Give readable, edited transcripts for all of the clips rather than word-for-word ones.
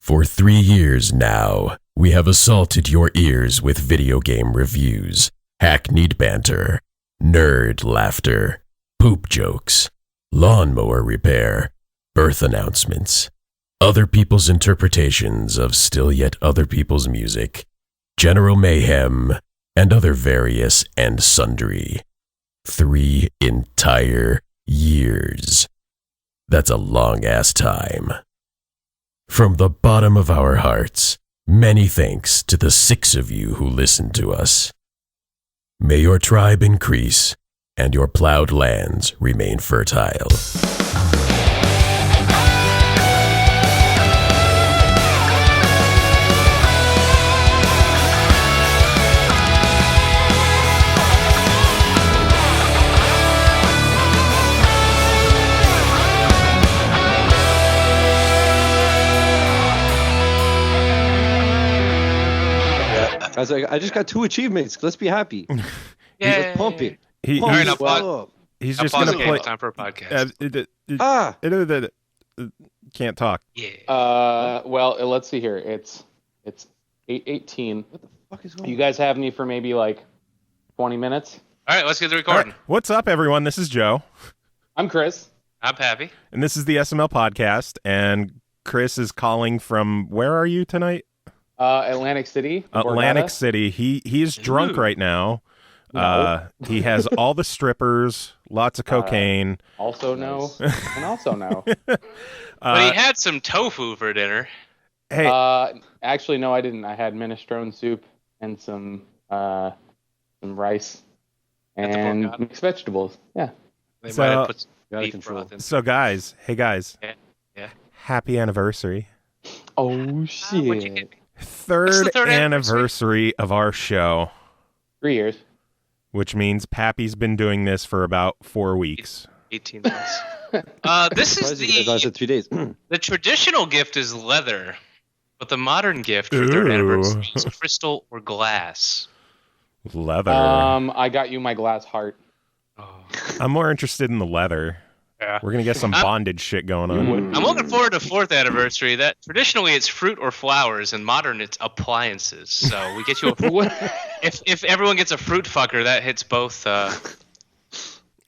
For 3 years now, we have assaulted your ears with video game reviews, hackneyed banter, nerd laughter, poop jokes, lawnmower repair, birth announcements, other people's interpretations of still yet other people's music, general mayhem, and other various and sundry. 3 entire years. That's a long-ass time. From the bottom of our hearts, many thanks to the 6 of you who listened to us. May your tribe increase and your plowed lands remain fertile. I was like, I just got 2 achievements. Let's be happy. Yeah, Let's pump it. He's just going to play. Time for a podcast. Can't talk. Yeah. Well, let's see here. It's 8:18. What the fuck is going on? You guys have me for maybe like 20 minutes. All right, let's get the recording. Right. What's up, everyone? This is Joe. I'm Kris. I'm Pappy. And this is the SML Podcast. And Kris is calling from, where are you tonight? Atlantic City. Atlantic Borgata. City. He's drunk right now. No. He has all the strippers, lots of cocaine. Also no. And also no. But he had some tofu for dinner. Hey, Actually, no, I didn't. I had minestrone soup and some rice and Borgata? mixed vegetables. Yeah. They So- might have put some Gotta beef control. broth in. so guys, hey guys, Yeah. happy anniversary. Oh What'd you shit! get me? Third the third anniversary of our show, 3 years. which means Pappy's been doing this for about 4 weeks. 18 months. This is I said 3 days. the traditional gift is leather, but the modern gift for third Ooh. anniversary is crystal or glass. Leather. I got you my glass heart. Oh. I'm more interested in the leather. Yeah. We're gonna get some bondage shit going on. I'm looking forward to 4th anniversary. That traditionally it's fruit or flowers, and modern it's appliances. So we get you a if everyone gets a fruit fucker, that hits both.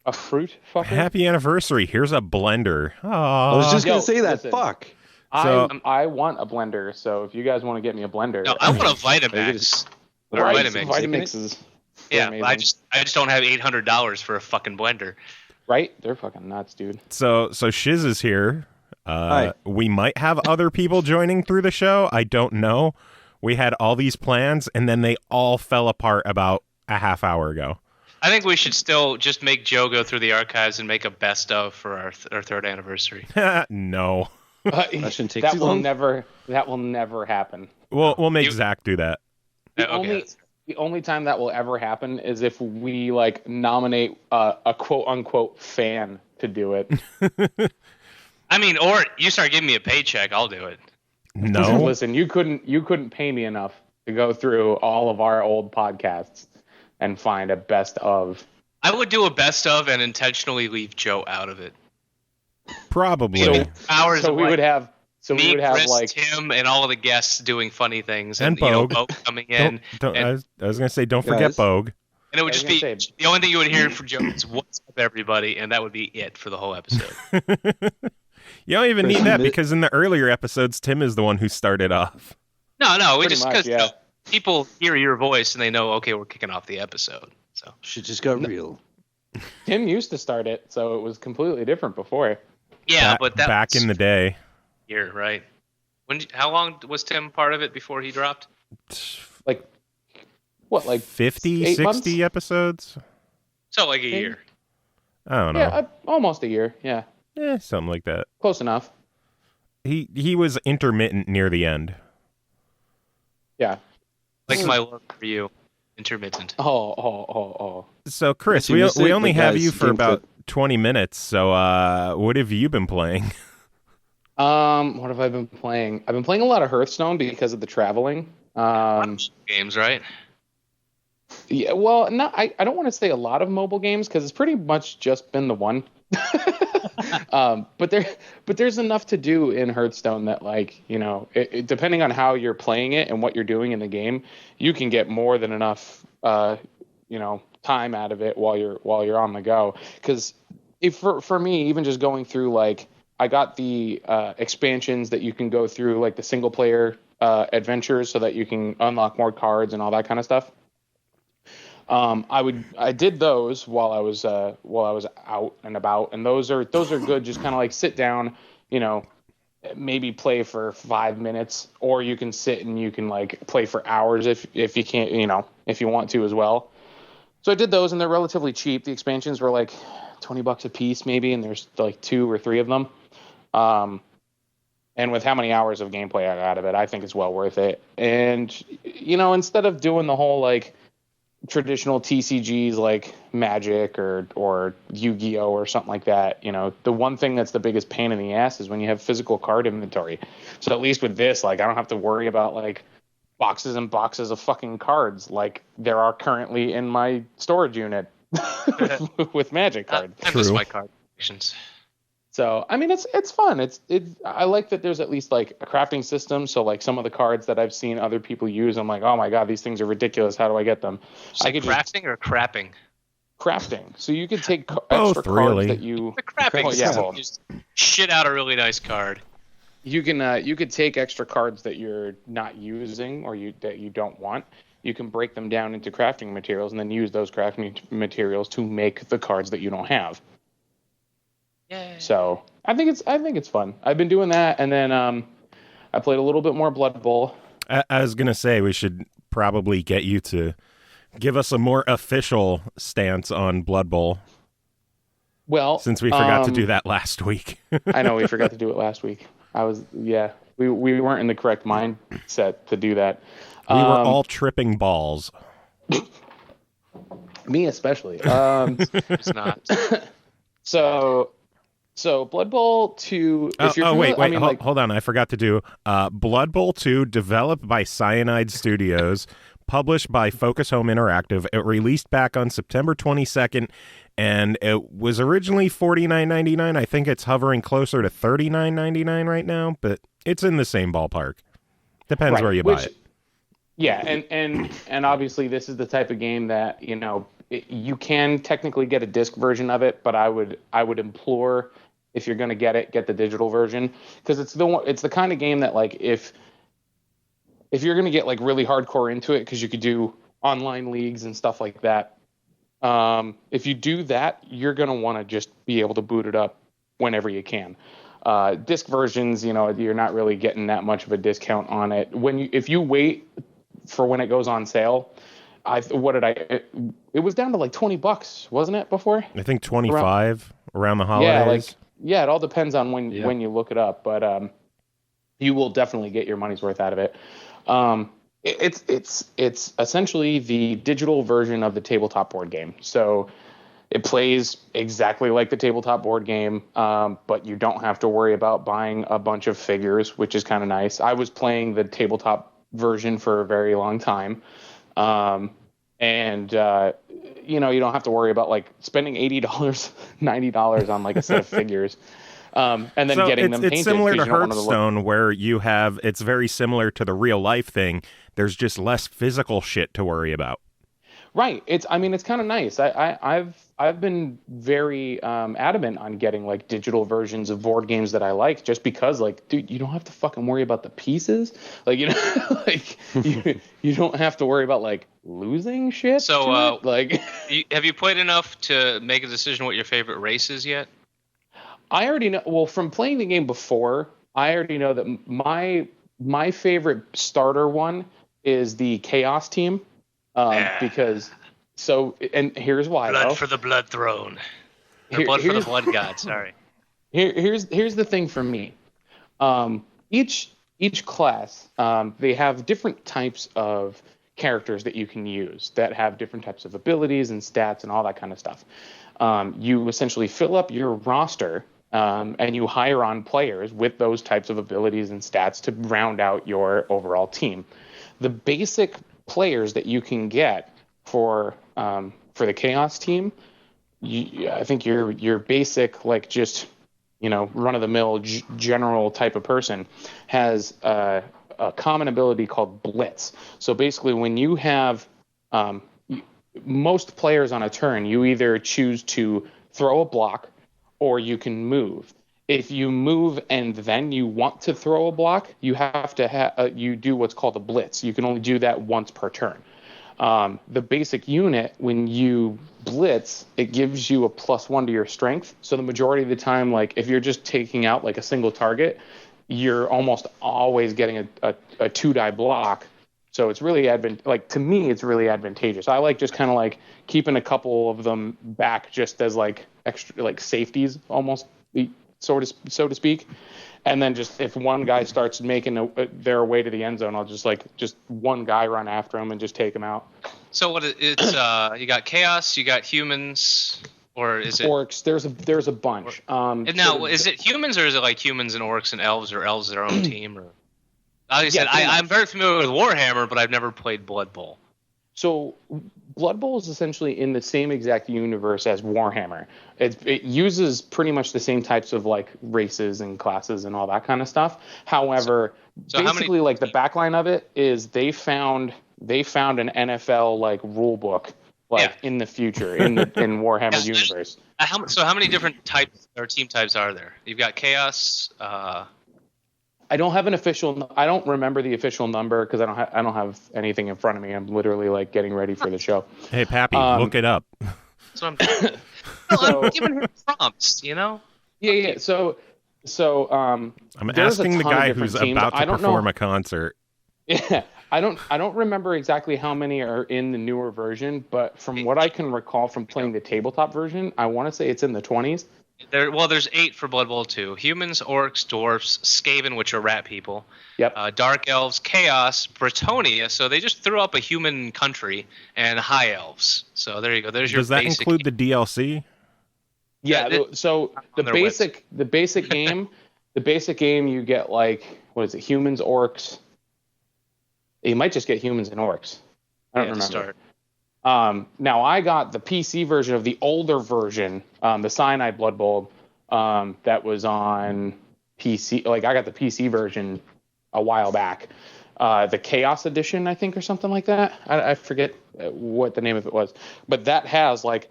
A fruit fucker? Happy anniversary. Here's a blender. I was just Yo, gonna say that. listen. Fuck. So- I want a blender, so if you guys want to get me a blender, No, I want a Are you Vitamix. Or Right, Vitamix. Vitamixes. Yeah, They're I amazing. just don't have $800 for a fucking blender. Right? They're fucking nuts, dude. So Shiz is here. Hi. We might have other people joining through the show. I don't know. We had all these plans, and then they all fell apart about a half hour ago. I think we should still just make Joe go through the archives and make a best of for our 3rd anniversary. No. That shouldn't take That too will long. never happen. We'll make You- Zach do that. Okay. The only time that will ever happen is if we like nominate a quote unquote fan to do it. I mean, or you start giving me a paycheck, I'll do it. No. Listen, you couldn't pay me enough to go through all of our old podcasts and find a best of. I would do a best of and intentionally leave Joe out of it. Probably. So hours So of we would have me, Kris, like Tim, and all of the guests doing funny things, And and you know, Bogue. Bogue coming in, Don't, and, I was going to say, don't forget Guys. Bogue. and it would I was just be gonna say- the only thing you would hear from Joe is "What's up, everybody," and that would be it for the whole episode. You don't even Chris, need that admit- because in the earlier episodes, Tim is the one who started off. No, we Pretty just much, because yeah. people hear your voice and they know, okay, we're kicking off the episode. So Shit just got real. Tim used to start it, so it was completely different before. yeah, Ba- but that back was in the day. here, right? How long was Tim part of it before he dropped? Like what, like 50, 8 60 months? episodes? So like a year. I don't know. Yeah, almost a year. Yeah, Something like that. close enough. He was intermittent near the end. Yeah. Like my love for you, intermittent. Oh. So, Kris, Yes, you we missed it, only but have guys, you for game about clip. 20 minutes. So, what have you been playing? What have I been playing? I've been playing a lot of Hearthstone because of the traveling. Games, right? Yeah, well, I don't want to say a lot of mobile games because it's pretty much just been the one. But there's enough to do in Hearthstone that, like, you know, depending on how you're playing it and what you're doing in the game, you can get more than enough, you know, time out of it while you're on the go. Because for me, even just going through, like, I got the expansions that you can go through, like the single player adventures, so that you can unlock more cards and all that kind of stuff. I did those while I was out and about, and those are good. Just kind of like sit down, you know, maybe play for 5 minutes, or you can sit and you can like play for hours if you can't, you know, if you want to as well. So I did those, and they're relatively cheap. The expansions were like $20 a piece maybe, and there's like 2 or 3 of them. And with how many hours of gameplay I got out of it, I think it's well worth it. And, you know, instead of doing the whole like traditional TCGs like Magic or Yu-Gi-Oh or something like that, you know, the one thing that's the biggest pain in the ass is when you have physical card inventory. So at least with this, like, I don't have to worry about like boxes and boxes of fucking cards like there are currently in my storage unit with Magic cards. I miss my card collections. So, I mean, it's fun. I like that there's at least like a crafting system. So like some of the cards that I've seen other people use, I'm like, oh my God, these things are ridiculous. How do I get them? So crafting or crapping? Crafting. So you could take Both, extra really. cards that you... The crapping. Oh, yeah, well, just shit out a really nice card. You could take extra cards that you're not using or that you don't want. You can break them down into crafting materials and then use those crafting materials to make the cards that you don't have. Yeah. So I think it's fun. I've been doing that, and then I played a little bit more Blood Bowl. I was gonna say we should probably get you to give us a more official stance on Blood Bowl. Well, since we forgot to do that last week. I know we forgot to do it last week. We weren't in the correct mindset to do that. We were all tripping balls. Me especially. It's not. So Blood Bowl 2... Hold on. I forgot to do Blood Bowl 2, developed by Cyanide Studios, published by Focus Home Interactive. It released back on September 22nd, and it was originally $49.99. I think it's hovering closer to $39.99 right now, but it's in the same ballpark. Depends where you buy it. Yeah, and obviously this is the type of game that, you know, you can technically get a disc version of it, but I would implore, if you're going to get the digital version, because it's the kind of game that, like, if you're going to get like really hardcore into it, because you could do online leagues and stuff like that. If you do that, you're going to want to just be able to boot it up whenever you can. Disc versions, you know, you're not really getting that much of a discount on it. If you wait for when it goes on sale, it was down to like $20, wasn't it, before? I think 25 around the holidays. Yeah, it all depends on when you look it up, but you will definitely get your money's worth out of it. It's essentially the digital version of the tabletop board game. So it plays exactly like the tabletop board game, but you don't have to worry about buying a bunch of figures, which is kind of nice. I was playing the tabletop version for a very long time. You know, you don't have to worry about like spending $80, $90 on like a set of figures, and then getting them painted. It's similar to Hearthstone, where it's very similar to the real life thing. There's just less physical shit to worry about. Right. It's kind of nice. I've been very adamant on getting like digital versions of board games that I like, just because, like, dude, you don't have to fucking worry about the pieces. Like, you know, like you don't have to worry about like losing shit. So, like, have you played enough to make a decision what your favorite race is yet? I already know. Well, from playing the game before, I already know that my favorite starter one is the Chaos team. Because and here's why. Blood for the Blood Throne. Blood for the Blood God. Sorry. Here's the thing for me. Each class, they have different types of characters that you can use that have different types of abilities and stats and all that kind of stuff. You essentially fill up your roster, and you hire on players with those types of abilities and stats to round out your overall team. The basic players that you can get for the Chaos team I think your basic, like, just, run of the mill general type of person has a common ability called Blitz. So basically, when you have most players on a turn, you either choose to throw a block or you can move. If you move and then you want to throw a block, you have to you do what's called a blitz. You can only do that once per turn. The basic unit, when you blitz, it gives you a +1 to your strength. So the majority of the time, like, if you're just taking out like a single target, you're almost always getting a 2-die block. So it's really to me, it's really advantageous. I like just kind of like keeping a couple of them back just as like extra, like safeties almost, so to speak. And then just if one guy starts making their way to the end zone, I'll just one guy run after him and just take him out. So it's you got chaos, you got humans, or is it orcs? There's a bunch. And now, is it humans, or is it like humans and orcs and elves, or elves their own team? Or like I said, I'm very familiar with Warhammer, but I've never played Blood Bowl. So Blood Bowl is essentially in the same exact universe as Warhammer. It uses pretty much the same types of like races and classes and all that kind of stuff. However, so basically like the backline of it is they found an NFL like rule book in the future in Warhammer universe. How many different types or team types are there? You've got chaos. I don't have I don't remember the official number because I don't have anything in front of me. I'm literally like getting ready for the show. Hey, Pappy, look it up. That's what I'm doing. I'm giving him prompts, Yeah. So I'm asking the guy who's about to perform a concert. Yeah. I don't remember exactly how many are in the newer version, but from what I can recall from playing the tabletop version, I want to say it's in the 20s. There's 8 for Blood Bowl 2. Humans, orcs, dwarfs, Skaven, which are rat people. Yep. Dark elves, chaos, Bretonia. So they just threw up a human country, and high elves. So there you go. There's your basic. Does that include the DLC? Yeah. So the basic game, you get like, what is it? Humans, orcs. You might just get humans and orcs. I don't remember. Start. Now I got the PC version of the older version, the Cyanide Blood Bowl, that was on PC. Like I got the PC version a while back, the Chaos Edition, I think, or something like that. I forget what the name of it was, but that has like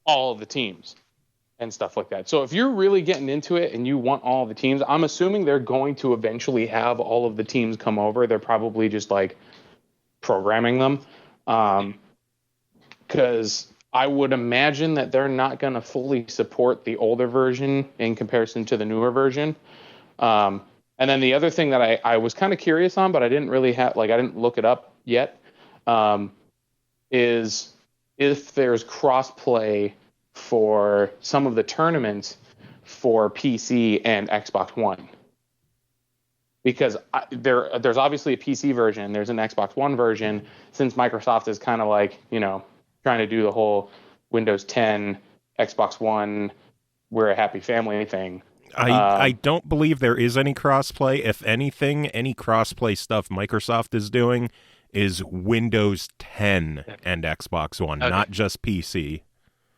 all of the teams and stuff like that. So if you're really getting into it and you want all of the teams, I'm assuming they're going to eventually have all of the teams come over. They're probably just like programming them. Because I would imagine that they're not going to fully support the older version in comparison to the newer version. And then the other thing that I was kind of curious on, but I didn't really I didn't look it up yet, is if there's cross-play for some of the tournaments for PC and Xbox One. Because there's obviously a PC version, there's an Xbox One version, since Microsoft is kind of like, trying to do the whole Windows 10, Xbox One, we're a happy family thing. I don't believe there is any crossplay. If anything, any crossplay stuff Microsoft is doing is Windows 10 and Xbox One, not just PC.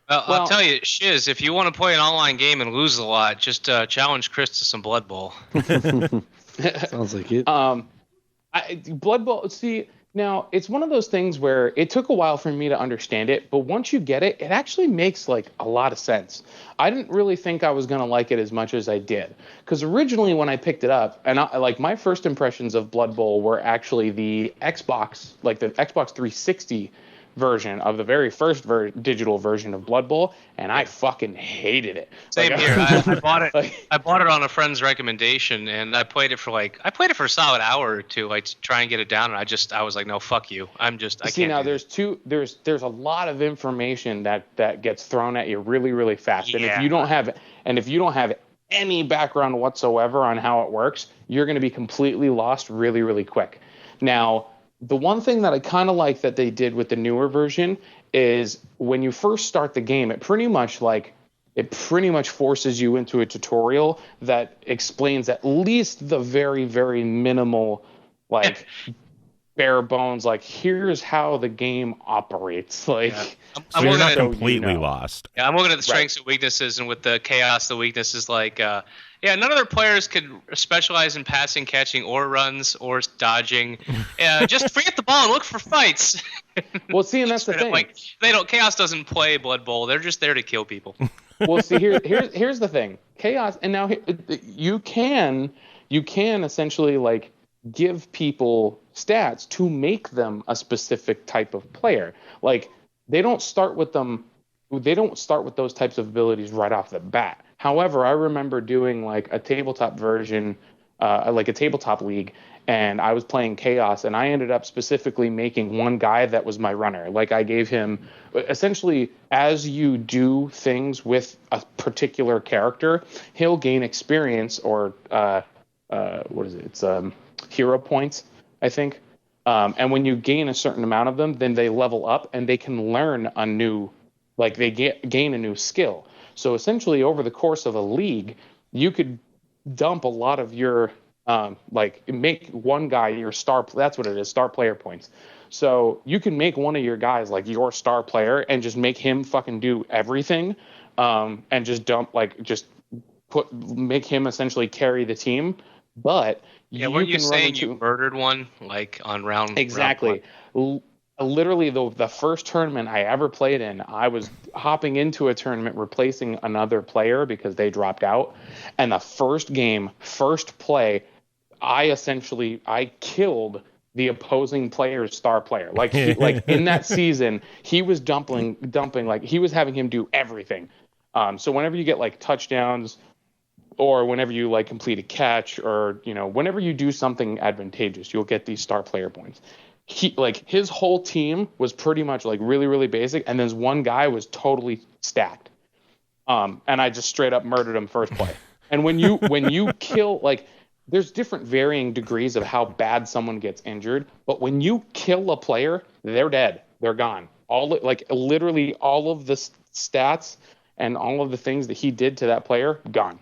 Well, I'll tell you, Shiz, if you want to play an online game and lose a lot, just challenge Kris to some Blood Bowl. Sounds like it. Blood Bowl, see... Now, it's one of those things where it took a while for me to understand it, but once you get it, it actually makes like a lot of sense. I didn't really think I was going to like it as much as I did. Because originally when I picked it up, and my first impressions of Blood Bowl were actually the Xbox, like the Xbox 360 version of the very first digital version of Blood Bowl, and I fucking hated it. Same here. I bought it. I bought it on a friend's recommendation, and I played it for a solid hour or two, like to try and get it down. And I was like, no, fuck you. I see now. There's a lot of information that gets thrown at you really, really fast, and if you don't have any background whatsoever on how it works, you're going to be completely lost really, really quick. Now, the one thing that I kind of like that they did with the newer version is when you first start the game, it pretty much forces you into a tutorial that explains at least the very, very minimal bare bones, like, here's how the game operates. Like, So you're not so completely lost. Yeah, I'm looking at the strengths and weaknesses, and with the chaos, the weakness is like, none of their players could specialize in passing, catching, or runs, or dodging. Just forget the ball and look for fights. Well, see, and that's the thing. Like, Chaos doesn't play Blood Bowl. They're just there to kill people. Well, see, here's the thing. Chaos, and now you can essentially, like, give people stats to make them a specific type of player. Like, they don't start with those types of abilities right off the bat. However, I remember doing like a tabletop version, like a tabletop league, and I was playing Chaos, and I ended up specifically making one guy that was my runner. Like, I gave him, essentially, as you do things with a particular character, he'll gain experience, or what is it? It's hero points, I think. And when you gain a certain amount of them, then they level up and they can learn a new, like, they gain a new skill. So essentially, over the course of a league, you could dump a lot of your, like, make one guy your star. That's what it is, star player points. So you can make one of your guys like your star player and just make him fucking do everything, and just dump, like, make him essentially carry the team. But weren't you saying you murdered one, like, on round? Exactly. Round literally, the first tournament I ever played in, I was hopping into a tournament replacing another player because they dropped out. And the first play, I killed the opposing player's star player. Like, like in that season, he was dumping, like, he was having him do everything. So whenever you get, like, touchdowns, or whenever you, like, complete a catch, or, you know, whenever you do something advantageous, you'll get these star player points. His whole team was pretty much, like, really, really basic, and this one guy was totally stacked. And I just straight up murdered him first play. And when you kill, like, there's different varying degrees of how bad someone gets injured, but when you kill a player, they're dead. They're gone. Literally all of the stats and all of the things that he did to that player, gone.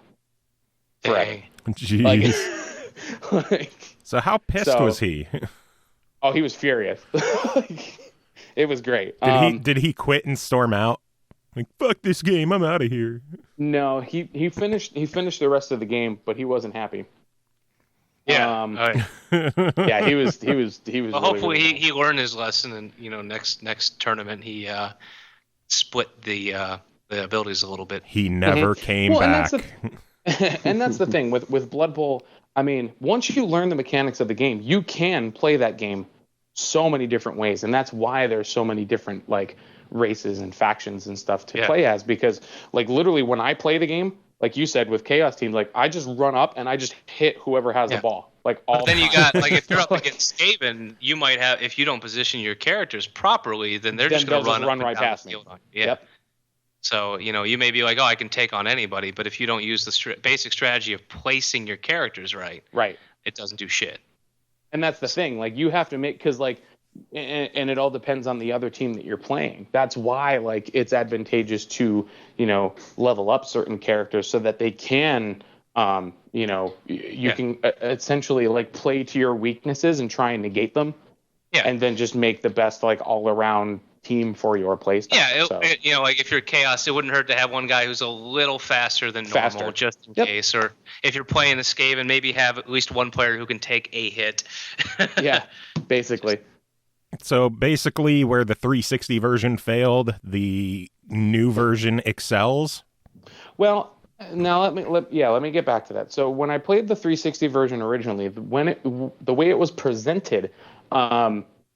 Forever. Jeez. So how pissed was he? Oh, he was furious. It was great. Did he quit and storm out? Like, fuck this game, I'm out of here. No, he finished the rest of the game, but he wasn't happy. Yeah. Yeah, he was. Well, really, hopefully really he learned his lesson, and, you know, next tournament he split the abilities a little bit. He never came back. And that's the thing with Blood Bowl. I mean, once you learn the mechanics of the game, you can play that game so many different ways, and that's why there's so many different, like, races and factions and stuff to play as. Because, like, literally when I play the game, like you said with Chaos Team, like, I just run up and I just hit whoever has the ball. Like, all. But then you got, like, if you're up against Skaven, you might have, if you don't position your characters properly, then they're just going to run right past me. Yeah. Yep. So, you know, you may be like, oh, I can take on anybody, but if you don't use the basic strategy of placing your characters right, it doesn't do shit. And that's the thing. Like, you have to make, because, like, and it all depends on the other team that you're playing. That's why, like, it's advantageous to, you know, level up certain characters so that they can, you know, you can essentially, like, play to your weaknesses and try and negate them. Yeah. And then just make the best, like, all around team for your playstyle. Yeah, you know, like, if you're Chaos, it wouldn't hurt to have one guy who's a little faster than normal, just in case. Or if you're playing the Skaven, maybe have at least one player who can take a hit. Yeah, basically. So basically, where the 360 version failed, the new version excels? Well, now let me get back to that. So when I played the 360 version originally, the way it was presented,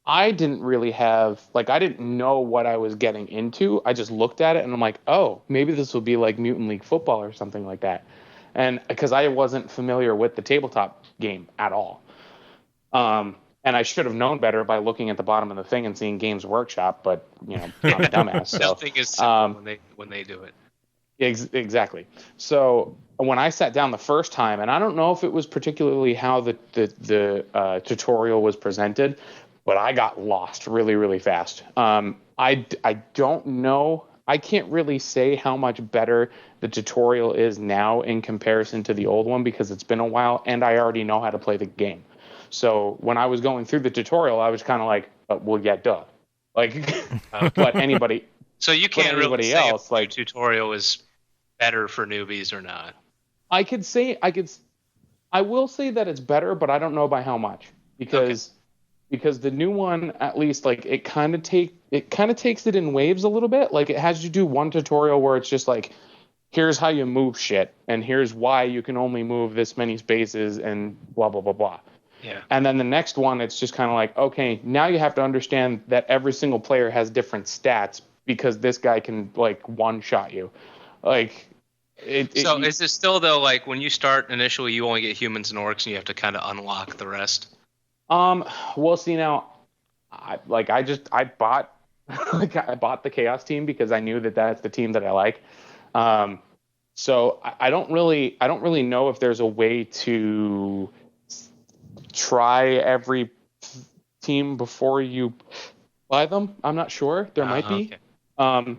I didn't really have, like, I didn't know what I was getting into. I just looked at it and I'm like, oh, maybe this will be like Mutant League Football or something like that. And because I wasn't familiar with the tabletop game at all. And I should have known better by looking at the bottom of the thing and seeing Games Workshop, but, you know, I'm a dumbass. So, nothing is simple when they do it. Exactly. So when I sat down the first time, and I don't know if it was particularly how the tutorial was presented, but I got lost really, really fast. I don't know. I can't really say how much better the tutorial is now in comparison to the old one because it's been a while and I already know how to play the game. So when I was going through the tutorial, I was kind of like, well, yeah, duh. Like, but anybody. So you can't really say else, if the tutorial is better for newbies or not. I will say that it's better, but I don't know by how much, because the new one, at least, like, it kind of takes it in waves a little bit. Like, it has you do one tutorial where it's just like, here's how you move shit, and here's why you can only move this many spaces, and blah blah blah blah. Yeah. And then the next one, it's just kind of like, okay, now you have to understand that every single player has different stats, because this guy can, like, one-shot you. Like, is it still, though, like, when you start initially, you only get humans and orcs, and you have to kind of unlock the rest? Well, see, now, I bought the Chaos team because I knew that that's the team that I like. So I don't really know if there's a way to try every team before you buy them. I'm not sure. There might be. Okay.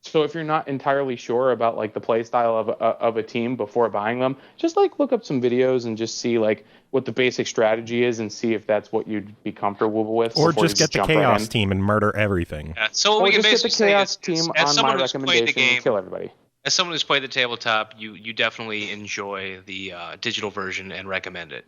So if you're not entirely sure about, like, the play style of a team before buying them, just, like, look up some videos and just see, like, what the basic strategy is and see if that's what you'd be comfortable with. Or just get the Chaos team and murder everything. Yeah. So what we can basically say is, team on my recommendation and kill everybody. As someone who's played the tabletop, you definitely enjoy the digital version and recommend it.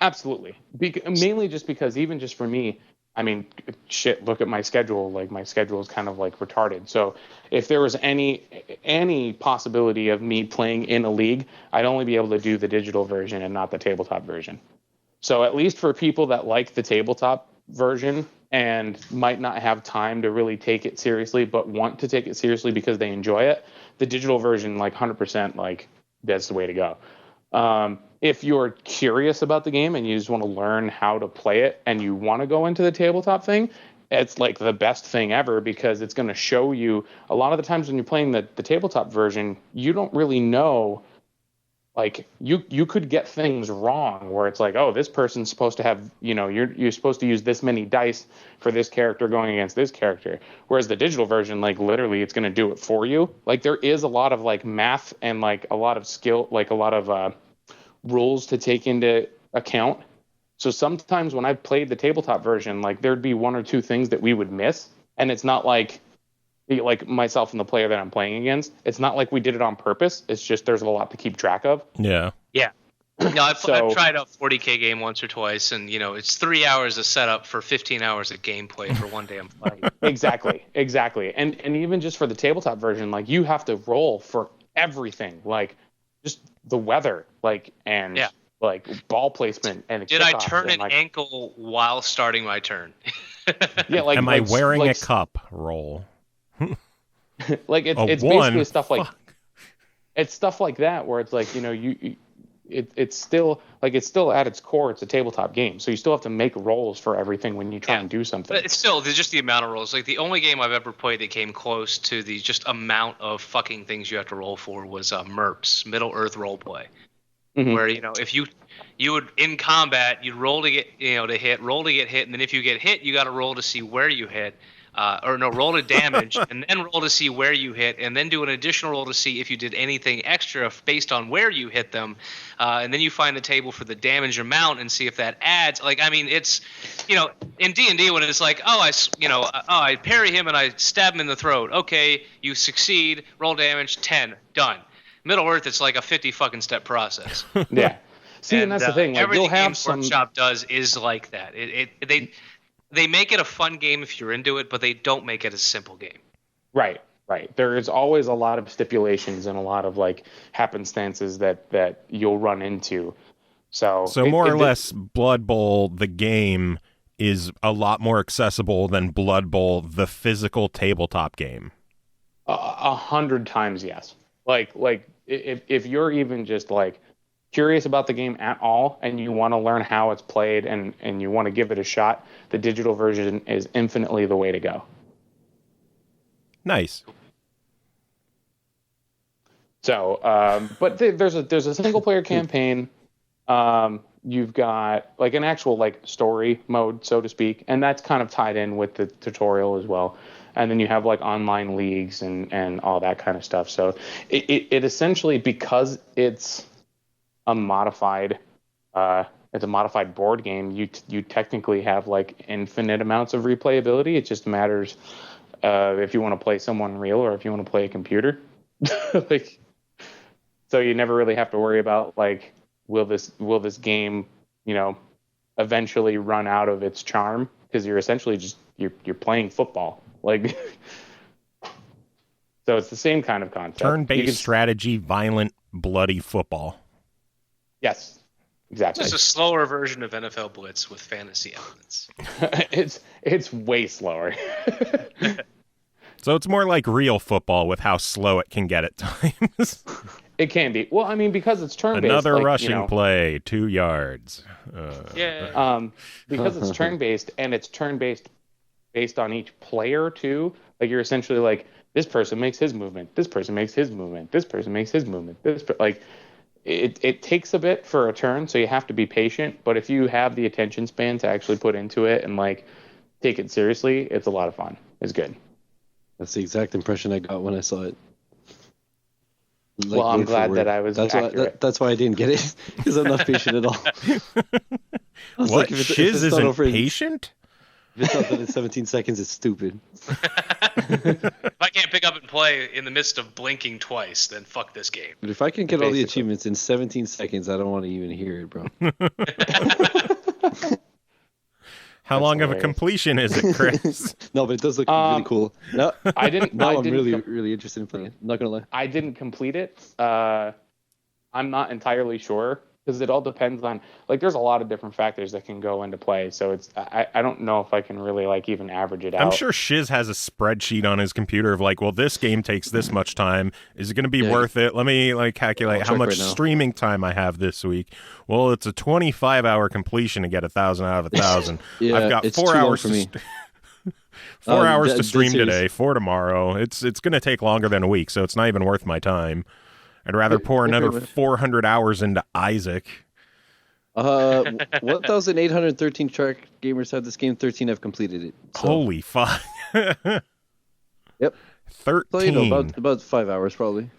Absolutely. Mainly just because, even just for me, I mean, shit, look at my schedule. Like, my schedule is kind of, like, retarded. So if there was any possibility of me playing in a league, I'd only be able to do the digital version and not the tabletop version. So at least for people that like the tabletop version and might not have time to really take it seriously, but want to take it seriously because they enjoy it, the digital version, like, 100%, like, that's the way to go. If you're curious about the game and you just want to learn how to play it and you want to go into the tabletop thing, it's, like, the best thing ever, because it's going to show you a lot of the times when you're playing the tabletop version, you don't really know, like, you could get things wrong where it's like, oh, this person's supposed to have, you know, you're supposed to use this many dice for this character going against this character. Whereas the digital version, like, literally it's going to do it for you. Like, there is a lot of, like, math and, like, a lot of skill, like, a lot of rules to take into account. So sometimes when I've played the tabletop version, like, there'd be one or two things that we would miss, and it's not like myself and the player that I'm playing against, it's not like we did it on purpose. It's just there's a lot to keep track of. Yeah. No, I've tried a 40K game once or twice, and, you know, it's 3 hours of setup for 15 hours of gameplay for one damn fight. Exactly. And even just for the tabletop version, like, you have to roll for everything, like, just the weather, like, and like, ball placement, and did I turn an ankle while starting my turn? Yeah, like, am I wearing a cup? Roll. Like, it's basically stuff like it's stuff like that where it's like, you know, it's still at its core, it's a tabletop game, so you still have to make rolls for everything when you try and do something. But it's still, there's just the amount of rolls. Like, the only game I've ever played that came close to the just amount of fucking things you have to roll for was MERPS, Middle Earth Roleplay, where, you know, if you would, in combat, you'd roll to get, you know, to hit, roll to get hit, and then if you get hit, you got to roll to see where you hit. Roll to damage, and then roll to see where you hit, and then do an additional roll to see if you did anything extra based on where you hit them, and then you find the table for the damage amount and see if that adds. Like, I mean, it's, you know, in D&D when it's like, I parry him and I stab him in the throat. Okay, you succeed, roll damage, 10, done. Middle Earth, it's like a 50 fucking step process. Yeah. See, and that's the thing. Like, everything you'll have Games Workshop does is like that. They make it a fun game if you're into it, but they don't make it a simple game. Right. There is always a lot of stipulations and a lot of, like, happenstances that you'll run into. So more or less, Blood Bowl, the game, is a lot more accessible than Blood Bowl, the physical tabletop game. 100 times, yes. Like if you're even just, like, curious about the game at all and you want to learn how it's played and you want to give it a shot, the digital version is infinitely the way to go. Nice. So, but there's a single player campaign. You've got, like, an actual, like, story mode, so to speak, and that's kind of tied in with the tutorial as well. And then you have, like, online leagues and all that kind of stuff. So it essentially, because it's a modified it's a modified board game. You technically have like infinite amounts of replayability. It just matters if you want to play someone real or if you want to play a computer. Like, so you never really have to worry about like, will this game, you know, eventually run out of its charm, because you're essentially just you're playing football. Like, so it's the same kind of concept. Turn-based strategy, violent, bloody football. Yes, exactly. It's a slower version of NFL Blitz with fantasy elements. it's way slower. So it's more like real football with how slow it can get at times. It can be. Well, I mean, because it's turn-based. Another like, rushing play, 2 yards. Because it's turn-based, and it's turn-based based on each player too. Like, you're essentially like, this person makes his movement, this person makes his movement, this person makes his movement. Like, it takes a bit for a turn, so you have to be patient. But if you have the attention span to actually put into it and like take it seriously, it's a lot of fun. It's good. That's the exact impression I got when I saw it. Like, well, I'm glad that I was accurate. That's why I didn't get it, because I'm not patient at all. What? Like, Shiz isn't patient? If it's not done in 17 seconds, it's stupid. If I can't pick up and play in the midst of blinking twice, then fuck this game. But if I can get all the achievements in 17 seconds, I don't want to even hear it, bro. How long of a completion is it, Kris? No, but it does look really cool. No, I didn't. No, I'm really interested in playing it. I'm not gonna lie. I didn't complete it. I'm not entirely sure, because it all depends on, like, there's a lot of different factors that can go into play. So it's I don't know if I can really like even average it out. I'm sure Shiz has a spreadsheet on his computer of like, well, this game takes this much time. Is it going to be worth it? Let me like calculate how much streaming time I have this week. Well, it's a 25-hour completion to get 1,000 out of 1,000. Yeah, I've got 4 hours for me. 4 hours to stream today, 4 tomorrow. It's going to take longer than a week, so it's not even worth my time. I'd rather pour another 400 hours into Isaac. 1,813 track gamers have this game. 13 have completed it. So. Holy fuck! Yep. 13. So, you know, about 5 hours probably.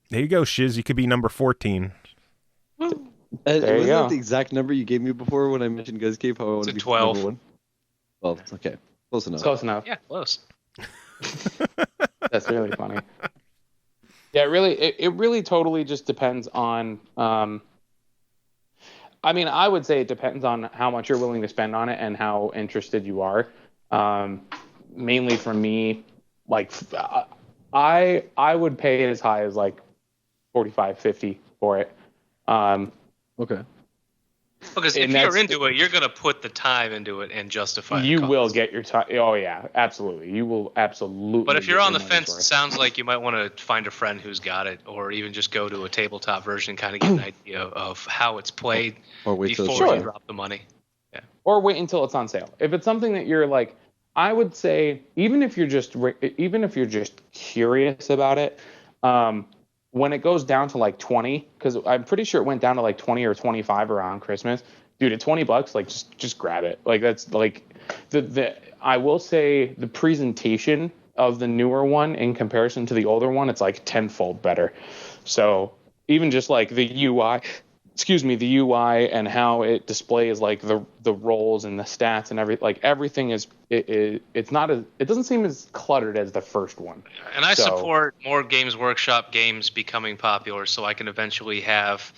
There you go, Shiz. You could be number 14. There you wasn't go. that the exact number you gave me before when I mentioned Guys Cave? How I want to be 12. number 1? Well, okay, close enough. Close enough. Yeah, close. That's really funny. Yeah, it really totally just depends on. I mean, I would say it depends on how much you're willing to spend on it and how interested you are. Mainly for me, like, I would pay it as high as like 45, 50 for it. Okay. Because if you're into it, you're going to put the time into it and justify it. You will get your time. Oh, yeah, absolutely. You will absolutely. But if you're on the fence, it sounds like you might want to find a friend who's got it, or even just go to a tabletop version and kind of get an idea of how it's played before you drop the money. Yeah. Or wait until it's on sale. If it's something that you're like, I would say, even if you're just curious about it, when it goes down to like 20, because I'm pretty sure it went down to like 20 or 25 around Christmas, dude, at $20, like just grab it. Like, that's like I will say the presentation of the newer one in comparison to the older one, it's like tenfold better. So even just like the UI and how it displays like the roles and the stats and everything is it's not as, it doesn't seem as cluttered as the first one. And I support more Games Workshop games becoming popular, so I can eventually have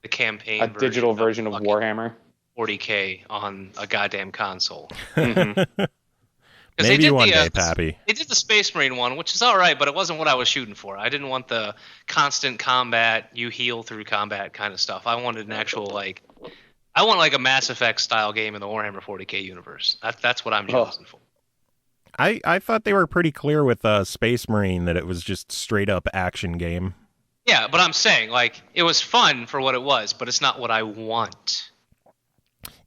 the campaign digital version of Warhammer 40K on a goddamn console. Mm-hmm. Maybe one day, Pappy. They did the Space Marine one, which is all right, but it wasn't what I was shooting for. I didn't want the constant combat, you heal through combat kind of stuff. I wanted an actual I want like a Mass Effect style game in the Warhammer 40K universe. That's what I'm chosen for. I thought they were pretty clear with Space Marine that it was just straight up action game. Yeah, but I'm saying like it was fun for what it was, but it's not what I want.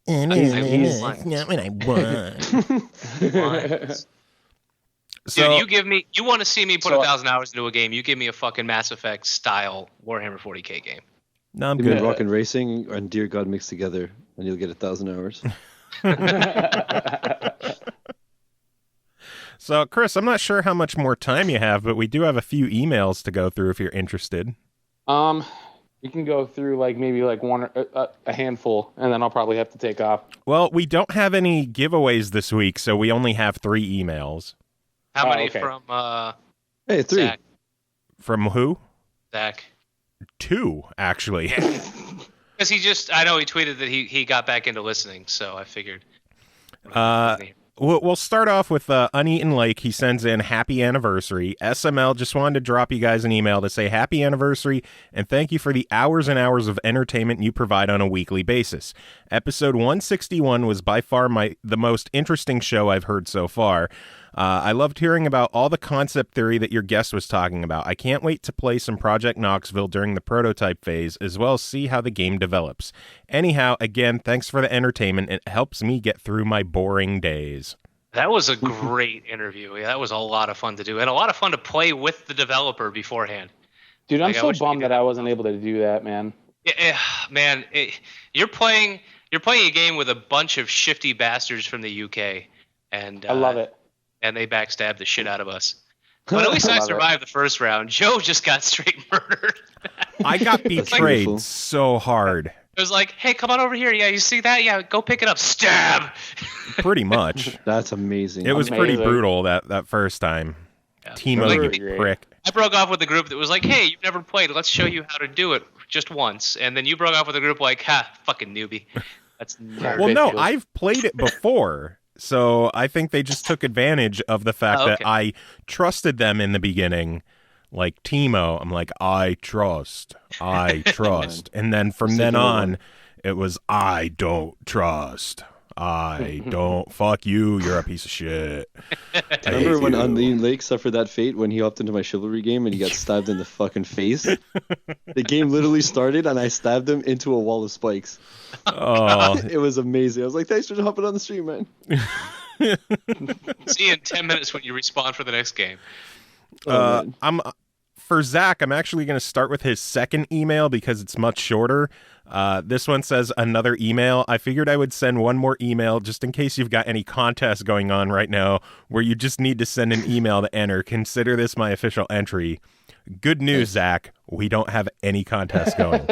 It's not what I want. So, dude, you want to see me put 1,000 hours into a game, you give me a fucking Mass Effect style Warhammer 40K game. No, I'm good. good. Rock and Racing and Dear God mixed together, and you'll get 1,000 hours. So, Kris, I'm not sure how much more time you have, but we do have a few emails to go through if you're interested. We can go through like maybe like one a handful, and then I'll probably have to take off. Well, we don't have any giveaways this week, so we only have 3 emails. How many okay. from Hey, 3. Zach? From who? Zach. 2, actually. Because I know he tweeted that he got back into listening, so I figured. We'll start off with Uneaten Lake. He sends in happy anniversary. SML just wanted to drop you guys an email to say happy anniversary and thank you for the hours and hours of entertainment you provide on a weekly basis. Episode 161 was by far the most interesting show I've heard so far. I loved hearing about all the concept theory that your guest was talking about. I can't wait to play some Project Knoxville during the prototype phase, as well as see how the game develops. Anyhow, again, thanks for the entertainment. It helps me get through my boring days. That was a great interview. Yeah, that was a lot of fun to do, and a lot of fun to play with the developer beforehand. Dude, I'm so bummed that I wasn't able to do that, man. Yeah, man, you're playing a game with a bunch of shifty bastards from the UK, and I love it. And they backstabbed the shit out of us. But at least I survived the first round. Joe just got straight murdered. I got betrayed so hard. It was like, hey, come on over here. Yeah, you see that? Yeah, go pick it up. Stab! Pretty much. That's amazing. It was pretty brutal that first time. Yeah. Timo, you prick. I broke off with a group that was like, hey, you've never played. Let's show you how to do it just once. And then you broke off with a group like, ha, fucking newbie. That's nerd. Well, no, I've played it before. So I think they just took advantage of the fact that I trusted them in the beginning. Like Timo, I'm like, I trust. And then from then on, it was, I don't trust. I don't. Fuck you. You're a piece of shit. Remember when Uneaten Lake suffered that fate when he hopped into my chivalry game and he got stabbed in the fucking face? The game literally started and I stabbed him into a wall of spikes. Oh, it was amazing. I was like, thanks for hopping on the stream, man. See you in 10 minutes when you respawn for the next game. For Zach, I'm actually going to start with his second email because it's much shorter. This one says another email. I figured I would send one more email just in case you've got any contests going on right now where you just need to send an email to enter. Consider this my official entry. Good news, Zach. We don't have any contests going.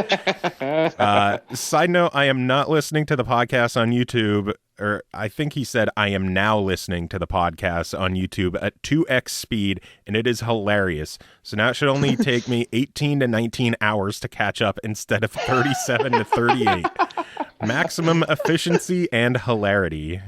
Side note, I am not listening to the podcast on YouTube, or I think he said I am now listening to the podcast on YouTube at 2x speed, and it is hilarious. So now it should only take me 18 to 19 hours to catch up instead of 37 to 38. Maximum efficiency and hilarity.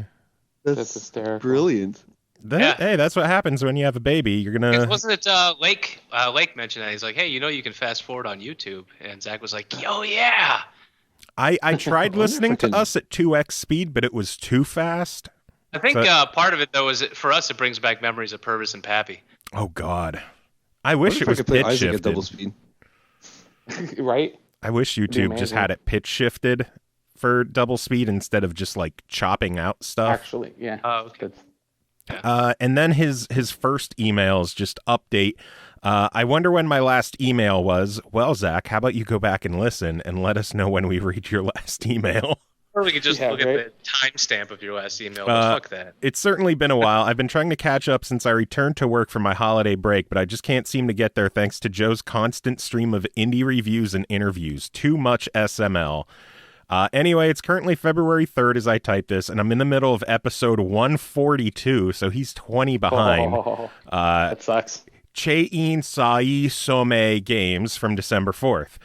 That's hysterical. Brilliant. Hey, that's what happens when you have a baby. You're gonna. Wasn't it Lake? Lake mentioned that. He's like, hey, you can fast forward on YouTube, and Zach was like, yo, yeah. I tried listening to us at 2x speed, but it was too fast. I think part of it though is for us it brings back memories of Purvis and Pappy. Oh God, I wish it was pitch shifted. Double speed. Right? I wish YouTube just had it pitch shifted for double speed instead of just like chopping out stuff. Actually, yeah. Oh, okay. And then his first emails just update. I wonder when my last email was. Well, Zach, how about you go back and listen and let us know when we read your last email? Or we could just look at the timestamp of your last email. Fuck that. It's certainly been a while. I've been trying to catch up since I returned to work from my holiday break, but I just can't seem to get there thanks to Joe's constant stream of indie reviews and interviews. Too much SML. Anyway, it's currently February 3rd as I type this, and I'm in the middle of episode 142, so he's 20 behind. That sucks. Chein Sai Some Games from December 4th.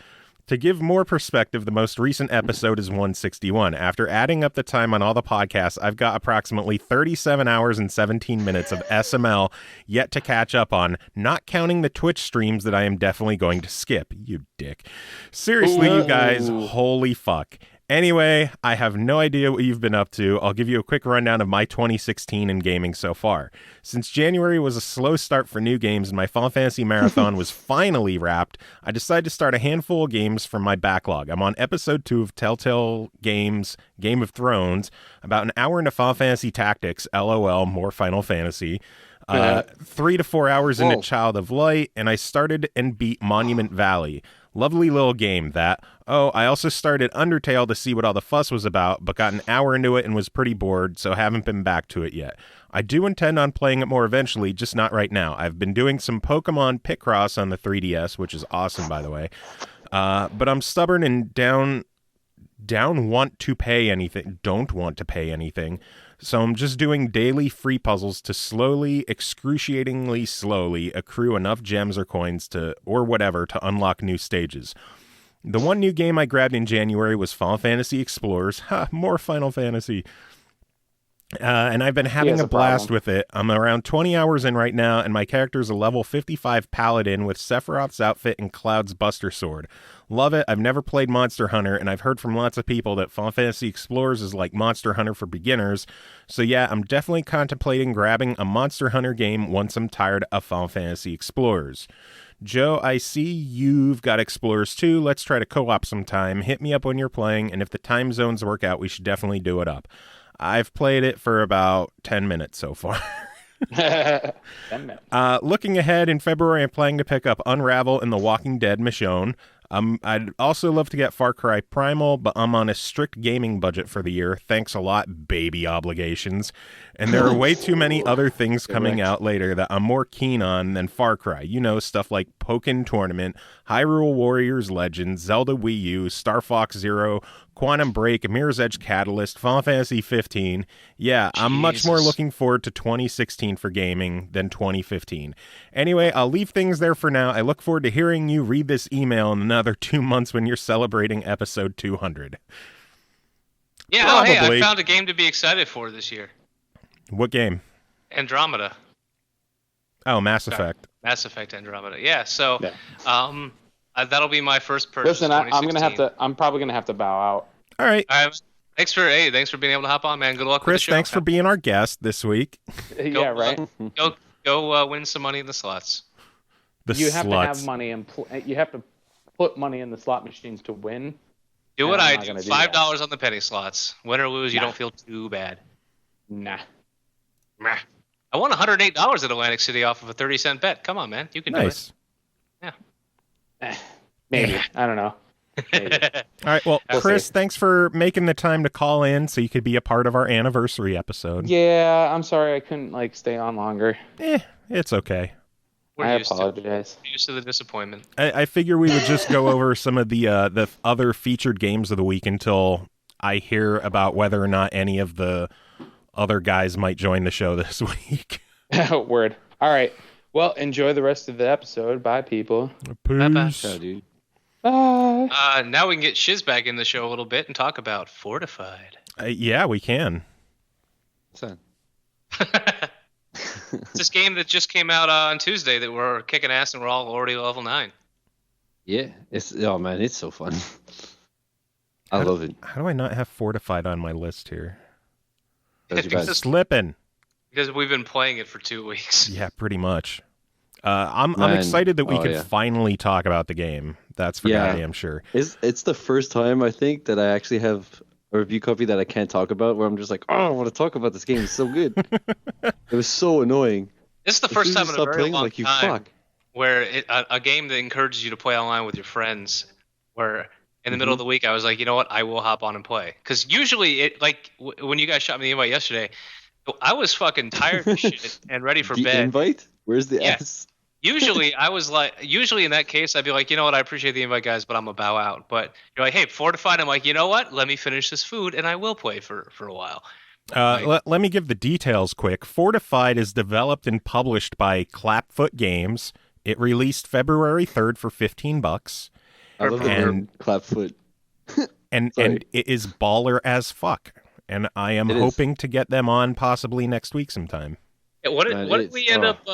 To give more perspective, the most recent episode is 161. After adding up the time on all the podcasts, I've got approximately 37 hours and 17 minutes of SML yet to catch up on, not counting the Twitch streams that I am definitely going to skip. You dick. Seriously, you guys, holy fuck. Anyway, I have no idea what you've been up to. I'll give you a quick rundown of my 2016 in gaming so far. Since January was a slow start for new games and my Final Fantasy Marathon was finally wrapped, I decided to start a handful of games from my backlog. I'm on episode 2 of Telltale Games Game of Thrones, about an hour into Final Fantasy Tactics, LOL, more Final Fantasy. 3 to 4 hours into Child of Light, and I started and beat Monument Valley. Lovely little game, that. Oh, I also started Undertale to see what all the fuss was about, but got an hour into it and was pretty bored, so haven't been back to it yet. I do intend on playing it more eventually, just not right now. I've been doing some Pokemon Picross on the 3DS, which is awesome, by the way. But I'm stubborn and don't want to pay anything. So I'm just doing daily free puzzles to excruciatingly slowly accrue enough gems or coins or whatever to unlock new stages. The one new game I grabbed in January was Final Fantasy Explorers. More Final Fantasy. And I've been having a blast with it. I'm around 20 hours in right now, and my character's a level 55 paladin with Sephiroth's outfit and Cloud's Buster Sword. Love it. I've never played Monster Hunter, and I've heard from lots of people that Final Fantasy Explorers is like Monster Hunter for beginners. So yeah, I'm definitely contemplating grabbing a Monster Hunter game once I'm tired of Final Fantasy Explorers. Joe, I see you've got Explorers too. Let's try to co-op sometime. Hit me up when you're playing, and if the time zones work out, we should definitely do it up. I've played it for about 10 minutes so far. 10 minutes. Looking ahead, in February, I'm planning to pick up Unravel and The Walking Dead Michonne. I'd also love to get Far Cry Primal, but I'm on a strict gaming budget for the year. Thanks a lot, baby obligations. And there are way too many other things coming out later that I'm more keen on than Far Cry. You know, stuff like Pokken Tournament, Hyrule Warriors Legends, Zelda Wii U, Star Fox Zero, Quantum Break, Mirror's Edge Catalyst, Final Fantasy 15. Yeah, I'm much more looking forward to 2016 for gaming than 2015. Anyway, I'll leave things there for now. I look forward to hearing you read this email in another 2 months when you're celebrating episode 200. Yeah, Probably. Hey, I found a game to be excited for this year. What game? Andromeda. Oh, Mass Effect. Mass Effect Andromeda. Yeah, so that'll be my first purchase. Listen, I'm probably gonna have to bow out. All right. Thanks for being able to hop on, man. Good luck Kris, with the show. thanks for being our guest this week. Yeah, right. Go win some money in the slots. You have to have money and you have to put money in the slot machines to win. Do what I do. $5 on the penny slots. Win or lose, you don't feel too bad. Nah. I won $108 at Atlantic City off of a 30-cent bet. Come on, man. You can do it. Yeah. Maybe. I don't know. All right. Well, Kris, thanks for making the time to call in so you could be a part of our anniversary episode. Yeah, I'm sorry I couldn't stay on longer. It's okay. I apologize. We're used to the disappointment. I figure we would just go over some of the other featured games of the week until I hear about whether or not any of the other guys might join the show this week. Word. All right. Well, enjoy the rest of the episode. Bye, people. Peace. Bye, dude. Bye. Now we can get Shiz back in the show a little bit and talk about Fortified. Yeah, we can. What's that? It's this game that just came out on Tuesday that we're kicking ass and we're all already level 9. Yeah, it's so fun. I love it. How do I not have Fortified on my list here? Because Slipping. Because we've been playing it for 2 weeks. Yeah, pretty much. I'm excited that we can finally talk about the game. That's for damn sure. It's the first time I think that I actually have a review copy that I can't talk about, where I'm just like, I want to talk about this game. It's so good. It was so annoying. This is the first time in a very long time where a game that encourages you to play online with your friends, where in the middle of the week I was like, you know what, I will hop on and play. Because usually, when you guys shot me the invite yesterday, I was fucking tired of shit and ready for bed. The invite? Where's the S? Usually in that case, I'd be like, you know what, I appreciate the invite, guys, but I'm going to bow out. But you're like, hey, Fortified. I'm like, you know what? Let me finish this food, and I will play for a while. Let me give the details quick. Fortified is developed and published by Clapfoot Games. It released February 3rd for $15. I love the word Clapfoot. and it is baller as fuck. And I am hoping to get them on possibly next week sometime. Yeah, what did we end up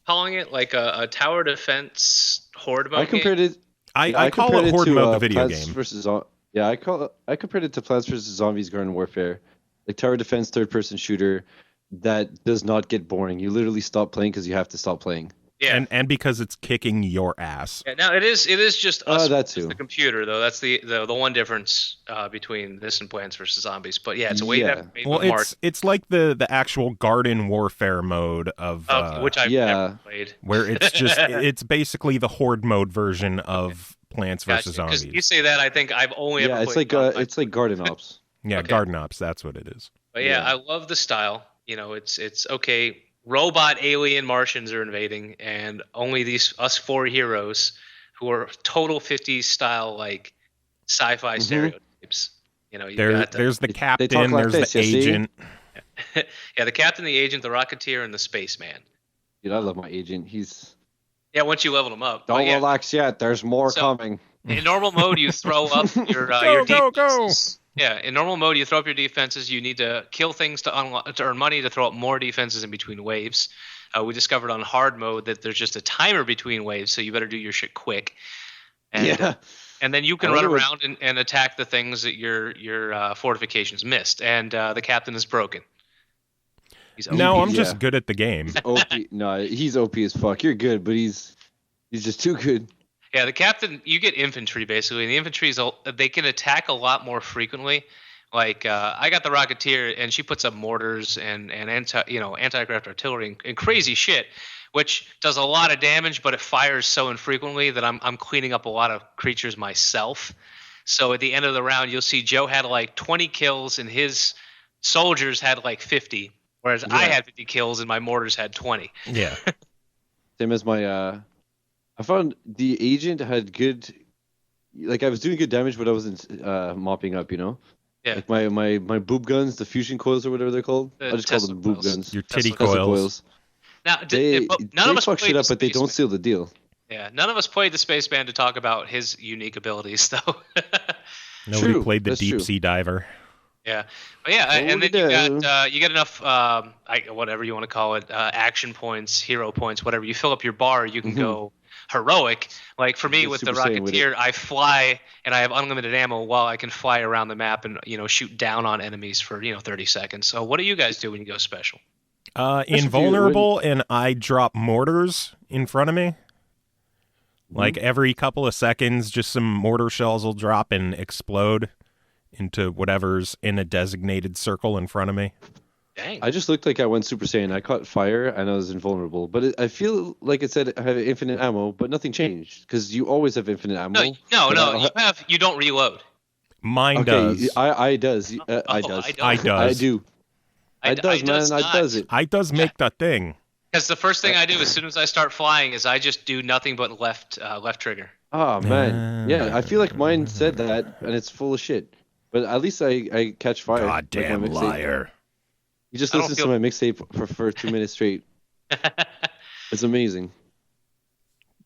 calling it? Like a tower defense horde mode? I compared it. I call it horde mode, the video Plants game. I compared it to Plants vs Zombies Garden Warfare, like tower defense third-person shooter that does not get boring. You literally stop playing because you have to stop playing. Yeah, and because it's kicking your ass. Yeah, now it is just us versus the computer though. That's the one difference between this and Plants vs Zombies. But yeah, it's a way to it's like the actual garden warfare mode of which I've never played. Where it's just it's basically the horde mode version of Plants vs Zombies. Because you say that, I think I've only ever played. It's like Garden Us. Yeah, okay. Garden Ops, that's what it is. But I love the style. You know, it's okay. Robot, alien, Martians are invading, and only us 4 heroes who are total 50s style like sci-fi stereotypes. You know, there's the captain, like there's the agent. Yeah, the captain, the agent, the Rocketeer, and the spaceman. Dude, I love my agent. Yeah, once you leveled him up. Don't relax yet. There's more coming. In normal mode, you throw up your defenses. Yeah, in normal mode, you throw up your defenses. You need to kill things to earn money to throw up more defenses in between waves. We discovered on hard mode that there's just a timer between waves, so you better do your shit quick. And, and then you can run around and attack the things that your fortifications missed. And the captain is broken. No, I'm just good at the game. OP. No, he's OP as fuck. You're good, but he's just too good. Yeah, the captain, you get infantry basically, and the infantry they can attack a lot more frequently. Like I got the Rocketeer, and she puts up mortars and anti-aircraft artillery and crazy shit, which does a lot of damage, but it fires so infrequently that I'm cleaning up a lot of creatures myself. So at the end of the round, you'll see Joe had like 20 kills, and his soldiers had like 50, whereas I had 50 kills and my mortars had 20. Yeah. Same as my. I found the agent had good, like I was doing good damage, but I wasn't mopping up, you know? Yeah. Like my boob guns, the fusion coils or whatever they're called. I just call them boob guns. Your titty coils. Now, none of us fuck shit up, but they don't seal the deal. Yeah, none of us played the Spaceman to talk about his unique abilities, though. Nobody played the deep sea diver. Yeah, but yeah, and then you get enough, whatever you want to call it, action points, hero points, whatever. You fill up your bar, you can go heroic. Like for me with the Rocketeer, I fly and I have unlimited ammo while I can fly around the map and shoot down on enemies for 30 seconds. So what do you guys do when you go special? Invulnerable, and I drop mortars in front of me. Like every couple of seconds, just some mortar shells will drop and explode into whatever's in a designated circle in front of me. Dang. I just looked like I went Super Saiyan. I caught fire and I was invulnerable. But I feel like it said I have infinite ammo, but nothing changed because you always have infinite ammo. No. You don't reload. Mine does. I does. I do. I does it. I does make that thing. Because the first thing I do as soon as I start flying is I just do nothing but left trigger. Oh man, yeah. I feel like mine said that and it's full of shit. But at least I catch fire. Goddamn like liar. You just listen to my mixtape for 2 minutes straight. It's amazing.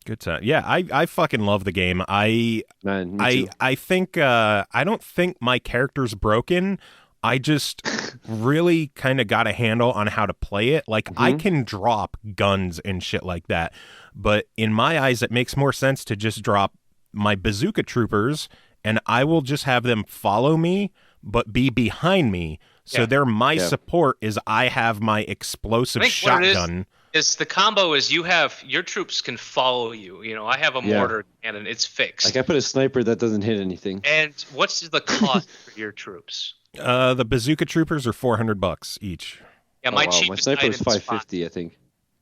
Good time. Yeah, I fucking love the game. Me too. I think I don't think my character's broken. I just really kind of got a handle on how to play it. Like I can drop guns and shit like that, but in my eyes, it makes more sense to just drop my bazooka troopers, and I will just have them follow me, but be behind me. So they're my support is I have my explosive shotgun. Is the combo is you have your troops can follow you. I have a mortar cannon. It's fixed. Like I put a sniper that doesn't hit anything. And what's the cost for your troops? The bazooka troopers are $400 each. Yeah, my cheapest my sniper item is $550, I think.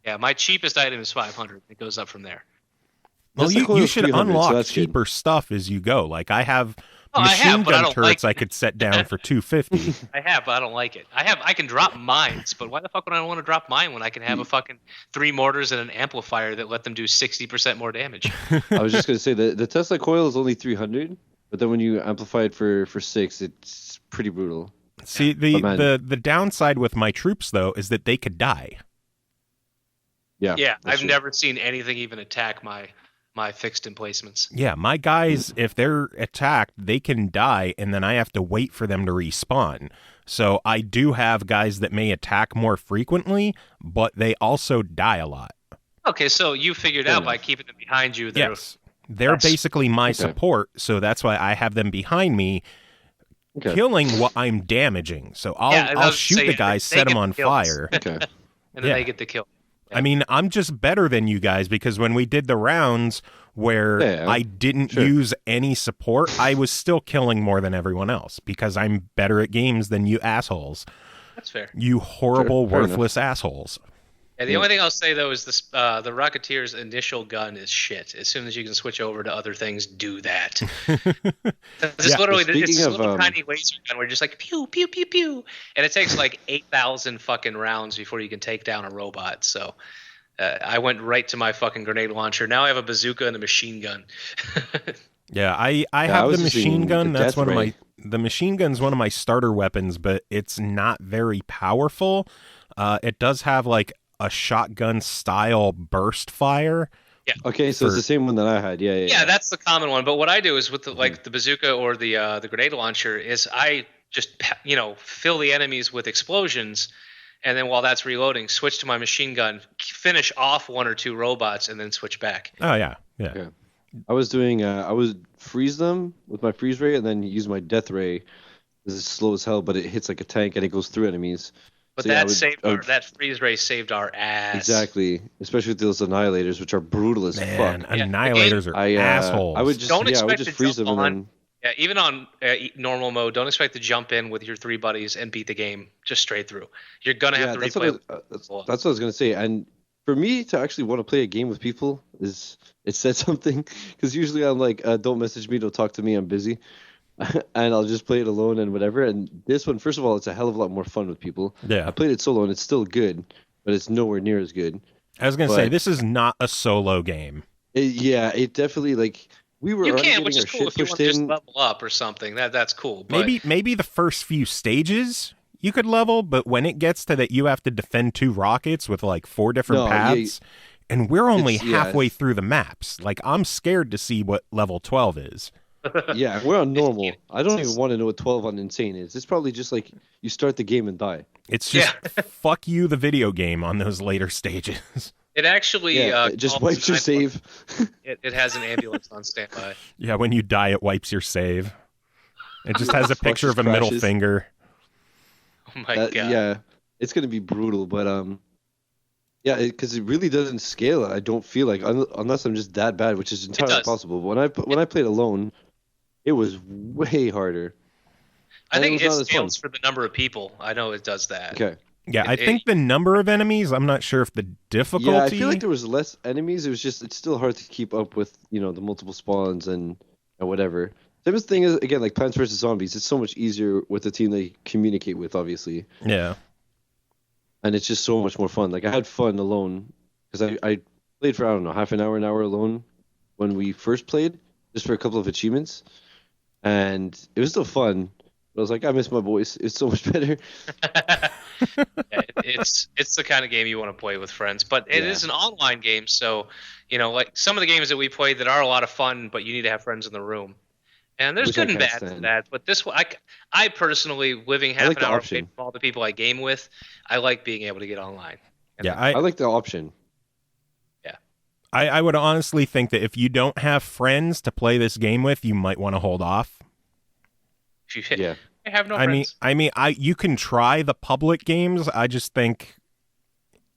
Yeah, my cheapest item is $500. It goes up from there. Well, you should unlock cheaper stuff as you go. Like I have machine gun turrets I could set down for $250. I have, but I don't like it. I can drop mines, but why the fuck would I want to drop mine when I can have a fucking 3 mortars and an amplifier that let them do 60% more damage? I was just gonna say the Tesla coil is only 300, but then when you amplify it for 6, it's pretty brutal. See, the downside with my troops though is that they could die. Yeah, I've never seen anything even attack my fixed emplacements. Yeah, my guys, if they're attacked, they can die, and then I have to wait for them to respawn. So I do have guys that may attack more frequently, but they also die a lot. Okay, so you figured out by keeping them behind you. Yes, they're basically my support, so that's why I have them behind me, killing what I'm damaging. So I'll shoot the guys, set them on fire. And then they get the kill. I mean, I'm just better than you guys because when we did the rounds where I didn't use any support, I was still killing more than everyone else because I'm better at games than you assholes. That's fair. You horrible, worthless assholes. Yeah, the only thing I'll say, though, is the Rocketeer's initial gun is shit. As soon as you can switch over to other things, do that. It's literally it's a little tiny laser gun where you're just like, pew, pew, pew, pew. And it takes like 8,000 fucking rounds before you can take down a robot. So I went right to my fucking grenade launcher. Now I have a bazooka and a machine gun. Yeah, I have the machine gun. the That's death ray. the machine gun's one of my starter weapons, but it's not very powerful. It does have like a shotgun style burst fire. Okay, so it's the same one that I had. Yeah, that's the common one. But what I do is with the bazooka or the grenade launcher is I just fill the enemies with explosions, and then while that's reloading, switch to my machine gun, finish off one or two robots, and then switch back. Oh yeah. Okay. I was doing I would freeze them with my freeze ray and then use my death ray. This is slow as hell, but it hits like a tank and it goes through enemies. But So, that freeze ray saved our ass. Exactly, especially with those annihilators, which are brutal as Man, fuck. annihilators are assholes. I would just Don't expect to freeze them jump and on. then. Yeah, even on normal mode, don't expect to jump in with your 3 buddies and beat the game just straight through. You're gonna have to That's replay. that's what I was gonna say. And for me to actually want to play a game with people it said something, because usually I'm like, don't message me, don't talk to me, I'm busy. And I'll just play it alone and whatever. And this one, first of all, it's a hell of a lot more fun with people. Yeah. I played it solo and it's still good, but it's nowhere near as good. I was gonna say this is not a solo game. It definitely, like, we were You already can, which getting is our cool shit if you want pushed to just in. level up or something. That's cool. But Maybe the first few stages you could level, but when it gets to that you have to defend 2 rockets with like 4 different paths, and we're only halfway through the maps. Like, I'm scared to see what level 12 is. Yeah, we're on normal. I don't even want to know what 12 on insane is. It's probably just like you start the game and die. It's just fuck you, the video game, on those later stages. it actually it just wipes your save. It has an ambulance on standby. Yeah, when you die, it wipes your save. It just has a picture of a middle crashes. finger. Oh my god. Yeah, it's gonna be brutal, but yeah, because it really doesn't scale. I don't feel like, unless I'm just that bad, which is entirely possible. But when I played alone, it was way harder. I think it was it not as fun. scales for the number of people. I know it does that. Okay. Yeah, I think the number of enemies, I'm not sure if the difficulty... Yeah, I feel like there was less enemies. It was just, it's still hard to keep up with, the multiple spawns and whatever. The thing is, again, like Plants vs. Zombies, it's so much easier with the team they communicate with, obviously. Yeah. And it's just so much more fun. Like, I had fun alone, because I played for, I don't know, half an hour alone when we first played, just for a couple of achievements. And it was still fun. But I was like, I miss my boys. It's so much better. Yeah, it's the kind of game you want to play with friends. But it is an online game, so, like some of the games that we played that are a lot of fun, but you need to have friends in the room. And there's good and bad to that. But this one, I personally, living half an hour away from all the people I game with, I like being able to get online. Yeah, I like the option. Yeah. I would honestly think that if you don't have friends to play this game with, you might want to hold off. Yeah. I have no friends. You can try the public games. I just think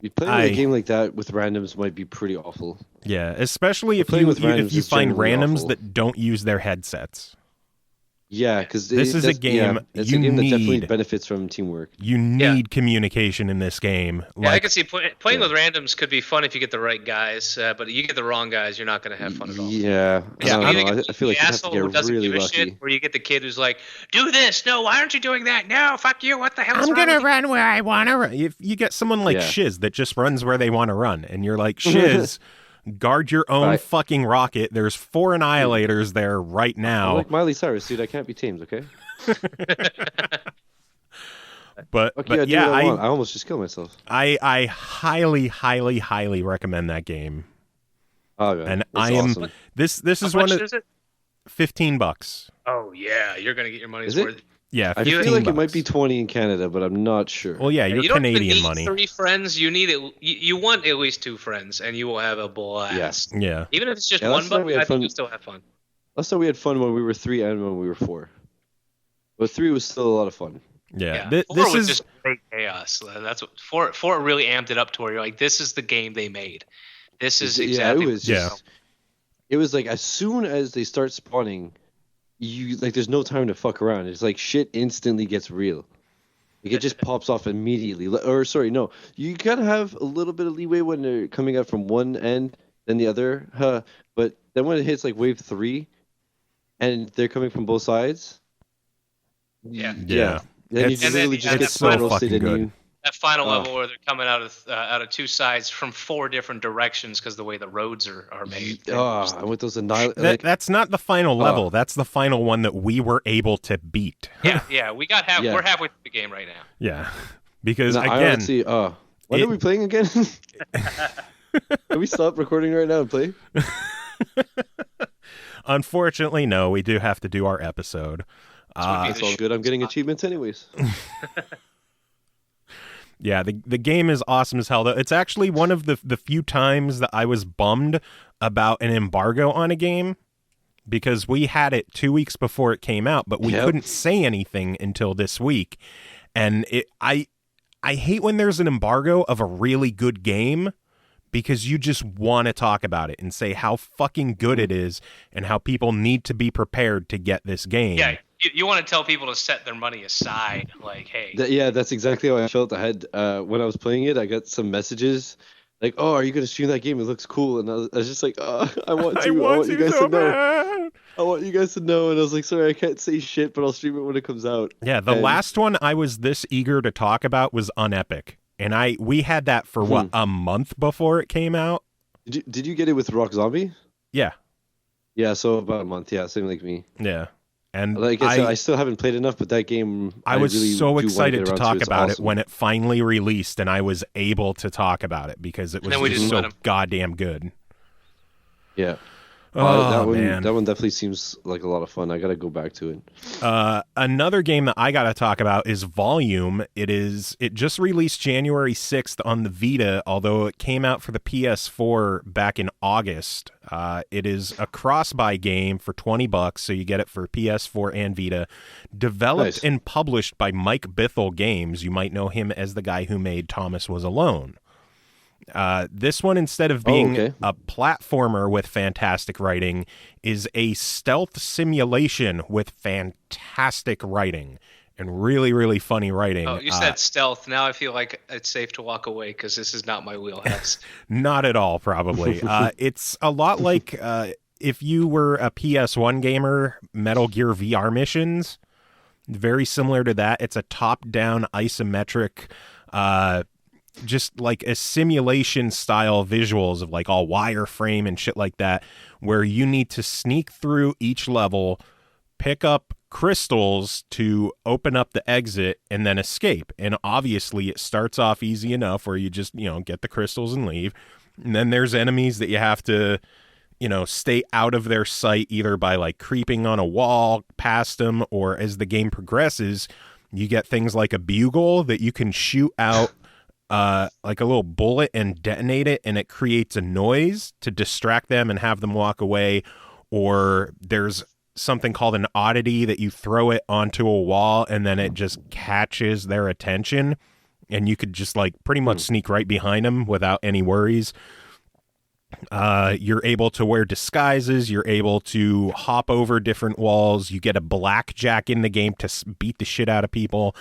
Playing a game like that with randoms might be pretty awful. Yeah, especially if you find randoms that don't use their headsets. Yeah, because this is a game it's a game that definitely benefits from teamwork. You need communication in this game. Yeah, I can see playing with randoms could be fun if you get the right guys, but you get the wrong guys, you're not going to have fun at all. Yeah, I feel like you have to get really lucky. Or you get the kid who's like, "Do this, no, why aren't you doing that? No, fuck you, what the hell?" I'm gonna run where I want to run. If you get someone like Shiz that just runs where they want to run, and you're like, Shiz. Guard your own fucking rocket. There's 4 annihilators there right now. I'm like Miley Cyrus, dude. I can't be tamed, okay? but yeah, I almost just killed myself. I highly, highly, highly recommend that game. Oh, God. And I am awesome. This is How one much of is it? $15. Oh yeah, you're gonna get your money's worth. Yeah, I feel like it might be 20 in Canada, but I'm not sure. Well, yeah, you're Canadian money. You don't need 3 friends. You need it. You want at least 2 friends, and you will have a blast. Yeah. Even if it's just one buddy, I think you still have fun. Last time we had fun when we were 3 and when we were 4. But 3 was still a lot of fun. Yeah. 4 was just great chaos. That's what 4 really amped it up to where you're like, this is the game they made. This is exactly. It was like as soon as they start spawning, there's no time to fuck around. It's like shit instantly gets real. Like it just pops off immediately. Or sorry, no, you gotta have a little bit of leeway when they're coming out from one end than the other. But then when it hits like wave 3, and they're coming from both sides. Yeah. Then you literally just get so fucking good. That final level where they're coming out of two sides from 4 different directions because the way the roads are made. I want those That's not the final level. That's the final one that we were able to beat. Yeah. We got we're halfway through the game right now. Yeah, because now, again, when are we playing again? Can we stop recording right now and play? Unfortunately, no. We do have to do our episode. That's all good. I'm getting achievements anyways. Yeah, the game is awesome as hell, though. It's actually one of the few times that I was bummed about an embargo on a game, because we had it 2 weeks before it came out, but we couldn't say anything until this week. And I hate when there's an embargo of a really good game, because you just want to talk about it and say how fucking good it is and how people need to be prepared to get this game. Yeah. You want to tell people to set their money aside, like, hey. That's exactly how I felt. I had when I was playing it, I got some messages like, "Oh, are you going to stream that game? It looks cool." And I was just like, "Oh, I want to. I want you guys to know. I want you guys to know." And I was like, "Sorry, I can't say shit, but I'll stream it when it comes out." Yeah, the last one I was this eager to talk about was Unepic, and we had that for a month before it came out. Did you get it with Rock Zombie? Yeah. Yeah, so about a month. Yeah, same like me. Yeah. And like I said, I still haven't played enough, but that game I was really so excited to talk about awesome. it when it finally released, and I was able to talk about it because it was just so goddamn good. Yeah. Oh, man. That one definitely seems like a lot of fun. I gotta go back to it. Another game that I gotta talk about is Volume. It just released January 6th on the Vita, although it came out for the PS4 back in August. It is a cross-buy game for $20, so you get it for PS4 and Vita. Developed and published by Mike Bithell Games. You might know him as the guy who made Thomas Was Alone. This one, instead of being a platformer with fantastic writing, is a stealth simulation with fantastic writing and really, really funny writing. Oh, you said stealth. Now I feel like it's safe to walk away because this is not my wheelhouse. Not at all, probably. It's a lot like if you were a PS1 gamer, Metal Gear VR Missions. Very similar to that. It's a top-down isometric just like a simulation style visuals of like all wireframe and shit like that, where you need to sneak through each level, pick up crystals to open up the exit, and then escape. And obviously it starts off easy enough where you just, get the crystals and leave. And then there's enemies that you have to, stay out of their sight, either by like creeping on a wall past them, or as the game progresses, you get things like a bugle that you can shoot out like a little bullet and detonate it, and it creates a noise to distract them and have them walk away. Or there's something called an oddity that you throw it onto a wall and then it just catches their attention, and you could just like pretty much sneak right behind them without any worries. You're able to wear disguises. You're able to hop over different walls. You get a blackjack in the game to beat the shit out of people.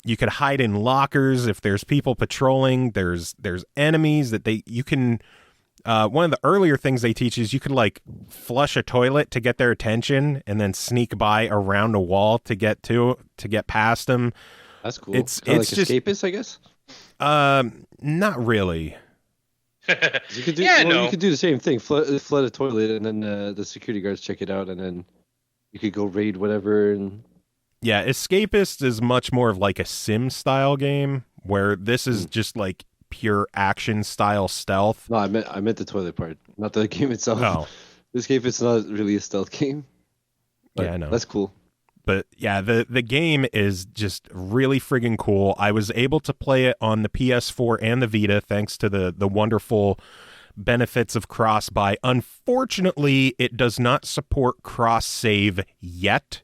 You could hide in lockers if there's people patrolling. There's enemies that you can. One of the earlier things they teach is you could like flush a toilet to get their attention, and then sneak by around a wall to get past them. That's cool. It's like just escapist, I guess. Not really. You could do you could do the same thing. Flood a toilet, and then the security guards check it out, and then you could go raid whatever. And yeah, Escapist is much more of like a sim style game, where this is just like pure action style stealth. No, I meant the toilet part, not the game itself. Oh. Escapist is not really a stealth game. Yeah, I know. That's cool. But yeah, the game is just really friggin' cool. I was able to play it on the PS4 and the Vita thanks to the wonderful benefits of cross-buy. Unfortunately, it does not support cross-save yet.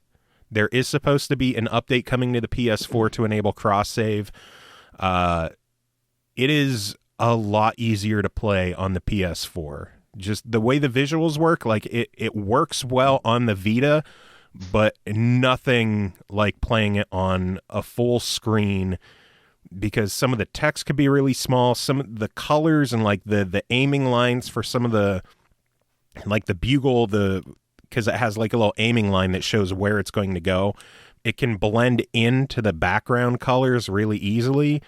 There is supposed to be an update coming to the PS4 to enable cross-save. It is a lot easier to play on the PS4. Just the way the visuals work, like it works well on the Vita, but nothing like playing it on a full screen, because some of the text could be really small. Some of the colors and like the aiming lines for some of the, like the bugle, because it has like a little aiming line that shows where it's going to go, it can blend into the background colors really easily.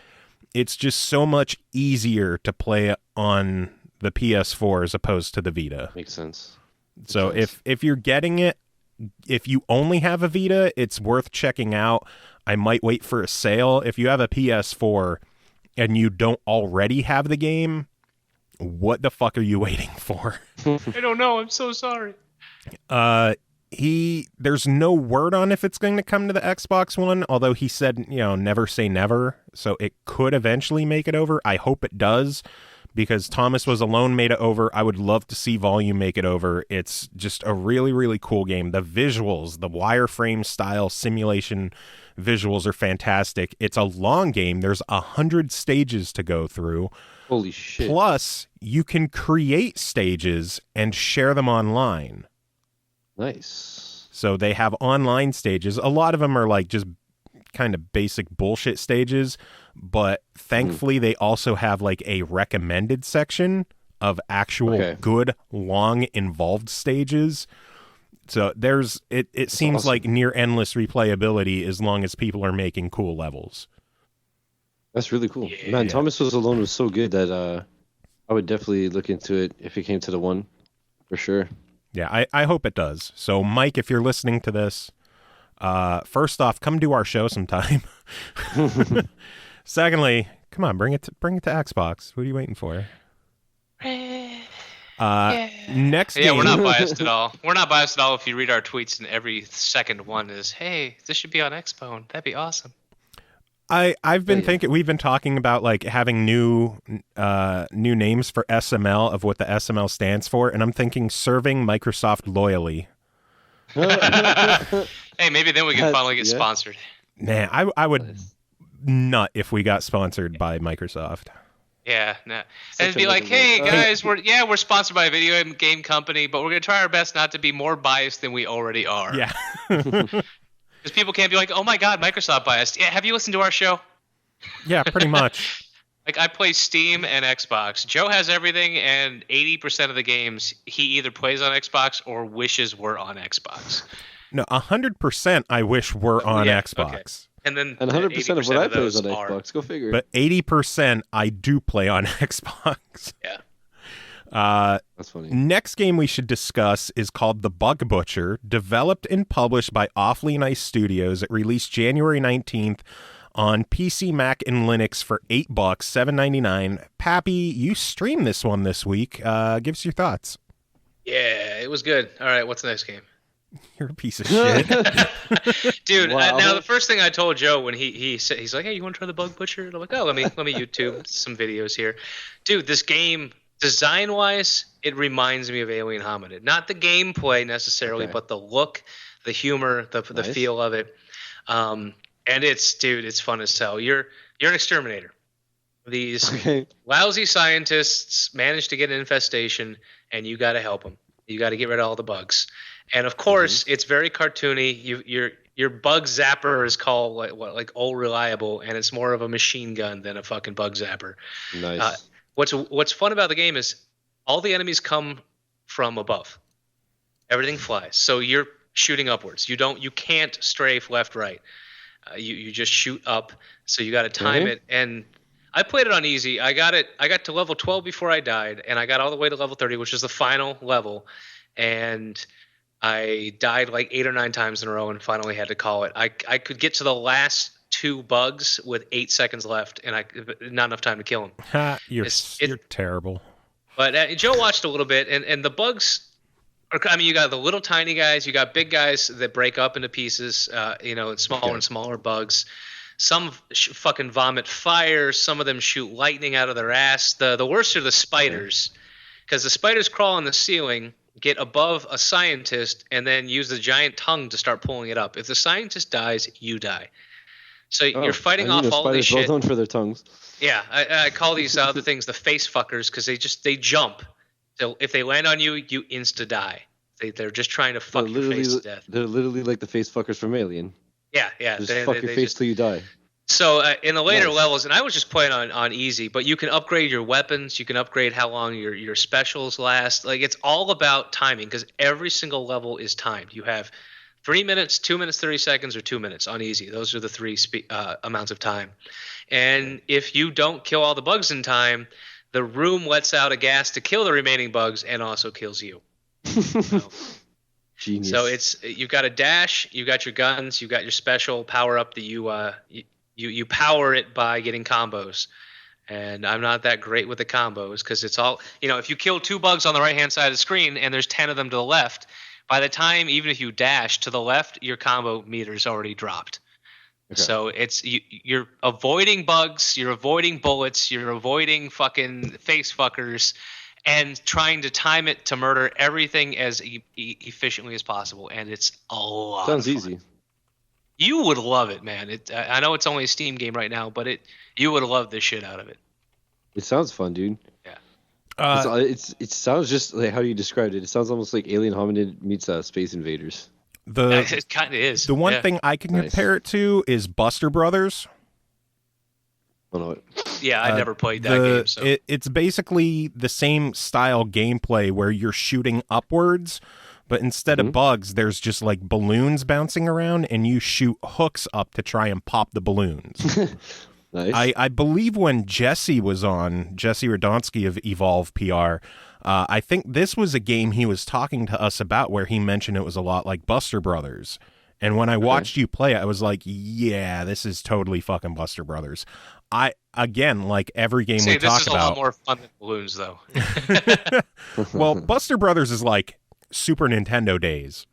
It's just so much easier to play on the PS4 as opposed to the Vita. Makes sense. So if you're getting it, if you only have a Vita, it's worth checking out. I might wait for a sale. If you have a PS4 and you don't already have the game, what the fuck are you waiting for? I don't know. I'm so sorry. There's no word on if it's going to come to the Xbox One, although he said, never say never. So it could eventually make it over. I hope it does, because Thomas Was Alone made it over. I would love to see Volume make it over. It's just a really, really cool game. The visuals, the wireframe style simulation visuals are fantastic. It's a long game. There's 100 stages to go through. Holy shit. Plus, you can create stages and share them online. Nice. So they have online stages. A lot of them are like just kind of basic bullshit stages, but thankfully they also have like a recommended section of actual good, long, involved stages. So it seems like near endless replayability as long as people are making cool levels. That's really cool. Yeah. Man, Thomas Was Alone was so good that I would definitely look into it if it came to the one, for sure. Yeah, I hope it does. So, Mike, if you're listening to this, first off, come do our show sometime. Secondly, come on, bring it to Xbox. What are you waiting for? Next game. Yeah, we're not biased at all. We're not biased at all if you read our tweets and every second one is, hey, this should be on Xbone. That'd be awesome. I've been thinking, we've been talking about like having new names for SML, of what the SML stands for, and I'm thinking serving Microsoft loyally. Hey, maybe then we can finally get sponsored. Nah, I would nut if we got sponsored by Microsoft. Yeah, no. And it'd be like, hey guys, we're sponsored by a video game company, but we're gonna try our best not to be more biased than we already are. Yeah. Because people can't be like, oh my god, Microsoft biased. Yeah, have you listened to our show? Yeah, pretty much. Like, I play Steam and Xbox. Joe has everything, and 80% of the games he either plays on Xbox or wishes were on Xbox. No, 100% I wish were on Xbox. Okay. And then 100% of what I play is on Xbox. Go figure. But 80% I do play on Xbox. Yeah. That's funny. Next game we should discuss is called The Bug Butcher, developed and published by Awfully Nice Studios. It released January 19th on PC, Mac, and Linux for $8, $7.99. Pappy, you streamed this one this week. Give us your thoughts. Yeah, it was good. All right, what's the next game? You're a piece of shit. Dude, wow. Now the first thing I told Joe when he said, he's like, hey, you want to try The Bug Butcher? And I'm like, oh, let me YouTube some videos here. Dude, this game, design-wise, it reminds me of Alien Hominid. Not the gameplay necessarily, but the look, the humor, the feel of it. And it's fun as hell. You're an exterminator. These lousy scientists manage to get an infestation, and you got to help them. You got to get rid of all the bugs. And of course, it's very cartoony. Your bug zapper is called like Old Reliable, and it's more of a machine gun than a fucking bug zapper. Nice. What's fun about the game is all the enemies come from above. Everything flies, so you're shooting upwards. You can't strafe left, right. You just shoot up. So you got to time it. And I played it on easy. I got to level 12 before I died, and I got all the way to level 30, which is the final level. And I died like 8 or 9 times in a row, and finally had to call it. I could get to the last 2 bugs with 8 seconds left, and not enough time to kill them. You're terrible. But Joe watched a little bit, and the bugs. You got the little tiny guys, you got big guys that break up into pieces. Smaller and smaller bugs. Some fucking vomit fire. Some of them shoot lightning out of their ass. The worst are the spiders, because the spiders crawl on the ceiling, get above a scientist, and then use the giant tongue to start pulling it up. If the scientist dies, you die. So you're fighting off all these shit. Spiders well known for their tongues. Yeah, I call these other things the face fuckers, because they jump. So if they land on you, you insta die. They're just trying to fuck your face to death. They're literally like the face fuckers from Alien. Yeah. Just fuck your face till you die. So in the later levels, and I was just playing on easy, but you can upgrade your weapons. You can upgrade how long your specials last. Like, it's all about timing, because every single level is timed. You have 3 minutes, 2 minutes 30 seconds, or 2 minutes on easy. Those are the three amounts of time. And if you don't kill all the bugs in time, the room lets out a gas to kill the remaining bugs and also kills you. Genius. So you've got a dash, you've got your guns, you've got your special power up that you power it by getting combos. And I'm not that great with the combos because it's all, if you kill 2 bugs on the right hand side of the screen and there's 10 of them to the left, by the time, even if you dash to the left, your combo meter's already dropped. Okay. So you're avoiding bugs, you're avoiding bullets, you're avoiding fucking face fuckers, and trying to time it to murder everything as efficiently as possible. And it's a lot. Sounds easy. You would love it, man. I know it's only a Steam game right now, but you would love the shit out of it. It sounds fun, dude. Yeah. It sounds just like how you described it. It sounds almost like Alien Hominid meets Space Invaders. It kind of is. The one thing I can compare it to is Buster Brothers. Oh, no. Yeah, I never played that game. So. It's basically the same style gameplay where you're shooting upwards, but instead of bugs, there's just like balloons bouncing around, and you shoot hooks up to try and pop the balloons. Nice. I believe when Jesse was on, Jesse Radonsky of Evolve PR, I think this was a game he was talking to us about where he mentioned it was a lot like Buster Brothers. And when I watched you play it, I was like, yeah, this is totally fucking Buster Brothers. Again, like every game we talk about. This is a lot more fun than balloons, though. Well, Buster Brothers is like Super Nintendo days.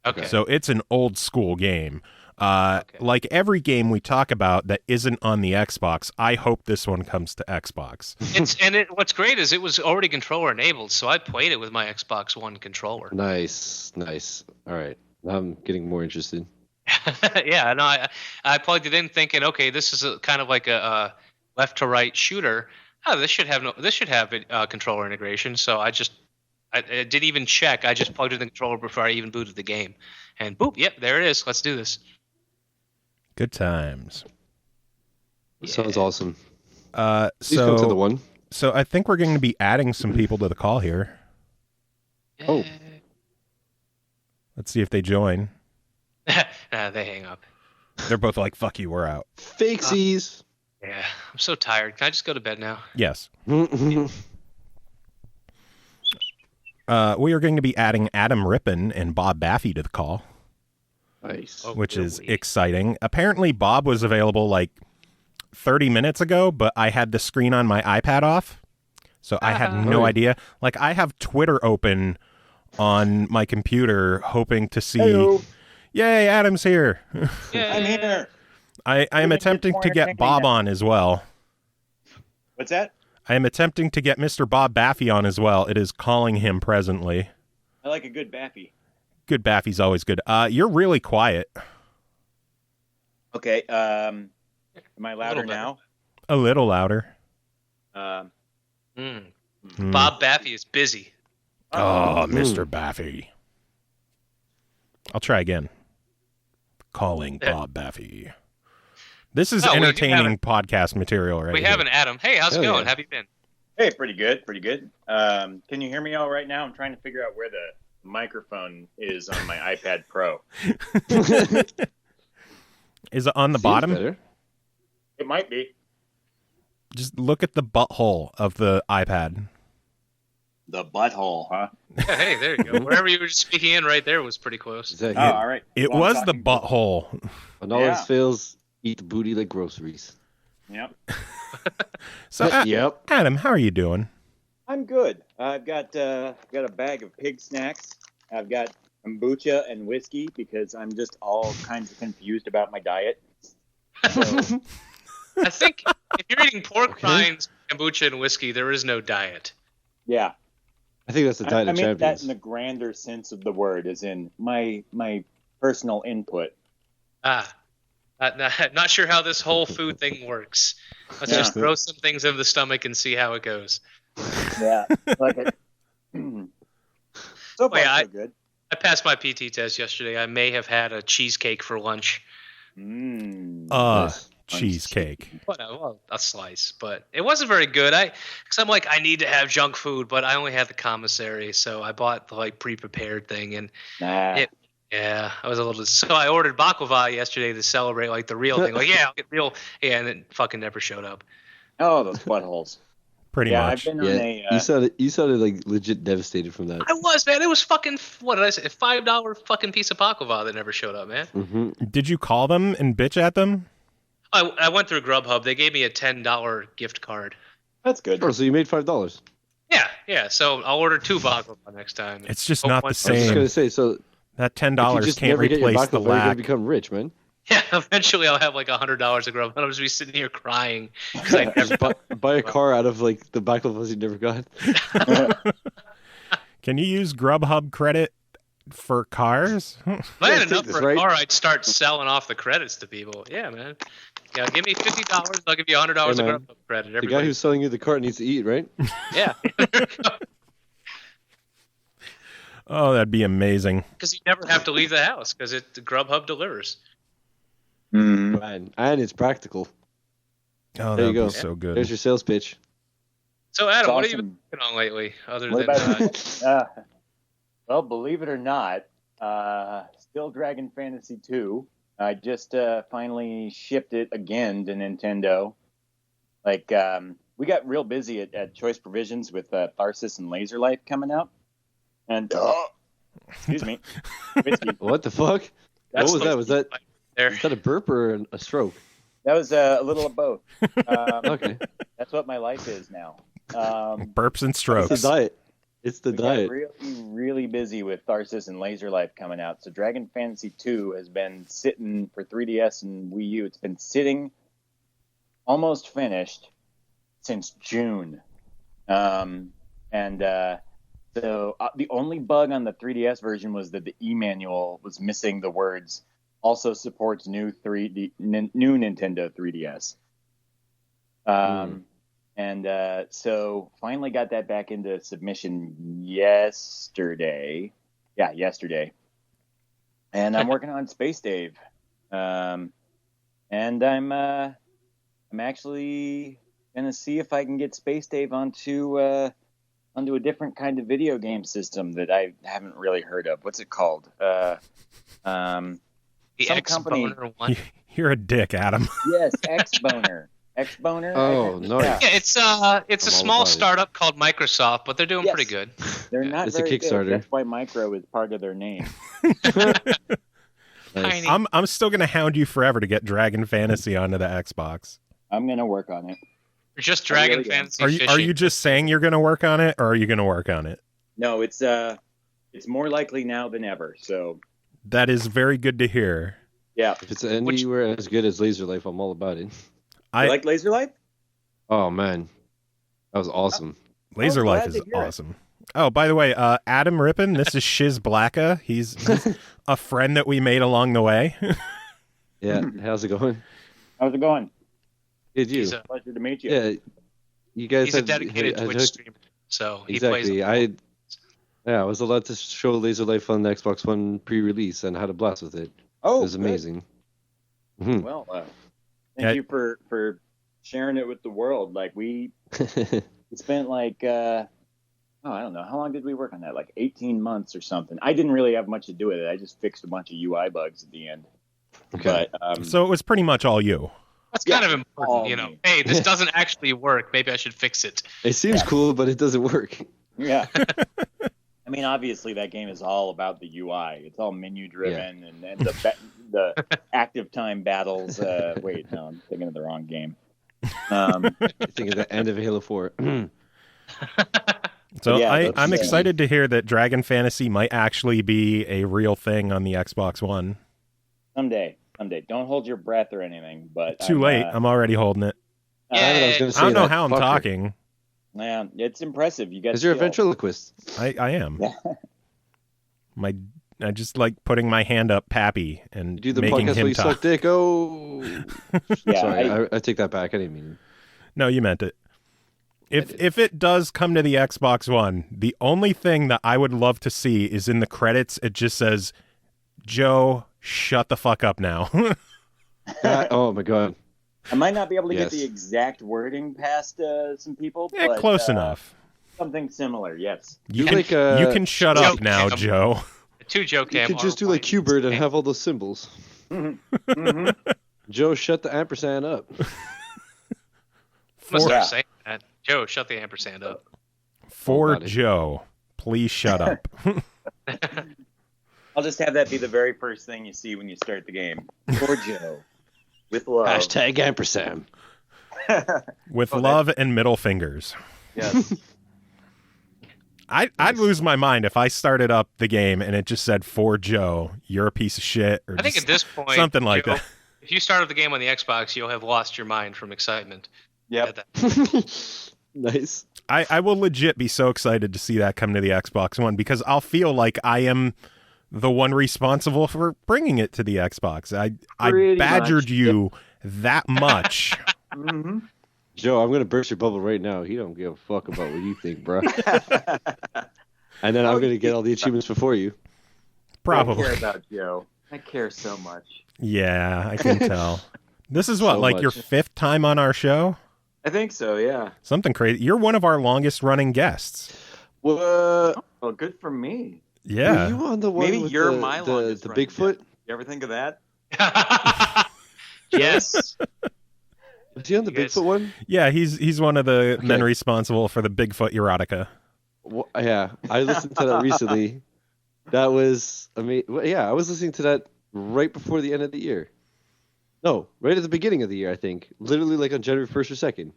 Okay. So it's an old school game. Like every game we talk about that isn't on the Xbox, I hope this one comes to Xbox. What's great is it was already controller enabled, so I played it with my Xbox One controller. Nice. All right. I'm getting more interested. Yeah, no, I plugged it in thinking, okay, this is kind of like a left to right shooter. Oh, this should have controller integration. So I didn't even check. I just plugged in the controller before I even booted the game, and boop, yep, there it is. Let's do this. Good times. Yeah. Sounds awesome. Please come to the one. So I think we're going to be adding some people to the call here. Oh. Let's see if they join. Nah, they hang up. They're both like, fuck you, we're out. Fakesies. Yeah, I'm so tired. Can I just go to bed now? Yes. We are going to be adding Adam Rippon and Bob Baffy to the call. Nice. Which is exciting. Apparently, Bob was available like 30 minutes ago, but I had the screen on my iPad off, so I had no idea. Like, I have Twitter open on my computer, hoping to see. Hello. Yay, Adam's here. Yeah. I'm here. I am attempting to get Bob on as well. What's that? I am attempting to get Mr. Bob Baffy on as well. It is calling him presently. I like a good Baffy. Good Baffy's always good. You're really quiet. Okay. Am I louder now? A little louder. Bob Baffy is busy. Oh, Mr. Baffy. I'll try again. Calling Bob Baffy. This is entertaining podcast material right We have an Adam. Hey, how's it going? Yeah. Have you been? Hey, pretty good. Can you hear me all right now? I'm trying to figure out where the microphone is on my iPad Pro. Is it on the bottom? Better. It might be. Just look at the butthole of the iPad. The butthole, huh? Yeah, hey, there you go. Wherever you were speaking in right there was pretty close. Oh, all right. It Well, was the butthole. When all else fails, eat the booty like groceries. Yep. So, Yep. Adam, how are you doing? I'm good. I've got a bag of pig snacks. I've got kombucha and whiskey because I'm just all kinds of confused about my diet. So, I think if you're eating pork rinds, kombucha, and whiskey, there is no diet. yeah. I think that's the diet I of meant champions. that in the grander sense of the word, as in my personal input. Not sure how this whole food thing works. Let's just throw some things in the stomach and see how it goes. Yeah, like it. So far, so good. I passed my PT test yesterday. I may have had a cheesecake for lunch. Nice. Cheesecake. Well, a slice, but it wasn't very good. Because I'm like, I need to have junk food, but I only had the commissary, so I bought the like pre-prepared thing, and Yeah, I was a little. So I ordered baklava yesterday to celebrate like the real thing. Like, yeah, I'll get real. Yeah, and it fucking never showed up. Oh, those buttholes. Pretty much. I've been on a. You sounded like legit devastated from that. I was, man. It was fucking. What did I say? $5 fucking piece of baklava that never showed up, man. Mm-hmm. Did you call them and bitch at them? I went through Grubhub. They gave me a $10 gift card. That's good. Oh, so you made $5. Yeah. So I'll order 2 baklava next time. It's just not the I was just same. gonna say, so That if you $10 just can't never get your replace the baklava, you're gonna lack. become rich, man. Yeah, eventually I'll have like $100 of Grubhub, and I'll just be sitting here crying because I never. Buy a car out of like the baklavas you never got. Can you use Grubhub credit for cars? Man, take enough this, for right? a car, I'd start selling off the credits to people. Yeah, man. Yeah, give me $50. I'll give you $100 of man. Grubhub credit. The guy who's selling you the cart needs to eat, right? Yeah. Oh, that'd be amazing. Because you never have to leave the house because the Grubhub delivers. And it's practical. Oh, There that'd you go. be so good. There's your sales pitch. So, Adam, It's what have you been awesome. working on lately other What than about, well, believe it or not, still Dragon Fantasy 2. I just finally shipped it again to Nintendo. Like, we got real busy at Choice Provisions with Tharsis and Laser Life coming out. And, excuse me, whiskey. What the fuck? That's What was that? Was that there? is that a burp or a stroke? That was a little of both. Okay. That's what my life is now. Burps and It's strokes. the diet. It's the We diet. got really, really busy with Tharsis and Laser Life coming out. So Dragon Fantasy 2 has been sitting for 3DS and Wii U. It's been sitting almost finished since June. So the only bug on the 3DS version was that the e-manual was missing the words also supports new Nintendo 3DS. So finally got that back into submission yesterday. Yeah, yesterday. And I'm working on Space Dave. And I'm actually gonna see if I can get Space Dave onto a different kind of video game system that I haven't really heard of. What's it called? The some X-Boner company- one. You're a dick, Adam. Yes, X-Boner. X-Boner? Oh, no. Yeah, it's a I'm small all about it. startup called Microsoft, but they're doing Yes. pretty good. They're not It's a very Kickstarter. good. That's why Micro is part of their name. Nice. Tiny. I'm still gonna hound you forever to get Dragon Fantasy onto the Xbox. I'm going to work on it. Just Dragon really am. Fantasy Are fishing. you just saying you're gonna work on it, or are you gonna work on it? No, it's more likely now than ever. So, That is very good to hear. yeah. If it's anywhere as good as Laser Life, I'm all about it. You I like Laser Life? Oh man, that was awesome. Laser glad Life to is hear it. awesome. Oh, by the way, Adam Rippin, this is Shiz Blacka. He's a friend that we made along the way. Yeah, how's it going? How's it going? Did you? He's a, Pleasure to meet you. Yeah, you guys. he's a had- dedicated I Twitch took- streamer, so he Exactly. plays. I was allowed to show Laser Life on the Xbox One pre-release and had a blast with it. Oh, It was good. amazing. Mhm. Well, Yeah. thank you for sharing it with the world. Like we spent like I don't know, how long did we work on that? Like 18 months or something. I didn't really have much to do with it. I just fixed a bunch of UI bugs at the end. Okay. But So it was pretty much all you. That's kind Yeah. of important, you know. me. Hey, this doesn't actually work. Maybe I should fix it. It seems cool, but it doesn't work. yeah. I mean, obviously that game is all about the UI. It's all menu driven and the active time battles. Wait, no, I'm thinking of the wrong game. I think at the end of Halo 4. So Yeah, I'm that's- excited to hear that Dragon Fantasy might actually be a real thing on the Xbox One. Someday. Don't hold your breath or anything. But Too late. I'm already holding it. I was gonna I don't know say that how I'm fucker. talking. Yeah, it's impressive. You guys. Because you're a ventriloquist. I am. Yeah. I just like putting my hand up, Pappy, and You do the making podcast where him you talk. suck dick. Oh, Yeah, sorry, I take that back. I didn't mean. No, you meant it. If it does come to the Xbox One, the only thing that I would love to see is in the credits. It just says, "Joe, shut the fuck up now." Oh my god. I might not be able to Yes. get the exact wording past some people, Yeah, but close enough. something similar. Yes. You Do can, like a- you can shut Joe up now, Cam. Joe. two Joe You Cam. could just do like Qbert and have all those symbols. Joe, shut the ampersand up. I'm gonna start saying that. Joe, shut the ampersand up. For Joe, please shut up. I'll just have that be the very first thing you see when you start the game. For Joe. With love. Hashtag ampersand. With love and middle fingers. Yes. I'd lose my mind if I started up the game and it just said "For Joe, you're a piece of shit," or I think at this point, something like Joe, that. If you start up the game on the Xbox, you'll have lost your mind from excitement. Yep. Nice. I will legit be so excited to see that come to the Xbox One because I'll feel like I am the one responsible for bringing it to the Xbox. I badgered you that much. Mm-hmm. Joe, I'm gonna burst your bubble right now. He don't give a fuck about what you think, bro. And then I'm gonna get all the achievements before you. Probably. I care about Joe. I care so much. Yeah, I can tell. This is what, So like much. your 5th time on our show? I think so, yeah. Something crazy. You're one of our longest running guests. What? Well, good for me. Yeah. Were you on the one Maybe with you're the, my the longest running Bigfoot? guest. You ever think of that? Yes. Was he on the You guys- Bigfoot one? Yeah, he's one of the men Okay. responsible for the Bigfoot erotica. Well, yeah, I listened to that recently. That was amazing. Yeah, I was listening to that right before the end of the year. No, right at the beginning of the year, I think. Literally like on January 1st or 2nd.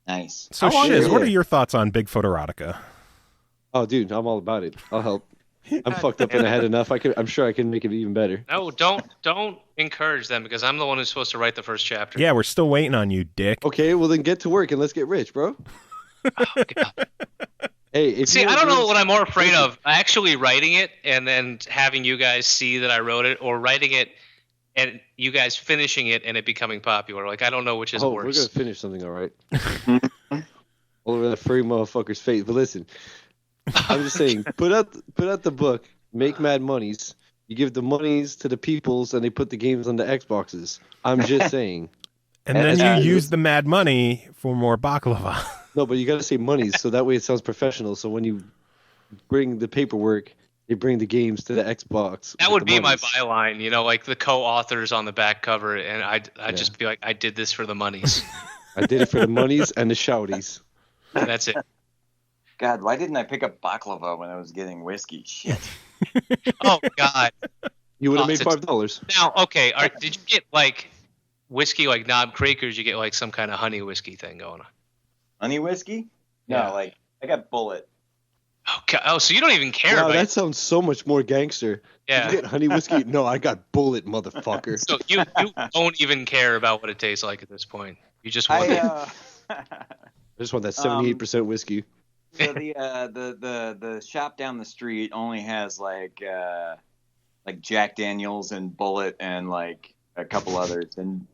Nice. So, How long Shiz, is what it? are your thoughts on Bigfoot erotica? Oh, dude, I'm all about it. I'll help. I'm fucked up in the head enough. I'm sure I can make it even better. No, don't encourage them because I'm the one who's supposed to write the first chapter. Yeah, we're still waiting on you, dick. Okay, well then get to work and let's get rich, bro. Oh, God. Hey, if See, you I want don't know rich- what I'm more afraid of: actually writing it and then having you guys see that I wrote it, or writing it and you guys finishing it and it becoming popular. Like, I don't know which is Oh, we're worse. gonna finish something, all right. All over that furry motherfucker's face. But listen, I'm just saying, put out the book, make mad monies. You give the monies to the peoples, and they put the games on the Xboxes. I'm just saying. And then And- you use the mad money for more baklava. No, but you got to say monies, so that way it sounds professional. So when you bring the paperwork, they bring the games to the Xbox. That with would the be my monies. byline, like the co-authors on the back cover, and I'd just be like, I did this for the monies. I did it for the monies and the shouties. That's it. God, why didn't I pick up baklava when I was getting whiskey? Shit. Oh God. You would have Oh, made it's- $5. Now, okay, did you get like whiskey like Knob Creek, or did you get like some kind of honey whiskey thing going on? Honey whiskey? Yeah. No, like, I got Bullet. Okay. Oh, so you don't even care Wow, about that sounds so much more gangster. yeah. Did you get honey whiskey? No, I got Bullet, motherfucker. So you don't even care about what it tastes like at this point. You just want it. I just want that 78% whiskey. So the shop down the street only has like Jack Daniels and Bullet and like a couple others, and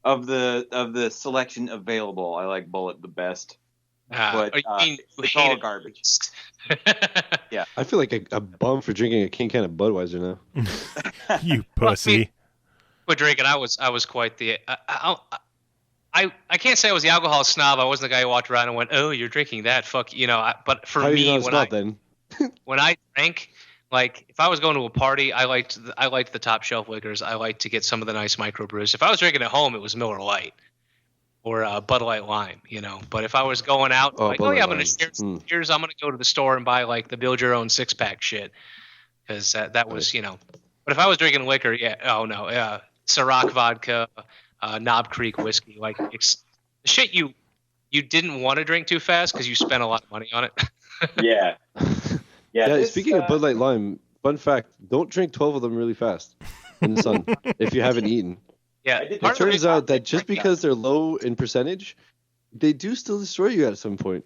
of the selection available, I like Bullet the best. But you mean you it's hate all it? garbage. I feel like a bum for drinking a can of Budweiser now. You pussy. Quit drinking. I was quite the. I can't say I was the alcohol snob. I wasn't the guy who walked around and went, "Oh, you're drinking that, fuck," But for How me, you not stop then? when I drank, like if I was going to a party, I liked the top shelf liquors. I liked to get some of the nice microbrews. If I was drinking at home, it was Miller Lite or Bud Light Lime, But if I was going out, Oh, like, Bud oh yeah, Light I'm gonna Lime. share some beers. I'm gonna go to the store and buy like the build your own 6-pack shit, because that was But if I was drinking liquor, Ciroc vodka, Knob Creek whiskey, like it's shit you didn't want to drink too fast because you spent a lot of money on it. Yeah. Yeah, speaking of Bud Light Lime, fun fact, don't drink 12 of them really fast in the sun if you haven't eaten. Yeah, It part of the turns reason- out that just because they're low in percentage, they do still destroy you at some point.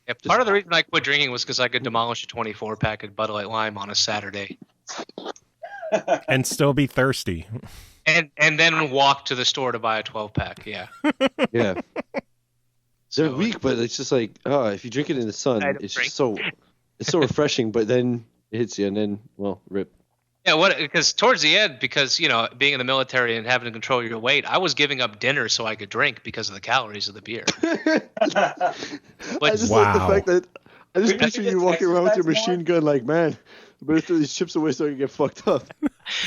Yeah, part of the reason I quit drinking was because I could demolish a 24-pack of Bud Light Lime on a Saturday, And still be thirsty. and then walk to the store to buy a 12-pack. Yeah, Yeah. They're So, weak, but it's just like, if you drink it in the sun, I don't it's drink. just so refreshing, but then it hits you and then, well, rip. Yeah, because towards the end, because being in the military and having to control your weight, I was giving up dinner so I could drink because of the calories of the beer. I just like the Wow. fact that I just We need picture to you get walking around with your exercise machine gun like, man, I better throw these chips away so I can get fucked up.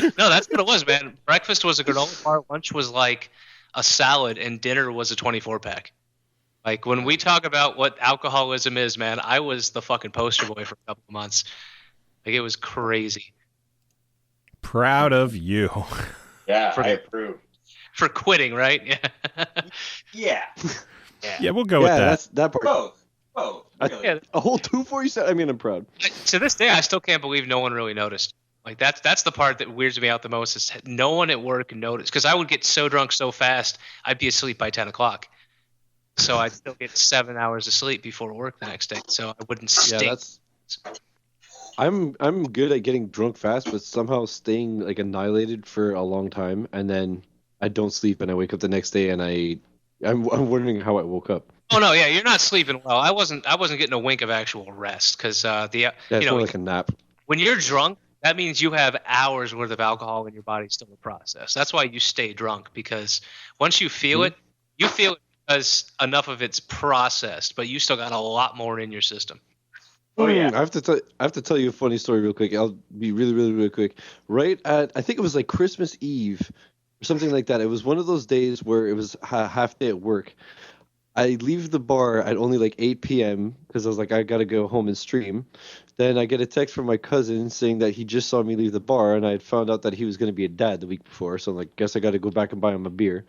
No, that's what it was, man. Breakfast was a granola bar, lunch was like a salad, and dinner was a 24-pack. Like, when we talk about what alcoholism is, man, I was the fucking poster boy for a couple of months. Like, it was crazy. Proud of you. Yeah, I approve. For quitting, right? Yeah. Yeah, we'll go with that. That's that part. Both. Really. Yeah, A whole 247. I mean, I'm proud. to this day, I still can't believe no one really noticed. Like, that's the part that weirds me out the most, is no one at work noticed. Because I would get so drunk so fast, I'd be asleep by 10 o'clock. So I'd still get 7 hours of sleep before work the next day. So I wouldn't stink. Yeah, that's. I'm good at getting drunk fast, but somehow staying like annihilated for a long time, and then I don't sleep, and I wake up the next day, and I'm wondering how I woke up. Oh no, yeah, you're not sleeping well. I wasn't getting a wink of actual rest, because Yeah, it's more like a nap. when you're drunk, that means you have hours worth of alcohol in your body still to process. That's why you stay drunk, because once you feel it, you feel it because enough of it's processed, but you still got a lot more in your system. Oh yeah. I have to tell you a funny story real quick. I'll be really, really, really quick. Right at, I think it was like Christmas Eve or something like that. It was one of those days where it was half day at work. I leave the bar at only like 8 p.m. because I was like, I got to go home and stream. Then I get a text from my cousin saying that he just saw me leave the bar, and I had found out that he was going to be a dad the week before. So I'm like, guess I got to go back and buy him a beer.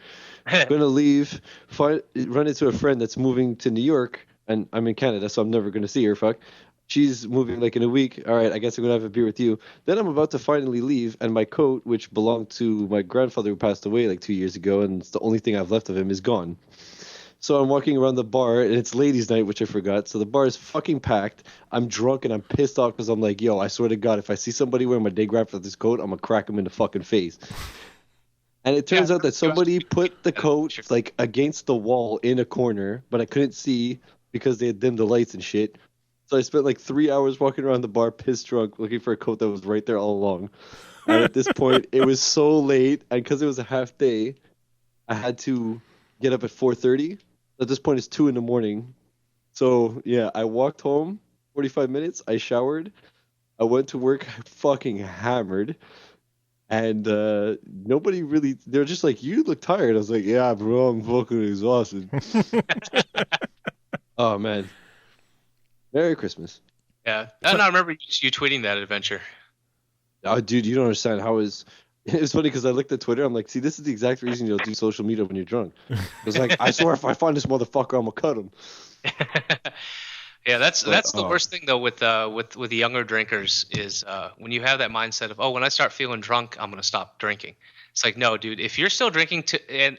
I'm going to leave, run into a friend that's moving to New York, and I'm in Canada, so I'm never going to see her. Fuck. She's moving like in a week. All right, I guess I'm going to have a beer with you. Then I'm about to finally leave, and my coat, which belonged to my grandfather who passed away like 2 years ago, and it's the only thing I've left of him, is gone. So I'm walking around the bar, and it's ladies' night, which I forgot. So the bar is fucking packed. I'm drunk, and I'm pissed off because I'm like, yo, I swear to God, if I see somebody wearing my day grandfather's coat, I'm going to crack him in the fucking face. And it turns out that somebody put the coat like against the wall in a corner, but I couldn't see because they had dimmed the lights and shit. So I spent like 3 hours walking around the bar, pissed drunk, looking for a coat that was right there all along. And at this point, it was so late, and because it was a half day, I had to get up at 4:30. At this point, it's 2 a.m. So yeah, I walked home 45 minutes. I showered. I went to work fucking hammered. And nobody really, they're just like, you look tired. I was like, yeah, bro, I'm fucking exhausted. Oh, man. Merry Christmas. Yeah, and I remember you tweeting that adventure. Oh, dude, you don't understand how it's funny because I looked at Twitter. I'm like, see, this is the exact reason you'll do social media when you're drunk. It's like, I swear if I find this motherfucker, I'm going to cut him. Yeah, that's the worst thing though with the younger drinkers is when you have that mindset of, oh, when I start feeling drunk, I'm gonna stop drinking. It's like, no, dude, if you're still drinking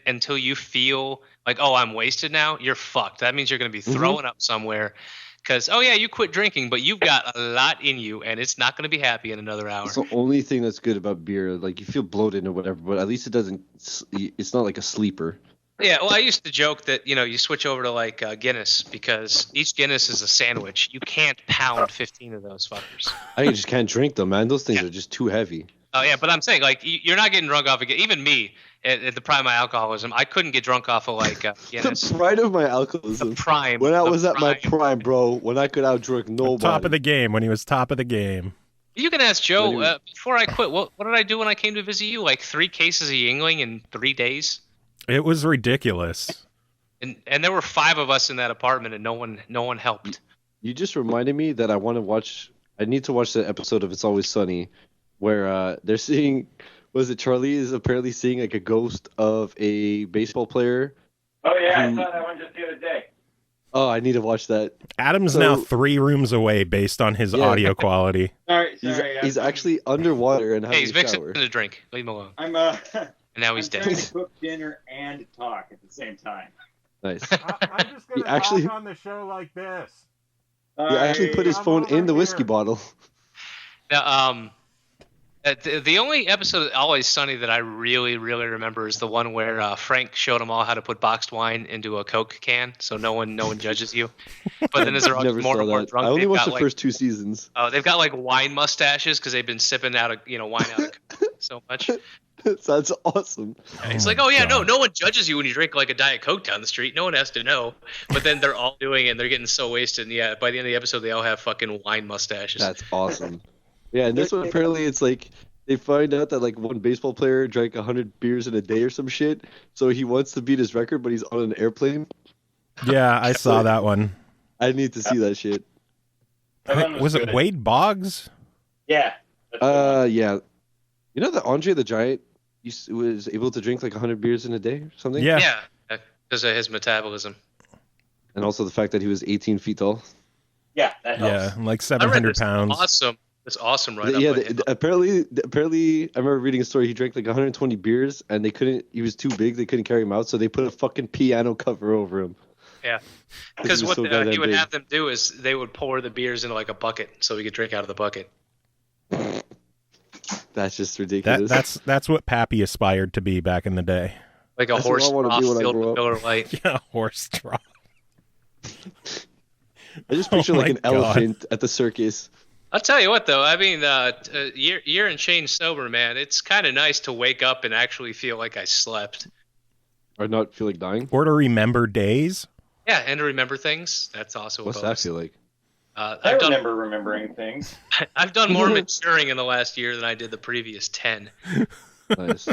until you feel like, oh, I'm wasted now, you're fucked. That means you're gonna be throwing up somewhere. Because, oh yeah, you quit drinking, but you've got a lot in you, and it's not gonna be happy in another hour. It's the only thing that's good about beer. Like, you feel bloated or whatever, but at least it doesn't. It's not like a sleeper. Yeah, well, I used to joke that, you switch over to like Guinness because each Guinness is a sandwich. You can't pound 15 of those fuckers. I just can't drink them, man. Those things are just too heavy. Oh yeah, but I'm saying like you're not getting drunk off of even me at the prime of my alcoholism. I couldn't get drunk off of like Guinness. The prime of my alcoholism. The prime. When I was at my prime, bro. When I could outdrink nobody. Top of the game. When he was top of the game. You can ask Joe. Before I quit, what did I do when I came to visit you? Like 3 cases of Yingling in 3 days. It was ridiculous. And there were 5 of us in that apartment, and no one helped. You just reminded me that I need to watch the episode of It's Always Sunny, where they're seeing, Charlie is apparently seeing like a ghost of a baseball player. Oh yeah, I saw that one just the other day. Oh, I need to watch that. Adam's now 3 rooms away based on his audio quality. Sorry. He's actually underwater and having he's a mixing shower. a drink. Leave him alone. And now he's dead. trying to cook dinner and talk at the same time. Nice. I'm just going to talk on the show like this. He actually put his phone in the whiskey bottle. Now, the only episode of Always Sunny that I really, really remember is the one where Frank showed them all how to put boxed wine into a Coke can, so no one judges you. But then as they're all more and more drunk, I only watched the first 2 seasons. Oh, they've got like wine mustaches because they've been sipping out of wine out of. so much. That's awesome. It's like, oh yeah, no one judges you when you drink like a Diet Coke down the street. No one has to know. But then they're all doing it and they're getting so wasted. And yeah, by the end of the episode, they all have fucking wine mustaches. That's awesome. Yeah, and this one apparently it's like they find out that like one baseball player drank 100 beers in a day or some shit. So he wants to beat his record, but he's on an airplane. Yeah, I saw that one. I need to see that shit. Was it Wade Boggs? Yeah. Yeah. You know that Andre the Giant was able to drink like 100 beers in a day or something? Yeah, because of his metabolism. And also the fact that he was 18 feet tall. Yeah, that helps. Yeah, like 700 pounds. Awesome. It's awesome, right? Yeah, apparently, I remember reading a story. He drank like 120 beers, and they couldn't. He was too big. They couldn't carry him out, so they put a fucking piano cover over him. Yeah, because what he would have them do is they would pour the beers into like a bucket, so he could drink out of the bucket. That's just ridiculous. That's what Pappy aspired to be back in the day. Like a horse trough filled with Miller Lite. Yeah, a horse trough. I just picture like an elephant at the circus. I'll tell you what, though. I mean, year and change sober, man. It's kind of nice to wake up and actually feel like I slept. Or not feel like dying. Or to remember days. Yeah, and to remember things. That's also What's that feel like? I remember remembering things. I've done more maturing in the last year than I did the previous 10. Nice.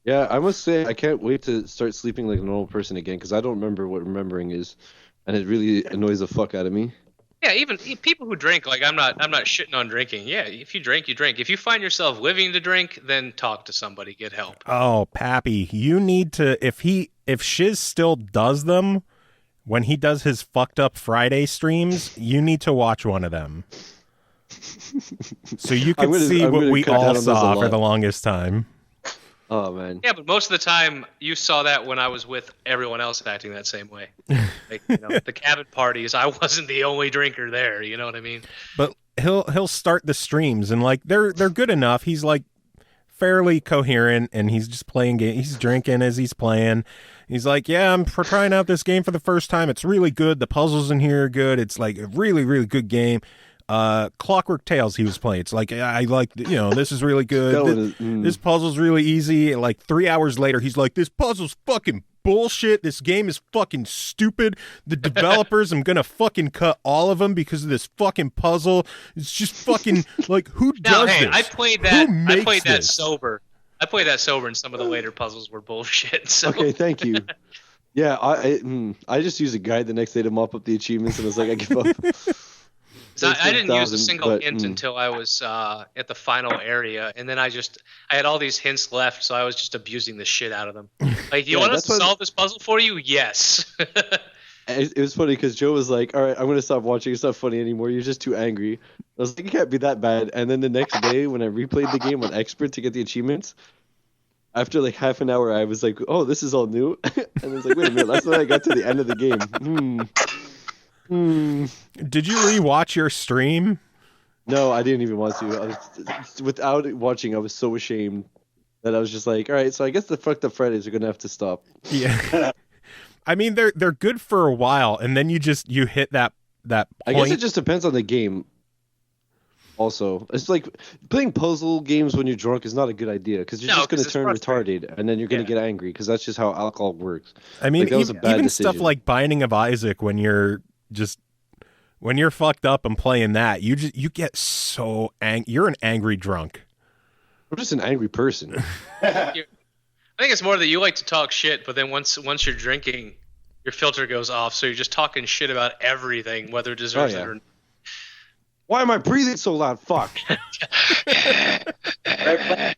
Yeah, I must say, I can't wait to start sleeping like a normal person again, because I don't remember what remembering is, and it really annoys the fuck out of me. Yeah, even people who drink, like I'm not shitting on drinking. Yeah, if you drink, you drink. If you find yourself living to drink, then talk to somebody, get help. Oh, Pappy, you need to if Shiz still does them when he does his fucked up Friday streams, you need to watch one of them. So you can see what we all saw for the longest time. Oh man. Yeah, but most of the time you saw that when I was with everyone else acting that same way. Like, the cabin parties, I wasn't the only drinker there. You know what I mean? But he'll start the streams and like they're good enough. He's like fairly coherent and he's just playing game. He's drinking as he's playing. He's like, yeah, I'm trying out this game for the first time. It's really good. The puzzles in here are good. It's like a really, really good game. Clockwork Tales he was playing. It's like, I like, this is really good. This puzzle's really easy. Like 3 hours later, he's like, this puzzle's fucking bullshit. This game is fucking stupid. The developers, I'm gonna fucking cut all of them because of this fucking puzzle. It's just fucking like, who does this? I played that sober. I played that sober, and some of the later puzzles were bullshit. So. Okay, thank you. Yeah, I just used a guide the next day to mop up the achievements, and I was like, I give up. I didn't use a single hint until I was at the final area, and then I had all these hints left, so I was just abusing the shit out of them. Like, you want us to solve this puzzle for you? Yes. It was funny because Joe was like, all right, I'm going to stop watching. It's not funny anymore. You're just too angry. I was like, it can't be that bad. And then the next day when I replayed the game on Expert to get the achievements, after like half an hour, I was like, oh, this is all new. And I was like, wait a minute, that's when I got to the end of the game. Did you rewatch your stream? No, I didn't even want to. Without watching, I was so ashamed that I was just like, all right, so I guess the fucked up Fridays are going to have to stop. Yeah. I mean, they're good for a while, and then you hit that point. I guess it just depends on the game. Also, it's like playing puzzle games when you're drunk is not a good idea because you're just going to turn retarded, and then you're going to get angry because that's just how alcohol works. I mean, even stuff like Binding of Isaac, when you're fucked up and playing that, you get so angry. You're an angry drunk. I'm just an angry person. I think it's more that you like to talk shit, but then once you're drinking, your filter goes off, so you're just talking shit about everything, whether it deserves it or not. Why am I breathing so loud? Fuck.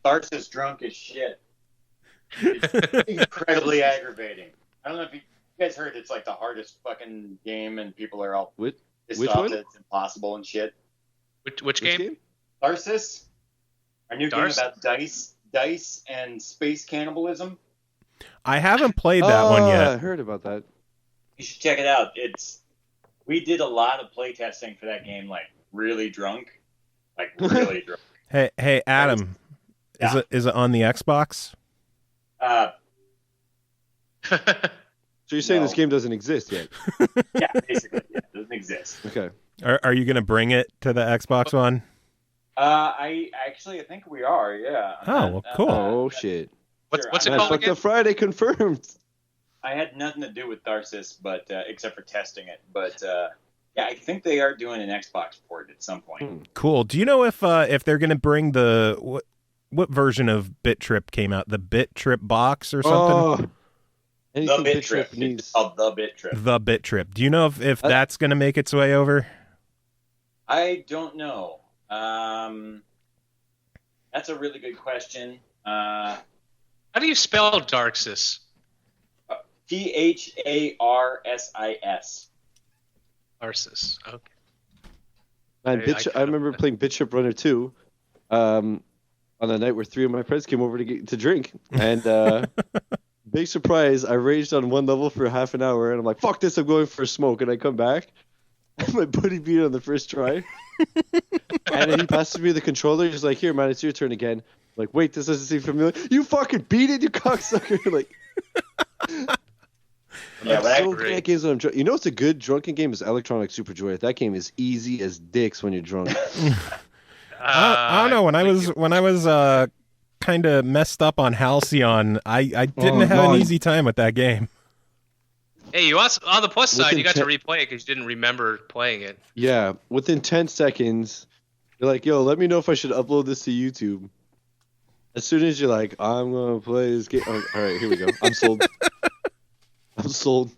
Starts as drunk as shit. It's incredibly aggravating. I don't know if you guys heard it's like the hardest fucking game, and people are all which one? That it's impossible and shit. Which game? Tharsis. Our new game about dice and space cannibalism. I haven't played that one yet. I heard about that. You should check it out. We did a lot of playtesting for that game, like really drunk. Hey, Adam, is it on the Xbox? So you're saying this game doesn't exist yet? Yeah, basically, it doesn't exist. Okay. Are you going to bring it to the Xbox One? I think we are. Yeah. Well, cool. Oh shit. What's it Man, called fucked again? up Friday confirmed. I had nothing to do with Tharsis, but except for testing it. But yeah, I think they are doing an Xbox port at some point. Cool. Do you know if they're going to bring the what version of Bit Trip came out? The Bit Trip box or something? Oh, anything The Bit Trip needs. It's called the Bit Trip. The Bit Trip. Do you know if that's going to make its way over? I don't know. That's a really good question. How do you spell Darksis? Tharsis. Darksis. Okay. Man, I remember playing Bishop Runner 2 on a night where 3 of my friends came over to drink. And big surprise, I raged on one level for half an hour. And I'm like, fuck this, I'm going for a smoke. And I come back. And my buddy beat it on the first try. And then he passes me the controller. He's like, here, man, it's your turn again. I'm like, wait, this doesn't seem familiar. You fucking beat it, you cocksucker. Like, Yeah, but so good at games when I'm drunk. You know what's a good drunken game is Electronic Super Joy. That game is easy as dicks when you're drunk. I don't know. When I was kind of messed up on Halcyon, I didn't have an easy time with that game. Hey, you also, on the plus side, Within you got to replay it because you didn't remember playing it. Yeah, within 10 seconds, you're like, yo, let me know if I should upload this to YouTube. As soon as you're like, I'm going to play this game. Oh, all right, here we go. I'm sold. I'm sold.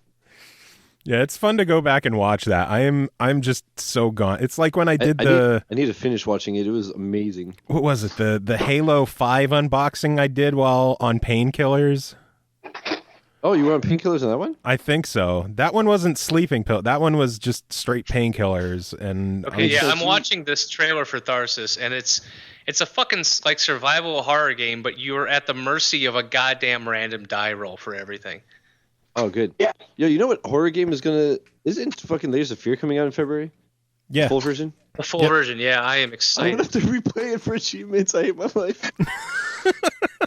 Yeah, it's fun to go back and watch that. I'm just so gone. It's like when I did I need to finish watching it. It was amazing. What was it? The Halo 5 unboxing I did while on Painkillers. Oh, you were on Painkillers on that one? I think so. That one wasn't Sleeping Pill. That one was just straight Painkillers. And Okay, I'm watching this trailer for Tharsis, and it's a fucking like survival horror game, but you're at the mercy of a goddamn random die roll for everything. Oh, good. Yeah. Yo, you know what horror game is gonna? Isn't fucking Layers of Fear coming out in February? Yeah. Full version. The full version, yeah. I am excited. I'm gonna have to replay it for achievements. I hate my life.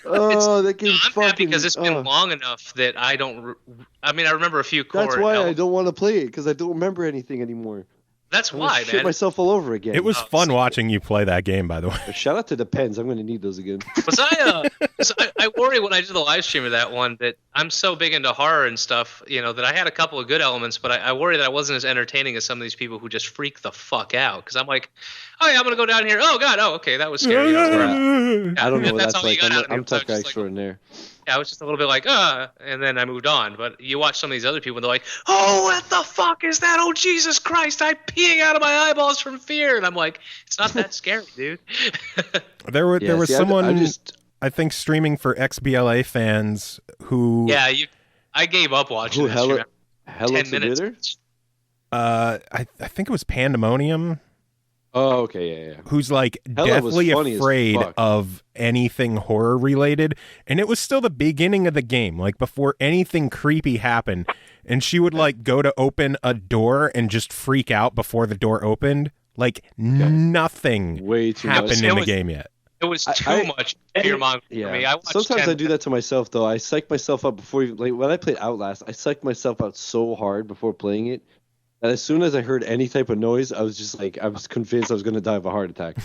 That game's I'm fucking. happy because it's been long enough that I don't. I mean, I remember a few core. That's why I don't want to play it because I don't remember anything anymore. That's I'm why, gonna shit man. myself all over again. it was fun watching you play that game, by the way. Shout out to the pens. I'm gonna need those again. Was I worry when I did the live stream of that one that I'm so big into horror and stuff, that I had a couple of good elements, but I worry that I wasn't as entertaining as some of these people who just freak the fuck out. Because I'm like, oh yeah, I'm gonna go down here. Oh god, oh okay, that was scary. I don't know what that's all you like. got out of me. I'm tough So guy just like, extraordinaire. yeah, I was just a little bit like, and then I moved on. But you watch some of these other people, and they're like, oh, what the fuck is that? Oh, Jesus Christ, I'm peeing out of my eyeballs from fear. And I'm like, it's not that scary, dude. There was someone, I I think, streaming for XBLA fans who... Yeah, I gave up watching that stream after 10 minutes. I think it was Pandemonium. Oh, okay, yeah. Who's like Hella was deathly funny as afraid fuck. of anything horror related, and it was still the beginning of the game, like before anything creepy happened, and she would like go to open a door and just freak out before the door opened, like nothing Way too happened much. in the game yet. It was too much fear-mongering for me. I watched Sometimes 10 I do that to myself, though. I psych myself up before, like when I played Outlast, I psyched myself out so hard before playing it. And as soon as I heard any type of noise, I was just like, I was convinced I was going to die of a heart attack.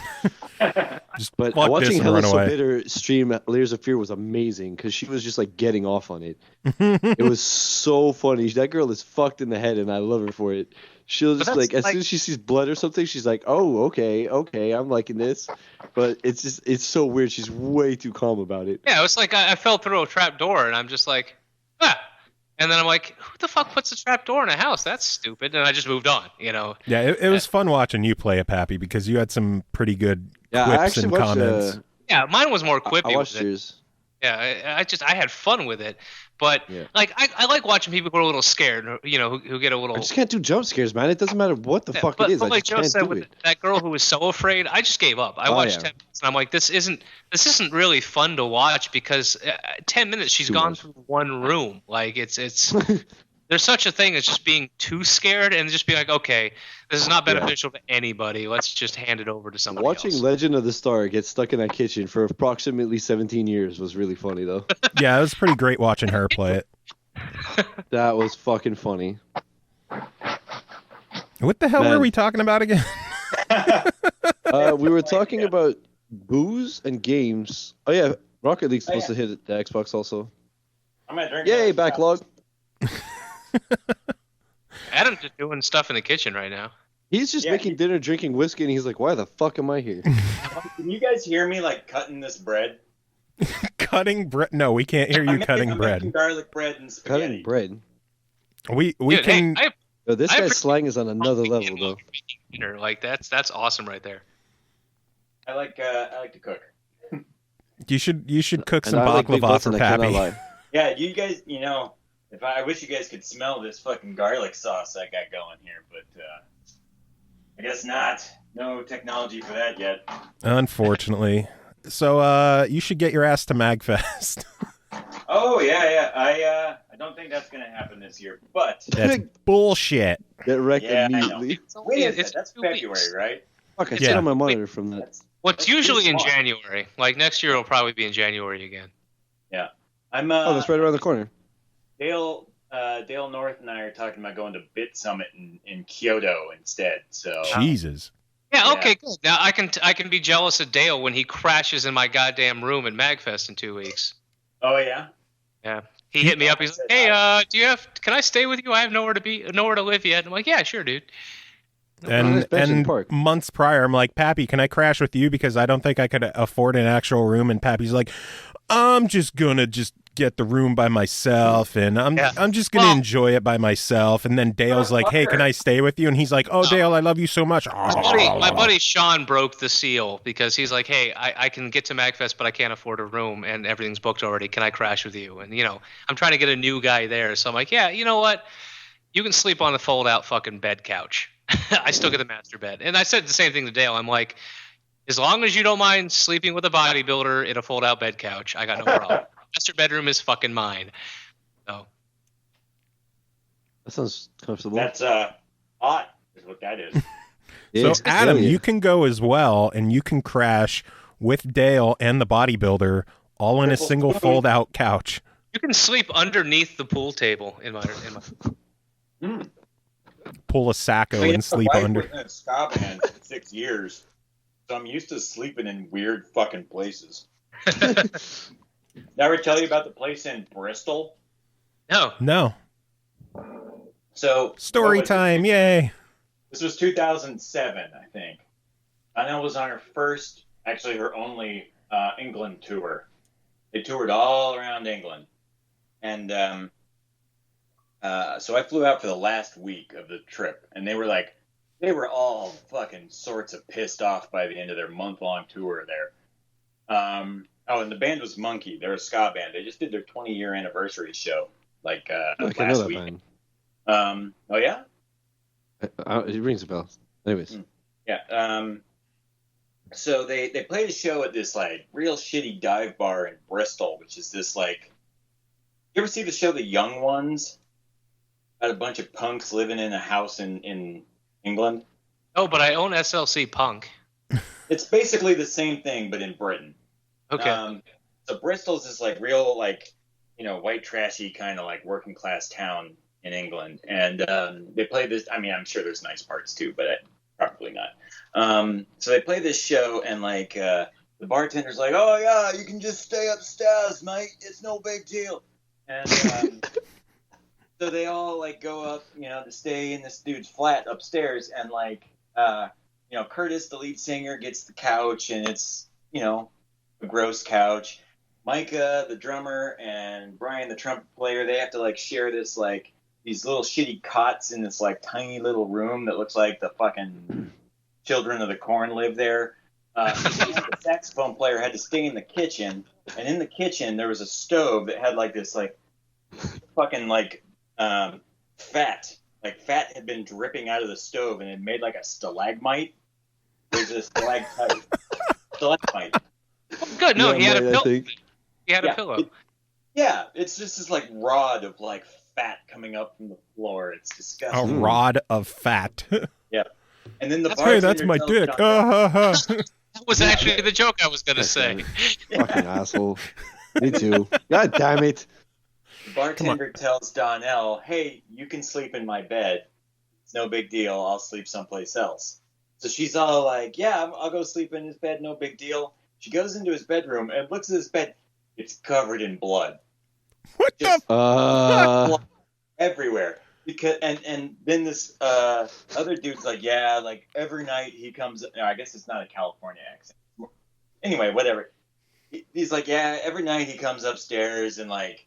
But watching Hella So Bitter stream Layers of Fear was amazing because she was just like getting off on it. It was so funny. That girl is fucked in the head, and I love her for it. She'll just like, as soon as she sees blood or something, she's like, oh, okay, I'm liking this. But it's so weird. She's way too calm about it. Yeah, it was like I fell through a trap door, and I'm just like, And then I'm like, who the fuck puts a trap door in a house? That's stupid. And I just moved on, Yeah, it was fun watching you play it, Pappy, because you had some pretty good quips and comments. Yeah, mine was more quippy. I watched yours. Yeah, I had fun with it. But, like, I like watching people who are a little scared, who get a little... I just can't do jump scares, man. It doesn't matter what the fuck it is. But I like just Joe can't said, do with it. that girl who was so afraid, I just gave up. I watched 10 minutes, and I'm like, this isn't really fun to watch because 10 minutes, she's gone through one room. Like, it's there's such a thing as just being too scared and just being like, okay, this is not beneficial to anybody. Let's just hand it over to somebody else. Watching Legend of the Star get stuck in that kitchen for approximately 17 years was really funny, though. Yeah, it was pretty great watching her play it. That was fucking funny. What the hell were we talking about again? We were talking about booze and games. Oh yeah, Rocket League's supposed to hit the Xbox also. I'm gonna drink. Yay, backlog. Adam's just doing stuff in the kitchen right now. He's just making dinner, drinking whiskey, and he's like, "Why the fuck am I here?" Can you guys hear me like cutting this bread? Cutting bread? No, we can't hear you cutting I'm bread. making garlic bread and spaghetti. Cutting bread. We Dude, can. Hey, Yo, this I guy's slang is on another level, though. dinner. Like that's awesome right there. I like to cook. You should cook And some I like big baklava butts, for and I cannot Pappy. lie. Yeah, you guys, I wish you guys could smell this fucking garlic sauce I got going here, but I guess not. No technology for that yet. Unfortunately. So you should get your ass to MagFest. Oh yeah. I don't think that's gonna happen this year, but That's bullshit. Get wrecked Yeah, I know. immediately. wait a It's minute, that's 2 February, weeks. right? Fuck, I It's sit Yeah. on my monitor from that. What's That's usually pretty in small. January. Like next year, it'll probably be in January again. I'm Oh, that's right around the corner. Dale North and I are talking about going to Bit Summit in Kyoto instead. So Jesus. Yeah. Yeah. Okay. Good. Now I can be jealous of Dale when he crashes in my goddamn room at MagFest in 2 weeks. oh yeah. Yeah. He hit me up. He's like, "Hey, can I stay with you? I have nowhere to live yet." I'm like, "Yeah, sure, dude." nice bench in the park. Months prior, I'm like, Pappy, can I crash with you? Because I don't think I could afford an actual room. And Pappy's like, I'm just gonna get the room by myself, and I'm just gonna enjoy it by myself. And then Dale's like, hey, can I stay with you? And he's like, oh, Dale, I love you so much. My buddy Sean broke the seal because he's like, "Hey, I can get to MagFest, but I can't afford a room, and everything's booked already. Can I crash with you?" And I'm trying to get a new guy there, so I'm like, "Yeah, you know what? You can sleep on the fold-out fucking bed couch. I still get the master bed." And I said the same thing to Dale. I'm like, as long as you don't mind sleeping with a bodybuilder in a fold-out bed couch, I got no problem. Master bedroom is fucking mine. So That sounds comfortable. That's hot. Is what that is. Yeah. So, Adam, Hell yeah. you can go as well, and you can crash with Dale and the bodybuilder all in a single fold-out couch. you can sleep underneath the pool table in my. Pull a sacco and sleep My wife under. was in a ska band for 6 years, so I'm used to sleeping in weird fucking places. Did I ever tell you about the place in Bristol? No. No. So Story time, yay. This was 2007, I think. Anna was on her first, actually her only England tour. They toured all around England. And so I flew out for the last week of the trip. And they were all fucking sorts of pissed off by the end of their month-long tour there. And the band was Monkey. They're a ska band. They just did their 20-year anniversary show, I know last that week. band. Oh, yeah? It rings a bell. Anyways. Yeah. So they played a show at this real shitty dive bar in Bristol, which is this you ever see the show The Young Ones? About a bunch of punks living in a house in England. Oh, but I own SLC Punk. It's basically the same thing, but in Britain. Okay. So Bristol's this real white trashy kind of working class town in England, and they play this. I mean, I'm sure there's nice parts too, but probably not. So they play this show, and the bartender's like, "Oh yeah, you can just stay upstairs, mate. It's no big deal." And so they all go up, to stay in this dude's flat upstairs, and Curtis, the lead singer, gets the couch, and it's a gross couch. Micah, the drummer, and Brian, the trumpet player, they have to share this these little shitty cots in this tiny little room that looks like the fucking Children of the Corn live there. The saxophone player had to stay in the kitchen, and in the kitchen there was a stove that had this fucking fat. Fat had been dripping out of the stove, and it made a stalagmite. There's a stalactite. Stalagmite. Good. No, he had a pillow. think. He had a pillow. Yeah, it's just this rod of fat coming up from the floor. It's A disgusting. rod of fat. Yeah. And then the Hey, bartender that's my tells dick. John- That was actually the joke I was going to say. Fucking asshole. Me too. God damn it. The bartender tells Donnell, "Hey, you can sleep in my bed. It's no big deal. I'll sleep someplace else." So she's all like, yeah, I'll go sleep in his bed, no big deal. She goes into his bedroom and looks at his bed. It's covered in blood. What Just the? blood everywhere. Because and then this other dude's like, yeah, like every night he comes. No, I guess it's not a California accent. Anyway, whatever. He's like, yeah, every night he comes upstairs and like,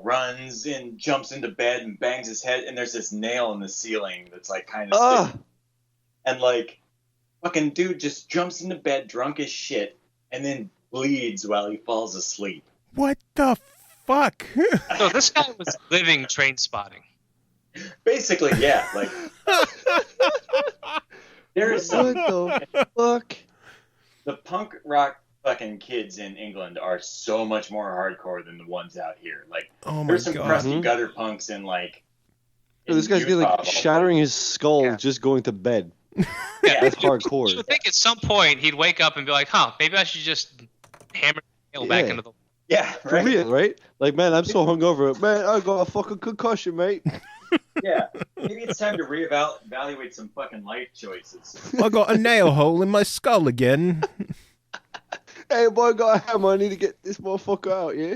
runs and jumps into bed and bangs his head, and there's this nail in the ceiling that's like kind of sticky. And like, fucking dude just jumps into bed drunk as shit and then bleeds while he falls asleep. What the fuck? So this guy was living train spotting. Basically, yeah. Like, there is some. What the fuck? The punk rock fucking kids in England are so much more hardcore than the ones out here. Like, Oh my there's some God. crusty gutter punks in like. This guy's getting like shattering his skull Yeah. just going to bed. Yeah. That's hardcore. You would think at some point he'd wake up and be like, maybe I should just hammer the nail back Yeah. into the. Yeah, For right. real, right? Like, man, I'm so hungover. Man, I got a fucking concussion, mate. Yeah. Maybe it's time to reevaluate some fucking life choices. I got a nail hole in my skull again. Hey, boy, I got a hammer. I need to get this motherfucker out, yeah?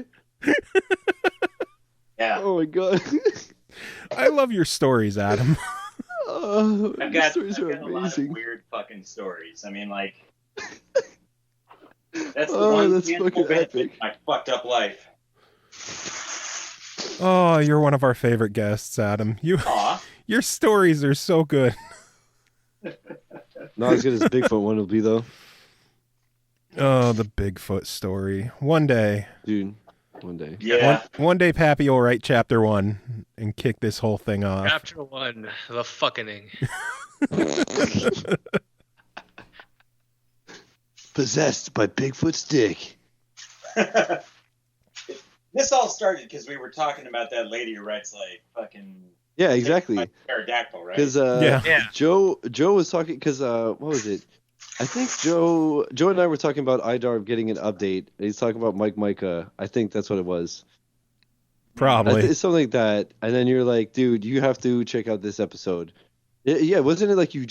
Yeah. Oh, my God. I love your stories, Adam. Oh, I've these got stories are a lot of amazing. weird fucking stories. I mean, like, that's the Oh, one that's tangible fucking benefit epic. of my fucked up life. Oh, you're one of our favorite guests, Adam. Aw. Your stories are so good. Not as good as Bigfoot one will be, though. Oh, the Bigfoot story. One day. Dude, one day. Yeah. One day Pappy will write chapter 1 and kick this whole thing off. Chapter 1, the fucking. Possessed by Bigfoot's dick. This all started because we were talking about that lady who writes like fucking Yeah, exactly. pterodactyl, right? Because Yeah. Joe was talking, because what was it? I think Joe and I were talking about IDARB getting an update. He's talking about Mike Micah. I think that's what it was. Probably. It's something like that. And then you're like, dude, you have to check out this episode. Yeah, wasn't it like you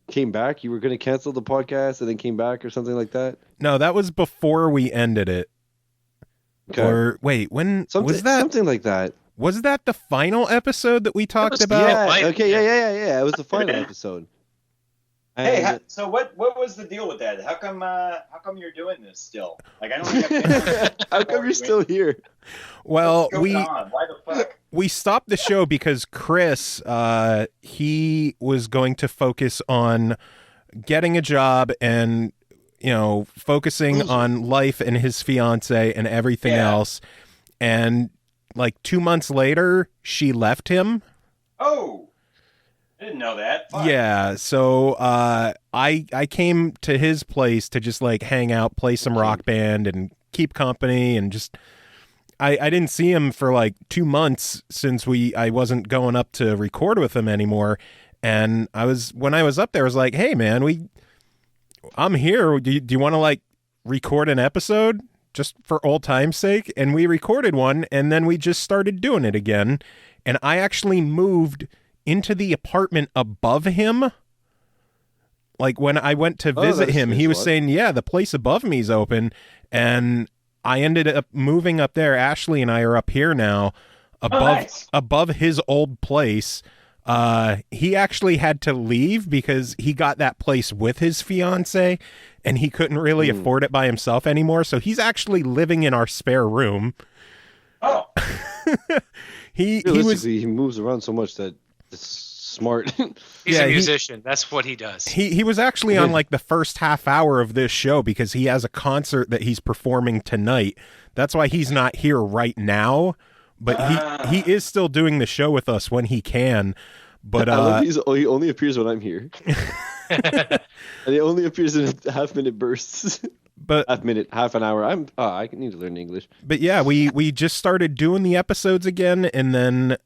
came back? You were going to cancel the podcast and then came back or something like that? No, that was before we ended it. Okay. Or wait, when Something, was that? something like that. Was that the final episode that we talked was- about? Yeah. Mike- Okay. Yeah. It was the final episode. Hey, And- so what was the deal with that? How come you're doing this still? Like, I don't have how come you're still here? Well, What's going on? Why the fuck? we stopped the show because Kris, he was going to focus on getting a job and, focusing on life and his fiance and everything Yeah. else. And like 2 months later, she left him. Oh, I didn't know that. Fuck. Yeah. So, I came to his place to just like hang out, play some rock band and keep company and just, I didn't see him for like 2 months since I wasn't going up to record with him anymore. And when I was up there, I was like, hey man, I'm here. Do you want to like record an episode just for old time's sake? And we recorded one and then we just started doing it again. And I actually moved into the apartment above him. Like when I went to visit him, he was saying, yeah, the place above me is open. And I ended up moving up there. Ashley and I are up here now above his old place. He actually had to leave because he got that place with his fiance and he couldn't really afford it by himself anymore. So he's actually living in our spare room. Oh, He moves around so much that it's smart. He's Yeah, a he- musician. That's what he does. he was actually on like the first half hour of this show because he has a concert that he's performing tonight. That's why he's not here right now, but he is still doing the show with us when he can. But I love he only appears when I'm here. And he only appears in half-minute bursts. but half an hour. I need to learn English. But yeah, we just started doing the episodes again, and then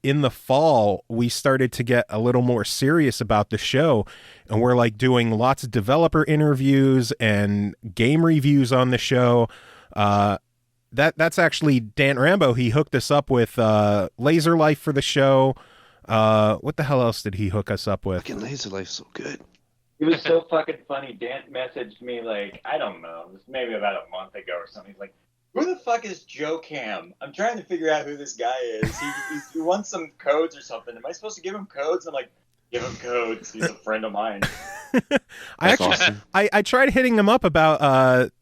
in the fall we started to get a little more serious about the show, and we're like doing lots of developer interviews and game reviews on the show. That's actually Dan Rambo. He hooked us up with Laser Life for the show. What the hell else did he hook us up with? Fucking Laser Life's so good. It was so fucking funny. Dan messaged me like, I don't know, it was maybe about a month ago or something. He's like, who the fuck is Joe Cam? I'm trying to figure out who this guy is. He wants some codes or something. Am I supposed to give him codes? I'm like, give him codes. He's a friend of mine. I tried hitting him up about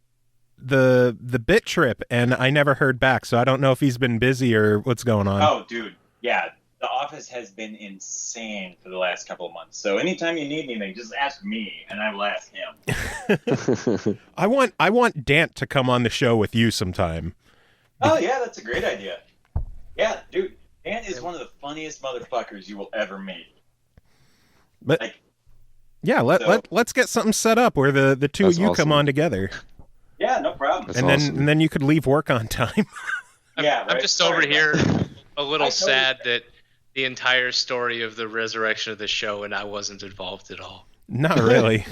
the bit trip, and I never heard back. So I don't know if he's been busy or what's going on. Oh, dude, yeah. The office has been insane for the last couple of months. So anytime you need anything, just ask me, and I will ask him. I want Dant to come on the show with you sometime. Oh yeah, that's a great idea. Yeah, dude, Dant is one of the funniest motherfuckers you will ever meet. But yeah, let's get something set up where the two of you come on together. Yeah, no problem. And then you could leave work on time. Yeah, right? I'm just over here a little sad that the entire story of the resurrection of the show and I wasn't involved at all. Not really.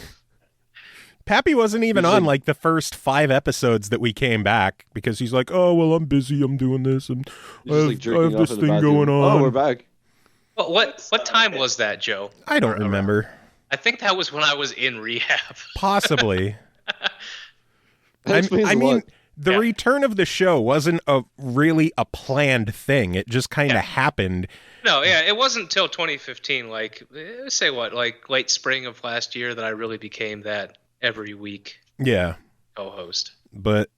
Pappy wasn't even on like the first 5 episodes that we came back because he's like, oh, well, I'm busy. I'm doing this. And I have this thing going on. Oh, we're back. Well, what time was that, Joe? I don't remember. I think that was when I was in rehab. Possibly. I mean, the return of the show wasn't really a planned thing. It just kind of happened. No, yeah, it wasn't until 2015, like, say what, like late spring of last year that I really became that every week co-host. But,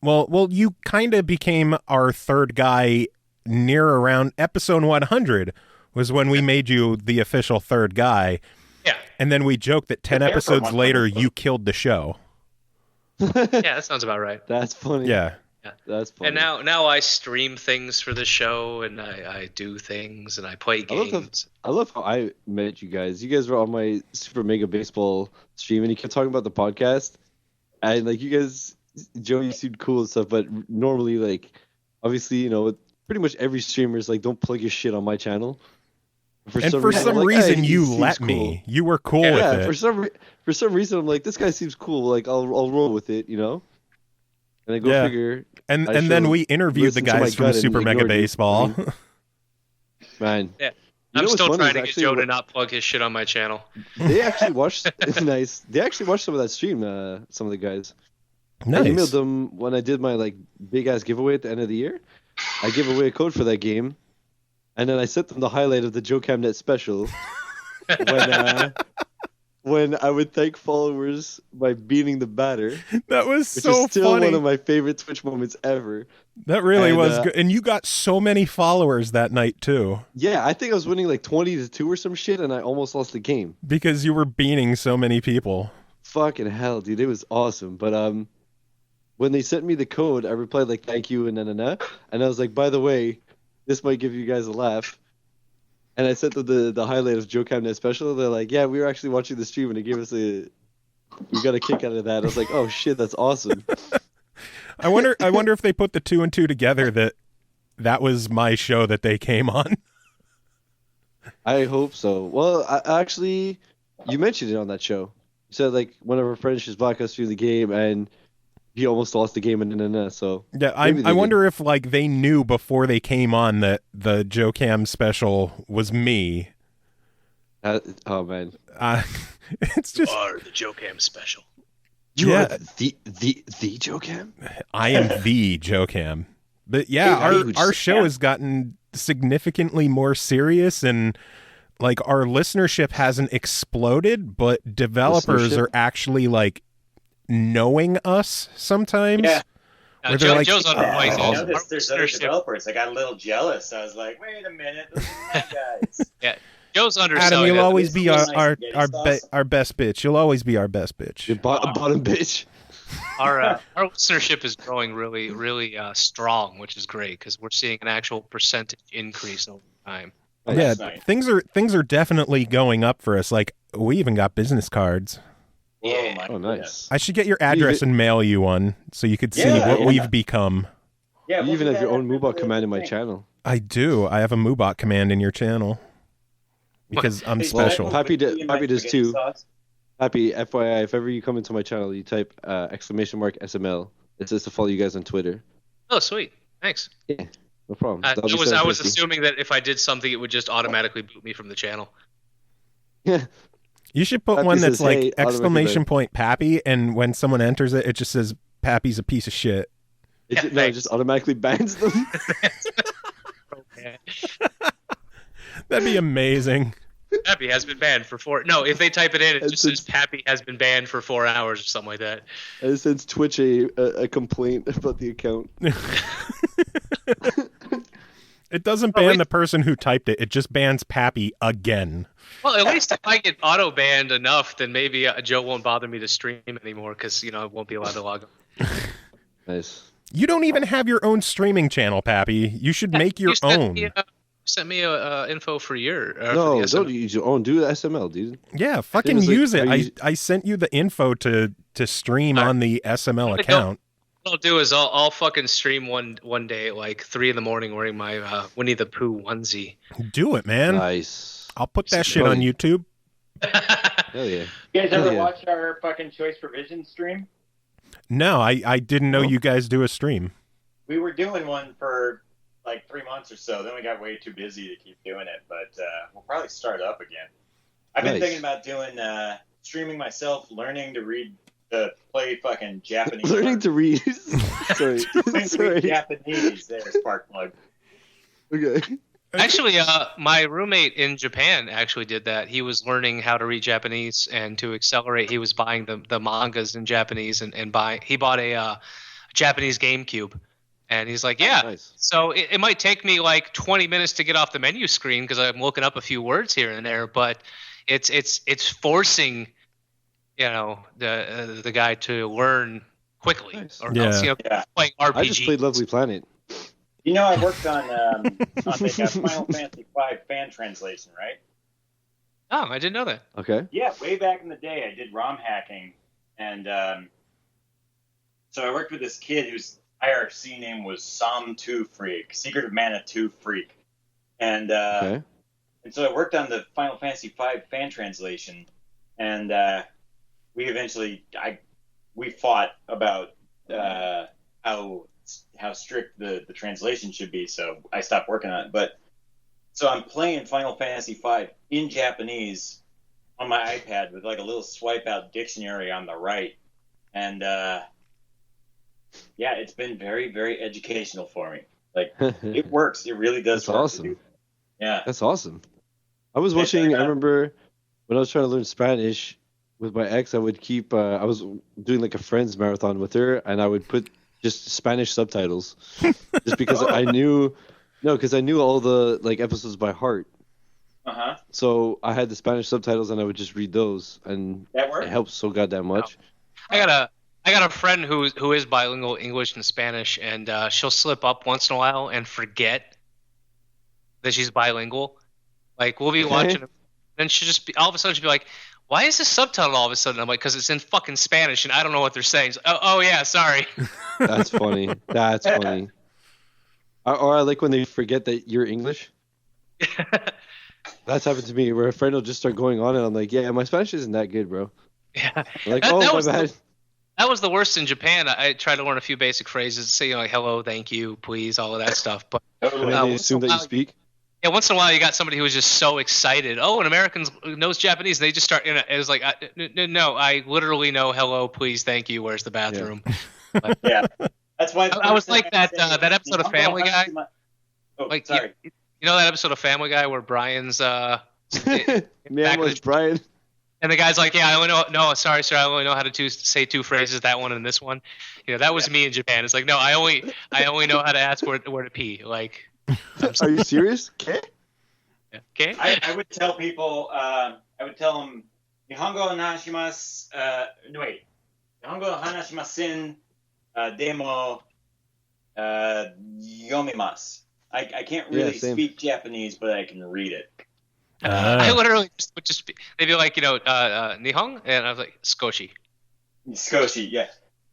well, you kind of became our third guy near around episode 100 was when we made you the official third guy. Yeah. And then we joked that 10 episodes later, you killed the show. Yeah, that sounds about right. That's funny. Yeah. That's funny. And now I stream things for the show, and I do things, and I play games. I love how I met you guys. You guys were on my Super Mega Baseball stream, and you kept talking about the podcast. And, like, you guys, Joe, you seemed cool and stuff, but normally, like, obviously, you know, pretty much every streamer is like, don't plug your shit on my channel. For some reason, you let me. You were cool with it. For some reason, I'm like, this guy seems cool. Like, I'll roll with it, you know? And I go figure. And then we interviewed the guys from Super Mega Baseball. Man. Yeah. I'm still trying to get Joe to not plug his shit on my channel. They actually watched nice. They actually watched some of that stream, some of the guys. Nice. I emailed them when I did my like big ass giveaway at the end of the year. I gave away a code for that game. And then I sent them the highlight of the Joe Camnet special when I would thank followers by beating the batter. That was which so is still funny. one of my favorite Twitch moments ever. That really was good. And you got so many followers that night, too. Yeah, I think I was winning like 20-2 or some shit, and I almost lost the game. Because you were beating so many people. Fucking hell, dude. It was awesome. But when they sent me the code, I replied like, thank you, and and I was like, by the way, this might give you guys a laugh. And I sent them the highlight of Joe Camnet special. They're like, yeah, we were actually watching the stream, and they gave us we got a kick out of that. I was like, oh shit, that's awesome. I wonder if they put the 2 and 2 together that was my show that they came on. I hope so. Well, actually, you mentioned it on that show. You said like one of our friends just blocked us through the game, and he almost lost the game, and so yeah. I wonder if like they knew before they came on that the Joe Cam special was me. Oh man, it's just you are the Joe Cam special. You are the Joe Cam. I am the Joe Cam. But yeah, our show has gotten significantly more serious, and like our listenership hasn't exploded, but developers are actually like knowing us sometimes. Yeah. Joe's underway. There's other developers. I got a little jealous. I was like, wait a minute, those are my guys. Yeah. Joe's underselling. Adam, you'll always be our best bitch. You'll always be our best bitch. Your bottom bitch. Our listenership is growing really, really strong, which is great because we're seeing an actual percentage increase over time. Yeah, nice. Things are definitely going up for us. Like we even got business cards. Yeah. Oh, nice. I should get your address and mail you one so you could see what we've become. Yeah, you even have your own Moobot command in my channel. I do. I have a Moobot command in your channel because I'm special. Pappy does too. Pappy, FYI, if ever you come into my channel, you type !SML. It says to follow you guys on Twitter. Oh, sweet. Thanks. Yeah, no problem. I was assuming that if I did something, it would just automatically boot me from the channel. Yeah. You should put Pappy one that's says, like "Hey," exclamation automatically. point Pappy, and when someone enters it, it just says Pappy's a piece of shit. It just automatically bans them. That'd be amazing. Pappy has been banned for 4. No, if they type it in, it And just says since- Pappy has been banned for 4 hours or something like that. And it sends Twitch a complaint about the account. It doesn't ban the person who typed it. It just bans Pappy again. Well, at least if I get auto banned enough, then maybe Joe won't bother me to stream anymore because I won't be allowed to log on. Nice. You don't even have your own streaming channel, Pappy. You should make your own. Sent me a info for your. No, for the don't SML. use your own. Do SML, dude. Yeah, fucking was like, use it. are you- I sent you the info to stream on the SML What I account. What I'll do is I'll fucking stream one day at like 3 a.m. wearing my Winnie the Pooh onesie. Do it, man. Nice. I'll put that shit on YouTube. Hell yeah. You guys ever Yeah. watch our fucking Choice Provision stream? No, I didn't know you guys do a stream. We were doing one for like 3 months or so. Then we got way too busy to keep doing it, but we'll probably start up again. I've been Nice. thinking about doing streaming myself, learning to play fucking Japanese. Learning to read. Sorry. Learning to read Sorry. Japanese. There's spark plug. Okay. Actually, my roommate in Japan actually did that. He was learning how to read Japanese, and to accelerate, he was buying the mangas in Japanese and he bought a Japanese GameCube, and he's like, yeah. Nice. So it might take me like 20 minutes to get off the menu screen because I'm looking up a few words here and there, but it's forcing the guy to learn quickly, Nice. or Yeah. else Yeah. playing RPG. I just played Lovely Planet. You know, I worked on the Final Fantasy V fan translation, right? Oh, I didn't know that. Okay. Yeah, way back in the day, I did ROM hacking, and so I worked with this kid whose IRC name was Som2 Freak, Secret of Mana 2 Freak, and Okay. and so I worked on the Final Fantasy V fan translation, and we fought about how strict the translation should be, so I stopped working on it. But so I'm playing Final Fantasy V in Japanese on my iPad with like a little swipe out dictionary on the right, and yeah, it's been very, very educational for me. Like it works. It really does. That's work. awesome. Yeah. That's awesome. I was watching. I remember when I was trying to learn Spanish with my ex. I would keep. I was doing like a Friends marathon with her, and I would put just Spanish subtitles, just because I knew. No, because I knew all the like episodes by heart. Uh-huh. So I had the Spanish subtitles, and I would just read those, and That worked. it helps so goddamn much. I got a friend who is bilingual English and Spanish, and she'll slip up once in a while and forget that she's bilingual. Like we'll be watching, then she'll just be all of a sudden she'll be like, "Why is this subtitle all of a sudden?" I'm like, "Because it's in fucking Spanish and I don't know what they're saying." So, oh yeah, sorry. That's funny. That's funny. Or I like when they forget that you're English. That's happened to me, where a friend will just start going on, and I'm like, "Yeah, my Spanish isn't that good, bro." Yeah. I'm like, That- "Oh, that my was the- bad." That was the worst in Japan. I tried to learn a few basic phrases, say like hello, thank you, please, all of that stuff. But And Totally. then they once assume in a that you while- speak. yeah, once in a while you got somebody who was just so excited. Oh, an American knows Japanese. And they just start. It was like, no, I literally know hello, please, thank you. Where's the bathroom? Yeah. That's why. I was like that episode of Family Guy. Oh, Like sorry. you know that episode of Family Guy where Brian's Man back was with- Brian. and the guy's like, yeah, I only know. No, sorry, sir, I only know how to say two phrases. That one and this one. You know, that was me in Japan. It's like, no, I only know how to ask where to pee. Like, Are you serious? Okay. okay. I would tell people. I would tell them Nihongo hanashimasu. No wait. Nihongo hanashimasen. Demo. Yomimasu. I can't really Yeah, same. speak Japanese, but I can read it. I literally would just be, they'd be like, Nihong, and I was like, Skoshi. Skoshi, yeah.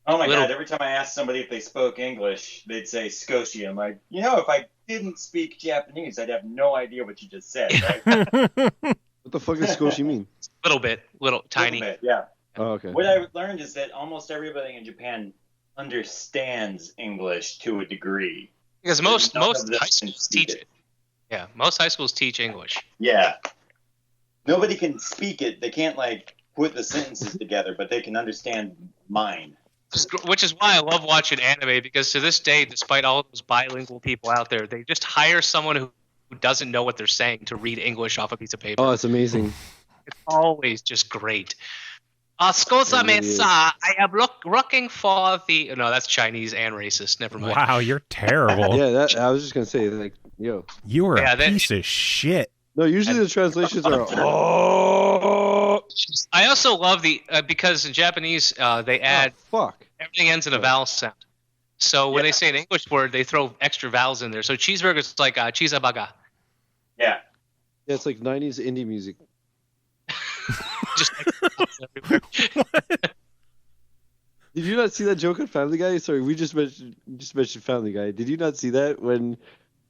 Oh my Little- god, every time I asked somebody if they spoke English, they'd say Skoshi. I'm like, if I didn't speak Japanese, I'd have no idea what you just said, right? What the fuck does Skoshi mean? Little tiny. Little bit, yeah. Oh, okay. What I learned is that almost everybody in Japan understands English to a degree. Because most None of them high can schools speak teach it. Yeah, most high schools teach English. Yeah. nobody can speak it. They can't like put the sentences together, but they can understand mine. Which is why I love watching anime, because to this day, despite all those bilingual people out there, they just hire someone who doesn't know what they're saying to read English off a piece of paper. Oh, it's amazing. It's always just great. Scusa me, sir. I am looking for the... No, that's Chinese and racist. Never mind. Wow, you're terrible. Yeah, I was just going to say, like, yo. You are a piece of shit. No, usually the translations are, oh. I also love the... because in Japanese, they add... Oh, fuck. Everything ends in a vowel sound. So when they say an English word, they throw extra vowels in there. So cheeseburger is like cheeseabaga. Yeah. Yeah, it's like 90s indie music. Just everywhere. Did you not see that joke on Family Guy? Sorry, we just mentioned Family Guy. Did you not see that when...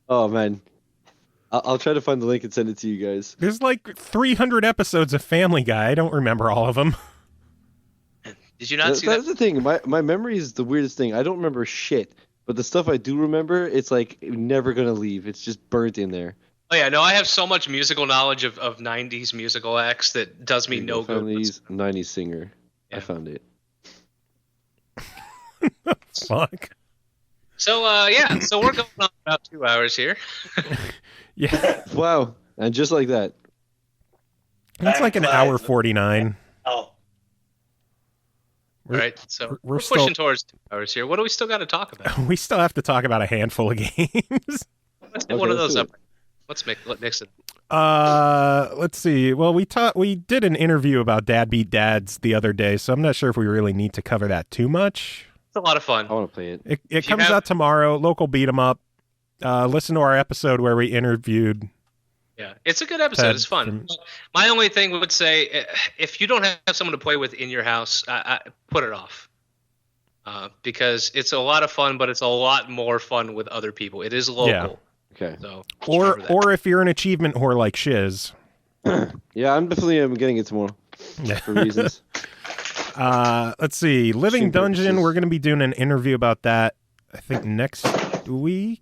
Oh, man. I'll try to find the link and send it to you guys. There's like 300 episodes of Family Guy. I don't remember all of them. Did you not see that? That's the thing. My memory is the weirdest thing. I don't remember shit. But the stuff I do remember, it's like never going to leave. It's just burnt in there. Oh, yeah. No, I have so much musical knowledge of 90s musical acts that does me no good. 90s singer. Yeah. I found it. Fuck. So, yeah. So we're going on about 2 hours here. Yeah. Wow. And just like that. It's like an hour 49. Oh. Right, so we're pushing towards 2 hours here. What do we still got to talk about? We still have to talk about a handful of games. Let's get one of those up. Let's mix it. Let's see. Well, we did an interview about Dad Beat Dads the other day, so I'm not sure if we really need to cover that too much. It's a lot of fun. I want to play it. It comes out tomorrow. Local beat 'em up. Listen to our episode where we interviewed. Yeah, it's a good episode. It's fun. My only thing would say, if you don't have someone to play with in your house, put it off. Because it's a lot of fun, but it's a lot more fun with other people. It is local. Yeah. Okay. So or if you're an achievement whore like Shiz. Yeah, I'm definitely getting it tomorrow. For reasons. Let's see. Living Dungeon, we're going to be doing an interview about that, I think, next week.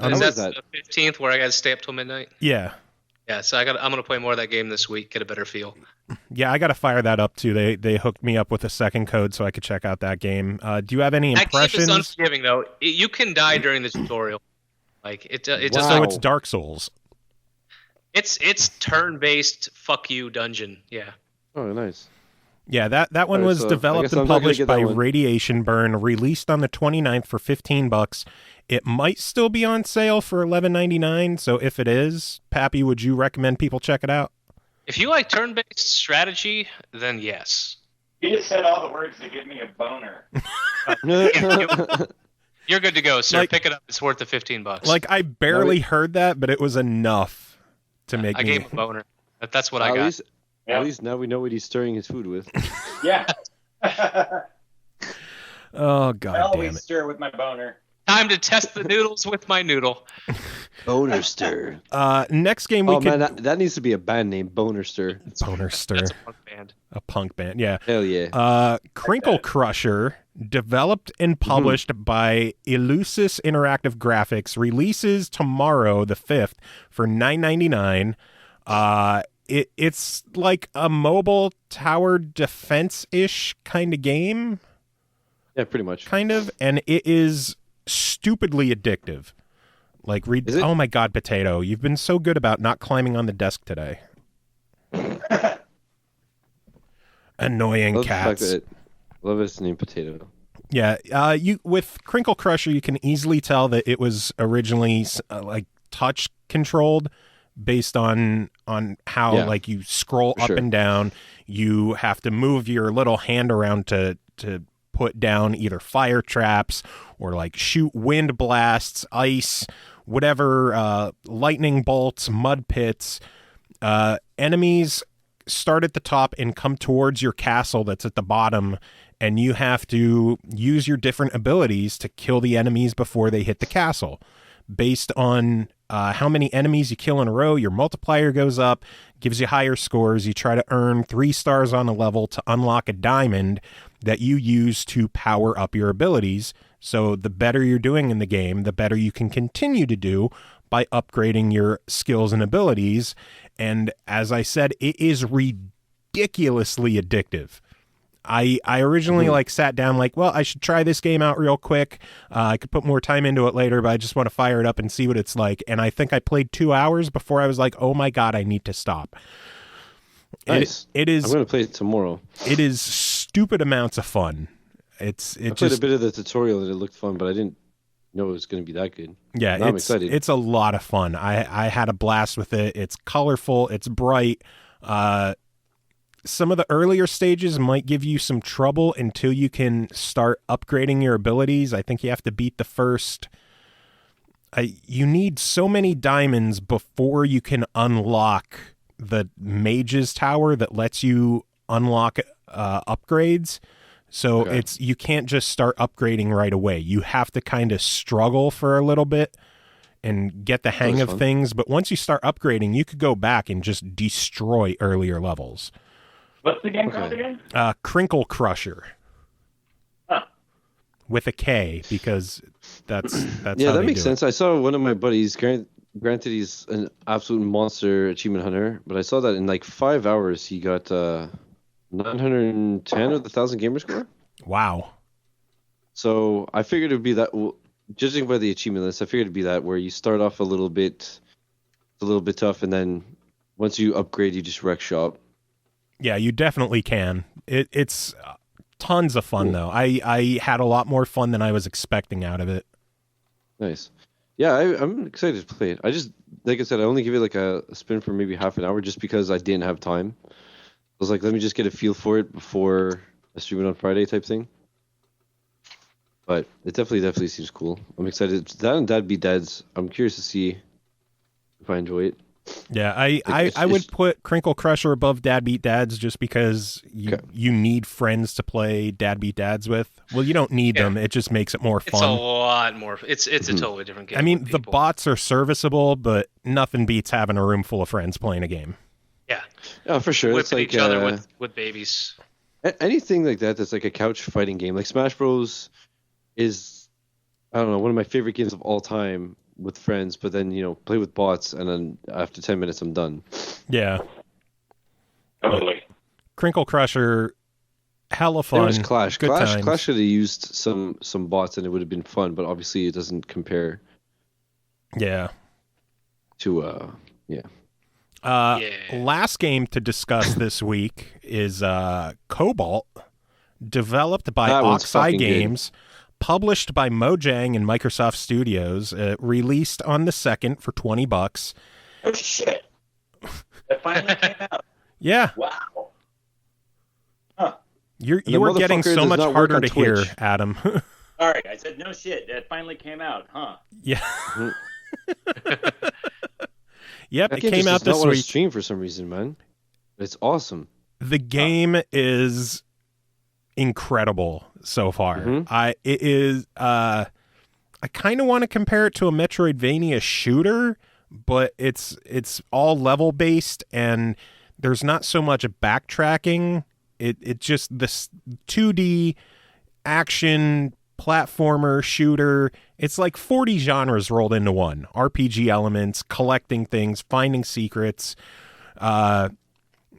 Is that the 15th where I got to stay up till midnight? Yeah. Yeah, so I'm going to play more of that game this week, get a better feel. Yeah, I got to fire that up too. They hooked me up with a second code so I could check out that game. Do you have any impressions? That game is unforgiving, though. You can die during the tutorial. Like it wow. does. So it's Dark Souls. It's turn-based fuck you dungeon. Yeah. Oh, nice. Yeah, that one was developed and published by Radiation Burn, released on the 29th for $15. It might still be on sale for $11.99, so if it is, Pappy, would you recommend people check it out? If you like turn-based strategy, then yes. You just said all the words that give me a boner. You're good to go, sir. Pick it up. It's worth the $15. Like, I barely heard that, but it was enough to make me... I gave him a boner. That's what I got. At least now we know what he's stirring his food with. Yeah. Oh, God damn it. I always stir with my boner. Time to test the noodles with my noodle. Boner Stir. Next game we man, that needs to be a band name, Boner Stir. Boner Stir. That's a punk band. A punk band, yeah. Hell yeah. Krinkle Krusher, developed and published by Ilusis Interactive Graphics, releases tomorrow, the 5th, for $9.99. It's like a mobile tower defense-ish kind of game. Yeah, pretty much. Kind of, and it is stupidly addictive. Like, oh my God, Potato, you've been so good about not climbing on the desk today. Annoying cats. Love its name, Potato. Yeah, with Krinkle Krusher, you can easily tell that it was originally like touch controlled, based on how like you scroll up and down. You have to move your little hand around to put down either fire traps or like shoot wind blasts, ice, whatever, lightning bolts, mud pits. Enemies start at the top and come towards your castle that's at the bottom, and you have to use your different abilities to kill the enemies before they hit the castle. Based on how many enemies you kill in a row, your multiplier goes up, gives you higher scores. You try to earn 3 stars on a level to unlock a diamond that you use to power up your abilities. So the better you're doing in the game, the better you can continue to do by upgrading your skills and abilities. And as I said, it is ridiculously addictive. I originally sat down well, I should try this game out real quick. I could put more time into it later, but I just want to fire it up and see what it's like. And I think I played 2 hours before I was like, oh my God, I need to stop. Nice. It is. I'm going to play it tomorrow. It is stupid amounts of fun. I played a bit of the tutorial and it looked fun, but I didn't know it was going to be that good. Yeah, I'm excited. It's a lot of fun. I had a blast with it. It's colorful. It's bright. Some of the earlier stages might give you some trouble until you can start upgrading your abilities. I think you have to beat the first. You need so many diamonds before you can unlock the mage's tower that lets you unlock upgrades. So you can't just start upgrading right away. You have to kind of struggle for a little bit and get the hang of things. But once you start upgrading, you could go back and just destroy earlier levels. What's the game called again? Krinkle Krusher. Huh. With a K, because that's yeah, how that they makes do sense. I saw one of my buddies. Granted, he's an absolute monster achievement hunter, but I saw that in 5 hours he got 910 of the 1,000 gamer score. Wow. So I figured it would be that. Judging by the achievement list, I figured it'd be that where you start off a little bit tough, and then once you upgrade, you just wreck shop. Yeah, you definitely can. It's tons of fun, though. I had a lot more fun than I was expecting out of it. Nice. Yeah, I'm excited to play it. I just, like I said, I only give it a spin for maybe half an hour just because I didn't have time. I was like, let me just get a feel for it before I stream it on Friday type thing. But it definitely seems cool. I'm excited. That and Dad Be Dads. I'm curious to see if I enjoy it. Yeah, I would put Krinkle Krusher above Dad Beat Dads just because you need friends to play Dad Beat Dads with. Well, you don't need them. It just makes it more fun. It's a lot more. It's a totally different game. I mean, the bots are serviceable, but nothing beats having a room full of friends playing a game. Yeah. Oh, for sure. Whipping each other with babies. Anything like that's like a couch fighting game. Like Smash Bros. Is, I don't know, one of my favorite games of all time with friends, but then, play with bots, and then after 10 minutes, I'm done. Yeah. Totally. Krinkle Krusher, hella fun. It was Clash. Good times. Clash should have used some bots, and it would have been fun, but obviously it doesn't compare. Yeah. To, Last game to discuss this week is Cobalt, developed by Oxeye Games. Published by Mojang and Microsoft Studios, released on the 2nd for $20. Oh shit! That finally came out. Yeah. Wow. Huh. You were getting so much harder to hear, Adam. All right, I said no shit. That finally came out, huh? Yeah. Yep, it came out this week. Stream for some reason, man. It's awesome. The game is incredible so far. I kind of want to compare it to a Metroidvania shooter, but it's all level based and there's not so much backtracking. It just this 2D action platformer shooter. It's like 40 genres rolled into one. RPG elements, collecting things, finding secrets. The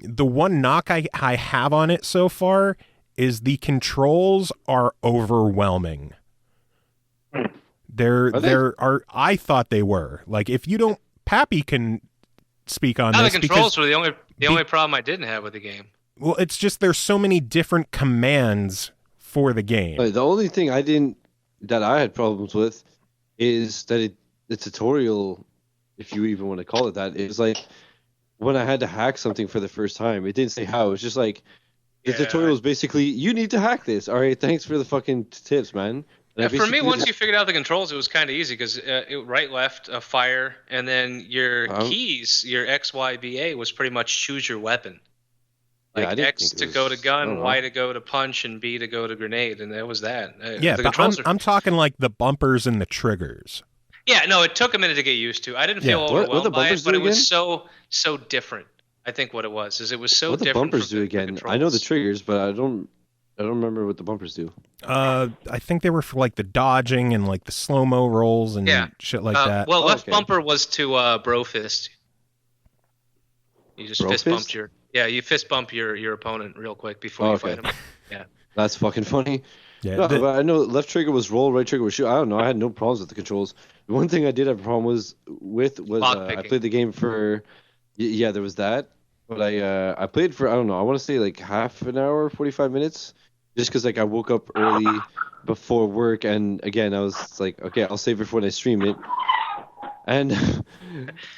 one knock I have on it so far is the controls are overwhelming. I thought they were. Like, if you don't, Pappy can speak on this. The controls were the only problem I didn't have with the game. Well, it's just there's so many different commands for the game. The only thing that I had problems with is that the tutorial, if you even want to call it that, it was like when I had to hack something for the first time, it didn't say how. It was just like the tutorial was basically, you need to hack this. All right, thanks for the fucking tips, man. For me, once you figured out the controls, it was kind of easy because right, left, fire, and then your keys, your X, Y, B, A was pretty much choose your weapon. Like X to go to gun, Y to go to punch, and B to go to grenade, and that was that. But I'm talking like the bumpers and the triggers. Yeah, no, it took a minute to get used to. I didn't feel overwhelmed by it, but it was so different. I think what it was is it was so different. What the bumpers do again? I know the triggers, but I don't remember what the bumpers do. I think they were for like the dodging and like the slow-mo rolls and shit like that. Well, left bumper was to bro fist. You just fist bumped you fist bump your opponent real quick before you fight him. Yeah. That's fucking funny. Yeah, no, but I know left trigger was roll, right trigger was shoot. I don't know. I had no problems with the controls. The one thing I did have a problem was I played the game for there was that, but I played for I don't know. I want to say like half an hour, 45 minutes, just because like I woke up early before work, and again I was like, okay, I'll save it for when I stream it. And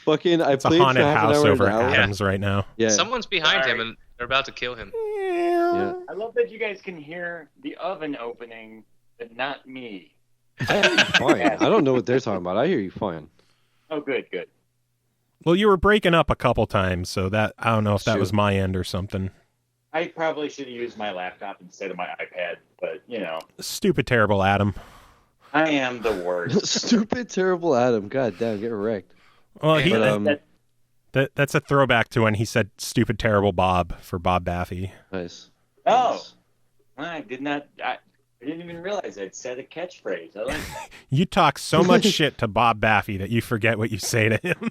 fucking, it's played a haunted for half house an hour over Adams right now. Yeah, someone's behind him and they're about to kill him. Yeah. I love that you guys can hear the oven opening, but not me. I hear you fine. I don't know what they're talking about. I hear you fine. Oh, good. Well, you were breaking up a couple times, so that I don't know if that was my end or something. I probably should have used my laptop instead of my iPad, but you know. Stupid, terrible Adam. I am the worst. Stupid, terrible Adam. God damn, get wrecked. Well, that's a throwback to when he said "stupid, terrible Bob" for Bob Baffy. Nice. Oh, I didn't even realize I'd said a catchphrase. I like that. You talk so much shit to Bob Baffy that you forget what you say to him.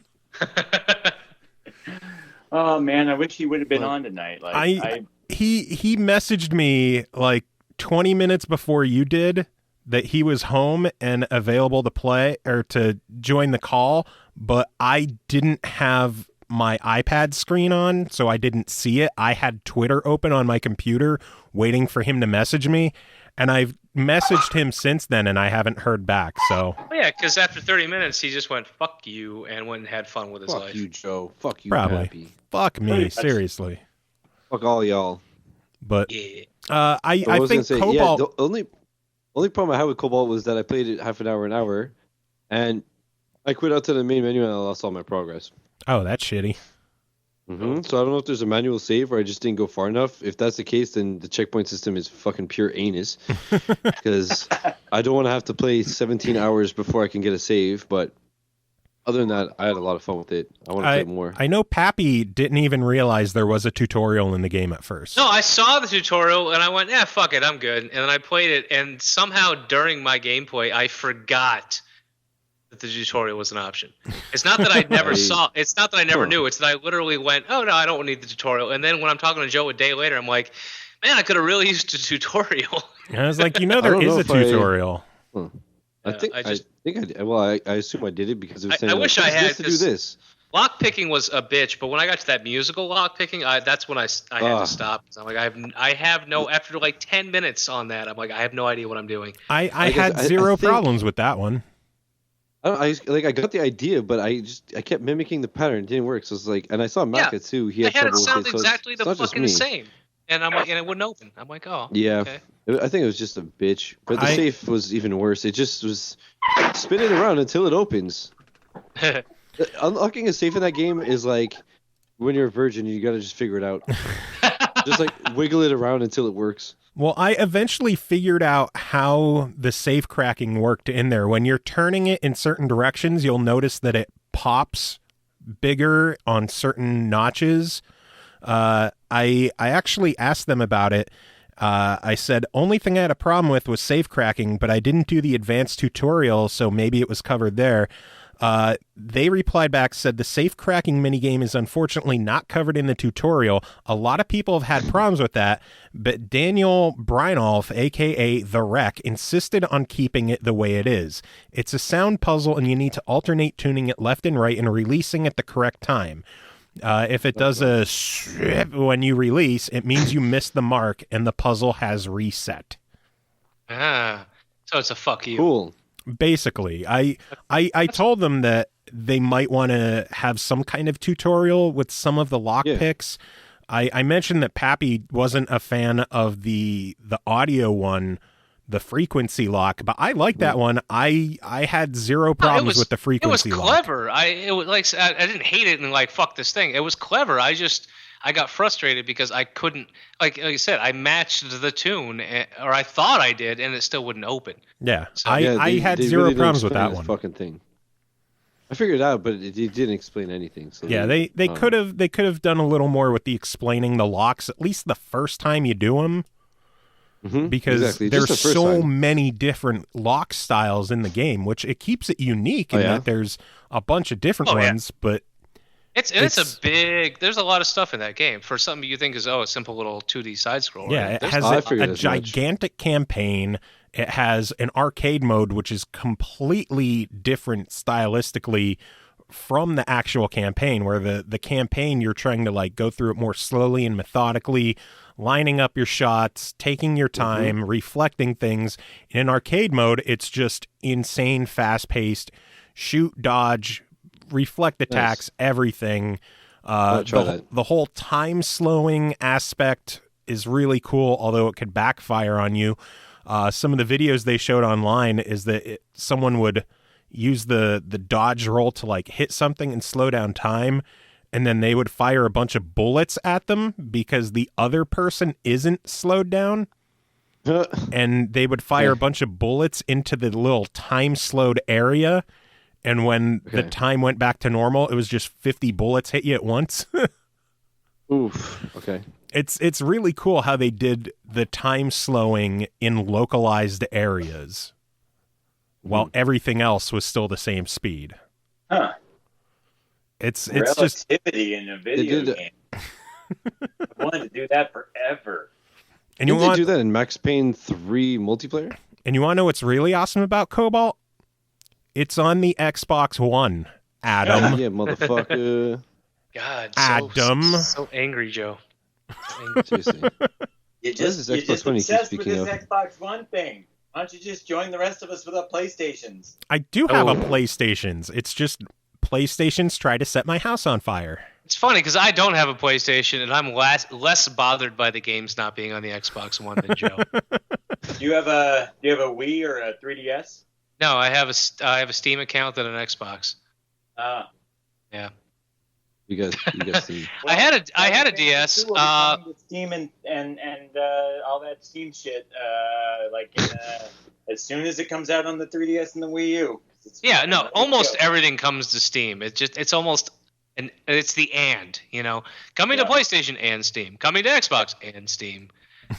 Oh man, I wish he would have been on tonight. Like he messaged me like 20 minutes before you did that he was home and available to play or to join the call, but I didn't have my iPad screen on, so I didn't see it. I had Twitter open on my computer waiting for him to message me, and I've messaged him since then and I haven't heard back. So yeah, because after 30 minutes he just went fuck you and went and had fun with his life. Fuck you, Joe. Fuck you, probably. Pappy. Fuck me, seriously. Fuck all y'all. But yeah. I think Cobalt. Yeah, the only problem I had with Cobalt was that I played it half an hour, and I quit out to the main menu and I lost all my progress. Oh, that's shitty. Mm-hmm. So I don't know if there's a manual save or I just didn't go far enough. If that's the case, then the checkpoint system is fucking pure anus. Because I don't want to have to play 17 hours before I can get a save. But other than that, I had a lot of fun with it. I want to play more. I know Pappy didn't even realize there was a tutorial in the game at first. No, I saw the tutorial and I went, yeah, fuck it, I'm good. And then I played it, and somehow during my gameplay, I forgot that the tutorial was an option. It's not that I never saw. It's not that I never knew. It's that I literally went, oh no, I don't need the tutorial. And then when I'm talking to Joe a day later, I'm like, man, I could have really used a tutorial. And I was like, there is a tutorial. I think I did. Well, I assume I did it because it was saying, I wish I had to do this. Lock picking was a bitch, but when I got to that musical lock picking, that's when I had to stop. I'm like, I have no, after like 10 minutes on that, I'm like, I have no idea what I'm doing. I had zero problems with that one. I got the idea, but I kept mimicking the pattern. It didn't work. So it's like, and I saw Maka too. He had trouble it sound with it. Exactly the fucking same. And I'm like, and it wouldn't open. I'm like, oh. Yeah. Okay. I think it was just a bitch. But the safe was even worse. It just was spinning around until it opens. Unlocking a safe in that game is like when you're a virgin, you got to just figure it out. Just like wiggle it around until it works. Well, I eventually figured out how the safe cracking worked in there. When you're turning it in certain directions, you'll notice that it pops bigger on certain notches. I actually asked them about it. I said, only thing I had a problem with was safe cracking, but I didn't do the advanced tutorial, so maybe it was covered there. They replied back, said the safe cracking minigame is unfortunately not covered in the tutorial. A lot of people have had problems with that, but Daniel Brynolf, a.k.a. The Wreck, insisted on keeping it the way it is. It's a sound puzzle, and you need to alternate tuning it left and right and releasing at the correct time. If it does a strip when you release, it means you missed the mark, and the puzzle has reset. So it's a fuck you. Cool. Basically, I told them that they might want to have some kind of tutorial with some of the lock picks. I mentioned that Pappy wasn't a fan of the audio one, the frequency lock, but I like that one. I had zero problems with the frequency lock. It was clever. I didn't hate it and like fuck this thing. It was clever. I got frustrated because I couldn't, like I said, I matched the tune, or I thought I did, and it still wouldn't open. Yeah, so, I had zero really problems with that one. Fucking thing. I figured it out, but it didn't explain anything. So yeah, they could have done a little more with the explaining the locks, at least the first time you do them, because there's so many different lock styles in the game, which it keeps it unique in that there's a bunch of different ones, but It's there's a lot of stuff in that game for something you think is a simple little 2D side scroll. Yeah, right? it has a gigantic campaign. It has an arcade mode, which is completely different stylistically from the actual campaign, where the campaign you're trying to like go through it more slowly and methodically, lining up your shots, taking your time, reflecting things. In an arcade mode, it's just insane, fast-paced, shoot, dodge, reflect attacks, everything. The whole time slowing aspect is really cool, although it could backfire on you. Some of the videos they showed online is that someone would use the dodge roll to like hit something and slow down time, and then they would fire a bunch of bullets at them because the other person isn't slowed down. And they would fire a bunch of bullets into the little time slowed area. And when the time went back to normal, it was just 50 bullets hit you at once. Oof. Okay. It's really cool how they did the time slowing in localized areas while everything else was still the same speed. Huh. It's just relativity in a video game. I wanted to do that forever. And you want to do that in Max Payne 3 multiplayer? And you want to know what's really awesome about Cobalt? It's on the Xbox One, Adam. Yeah, motherfucker. God, Adam. So angry, Joe. Seriously. You're just obsessed with this Xbox One thing. Why don't you just join the rest of us with our PlayStations? I do have a PlayStations. It's just PlayStations try to set my house on fire. It's funny because I don't have a PlayStation, and I'm less bothered by the games not being on the Xbox One than Joe. Do you have a Wii or a 3DS? No, I have a Steam account and an Xbox. Yeah. You guys see. Well, I had a DS. Steam and all that Steam shit. As soon as it comes out on the 3DS and the Wii U. Yeah, no, almost everything comes to Steam. It's almost it's the coming to PlayStation and Steam, coming to Xbox and Steam,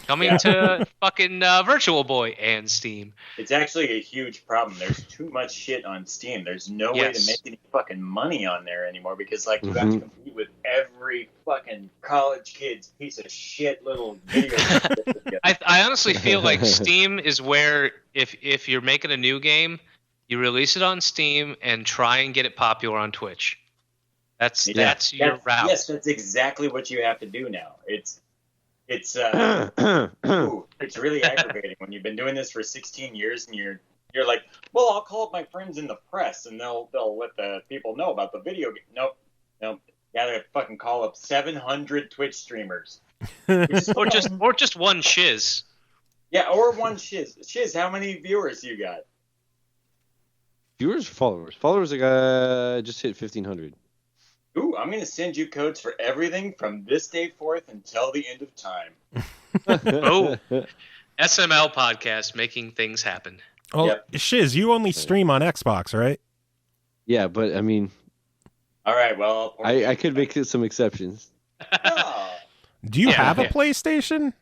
coming to fucking Virtual Boy and Steam. It's actually a huge problem. There's too much shit on Steam. There's no way to make any fucking money on there anymore because you have to compete with every fucking college kid's piece of shit little video. I honestly feel like Steam is where if you're making a new game, you release it on Steam and try and get it popular on Twitch. That's your route. Yes, that's exactly what you have to do now. It's really aggravating when you've been doing this for 16 years and you're like, well, I'll call up my friends in the press and they'll let the people know about the video game. Nope. You gotta fucking call up 700 Twitch streamers. or just one shiz. Yeah, or one shiz. Shiz, how many viewers you got? Viewers or followers? Followers, I just hit 1,500. Ooh, I'm going to send you codes for everything from this day forth until the end of time. Oh, SML Podcast, making things happen. Oh, Shiz, you only stream on Xbox, right? Yeah, but I mean... All right, well... I could make some exceptions. Do you have a PlayStation?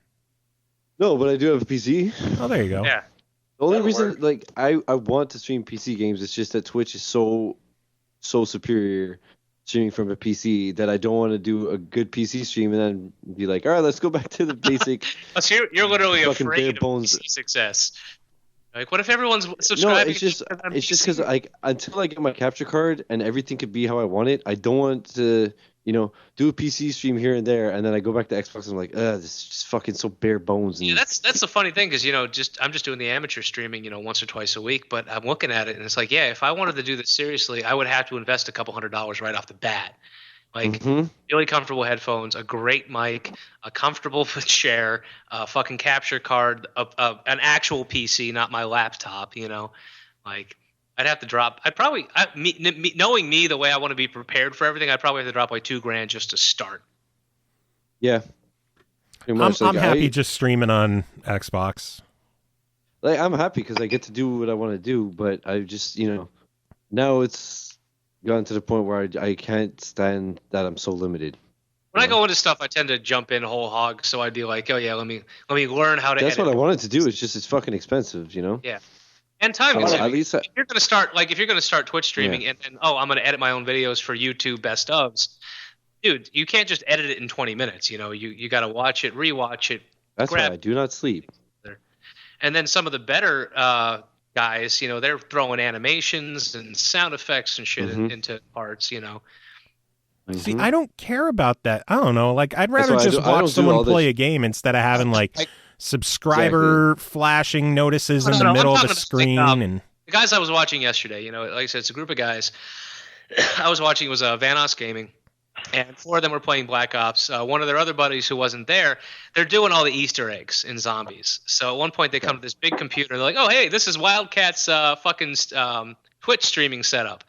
No, but I do have a PC. Oh, there you go. Yeah. The only reason, I want to stream PC games, it's just that Twitch is so superior streaming from a PC that I don't want to do a good PC stream and then be like, all right, let's go back to the basic. So you're literally afraid of PC success. Like, what if everyone's subscribing? No, it's just because until I get my capture card and everything could be how I want it, I don't want to, do a PC stream here and there, and then I go back to Xbox and I'm like, this is just fucking so bare bones. Yeah, that's the funny thing because I'm just doing the amateur streaming, once or twice a week, but I'm looking at it and it's like, yeah, if I wanted to do this seriously, I would have to invest a couple $100 right off the bat. Like really comfortable headphones, a great mic, a comfortable chair, a fucking capture card, an actual PC, not my laptop. Like I'd have to drop. Knowing me the way I want to be prepared for everything, I'd probably have to drop like $2,000 just to start. Yeah, I'm happy just streaming on Xbox. I'm happy because I get to do what I want to do, but I just now it's gotten to the point where I can't stand that I'm so limited. When I go into stuff, I tend to jump in whole hog. So I'd be like, oh yeah, let me learn how to. That's edit. What I wanted to do. It's just it's fucking expensive, Yeah. And time Well, consuming. at least If you're gonna start Twitch streaming and I'm gonna edit my own videos for YouTube best ofs, dude, you can't just edit it in 20 minutes. You know, you got to watch it, rewatch it. that's why I do not sleep. And then some of the better guys, you know, they're throwing animations and sound effects and shit into parts. You know. See, I don't care about that. I don't know. Like, I'd rather why just watch someone play a this. game instead of having like subscriber flashing notices in the middle of the screen. And the guys I was watching yesterday, you know, like I said, it's a group of guys. I was watching was Vanos Gaming, and 4 of them were playing Black Ops. One of their other buddies who wasn't there, they're doing all the Easter eggs in zombies. So at one point they come to this big computer. And they're like, "Oh, hey, this is Wildcat's fucking Twitch streaming setup."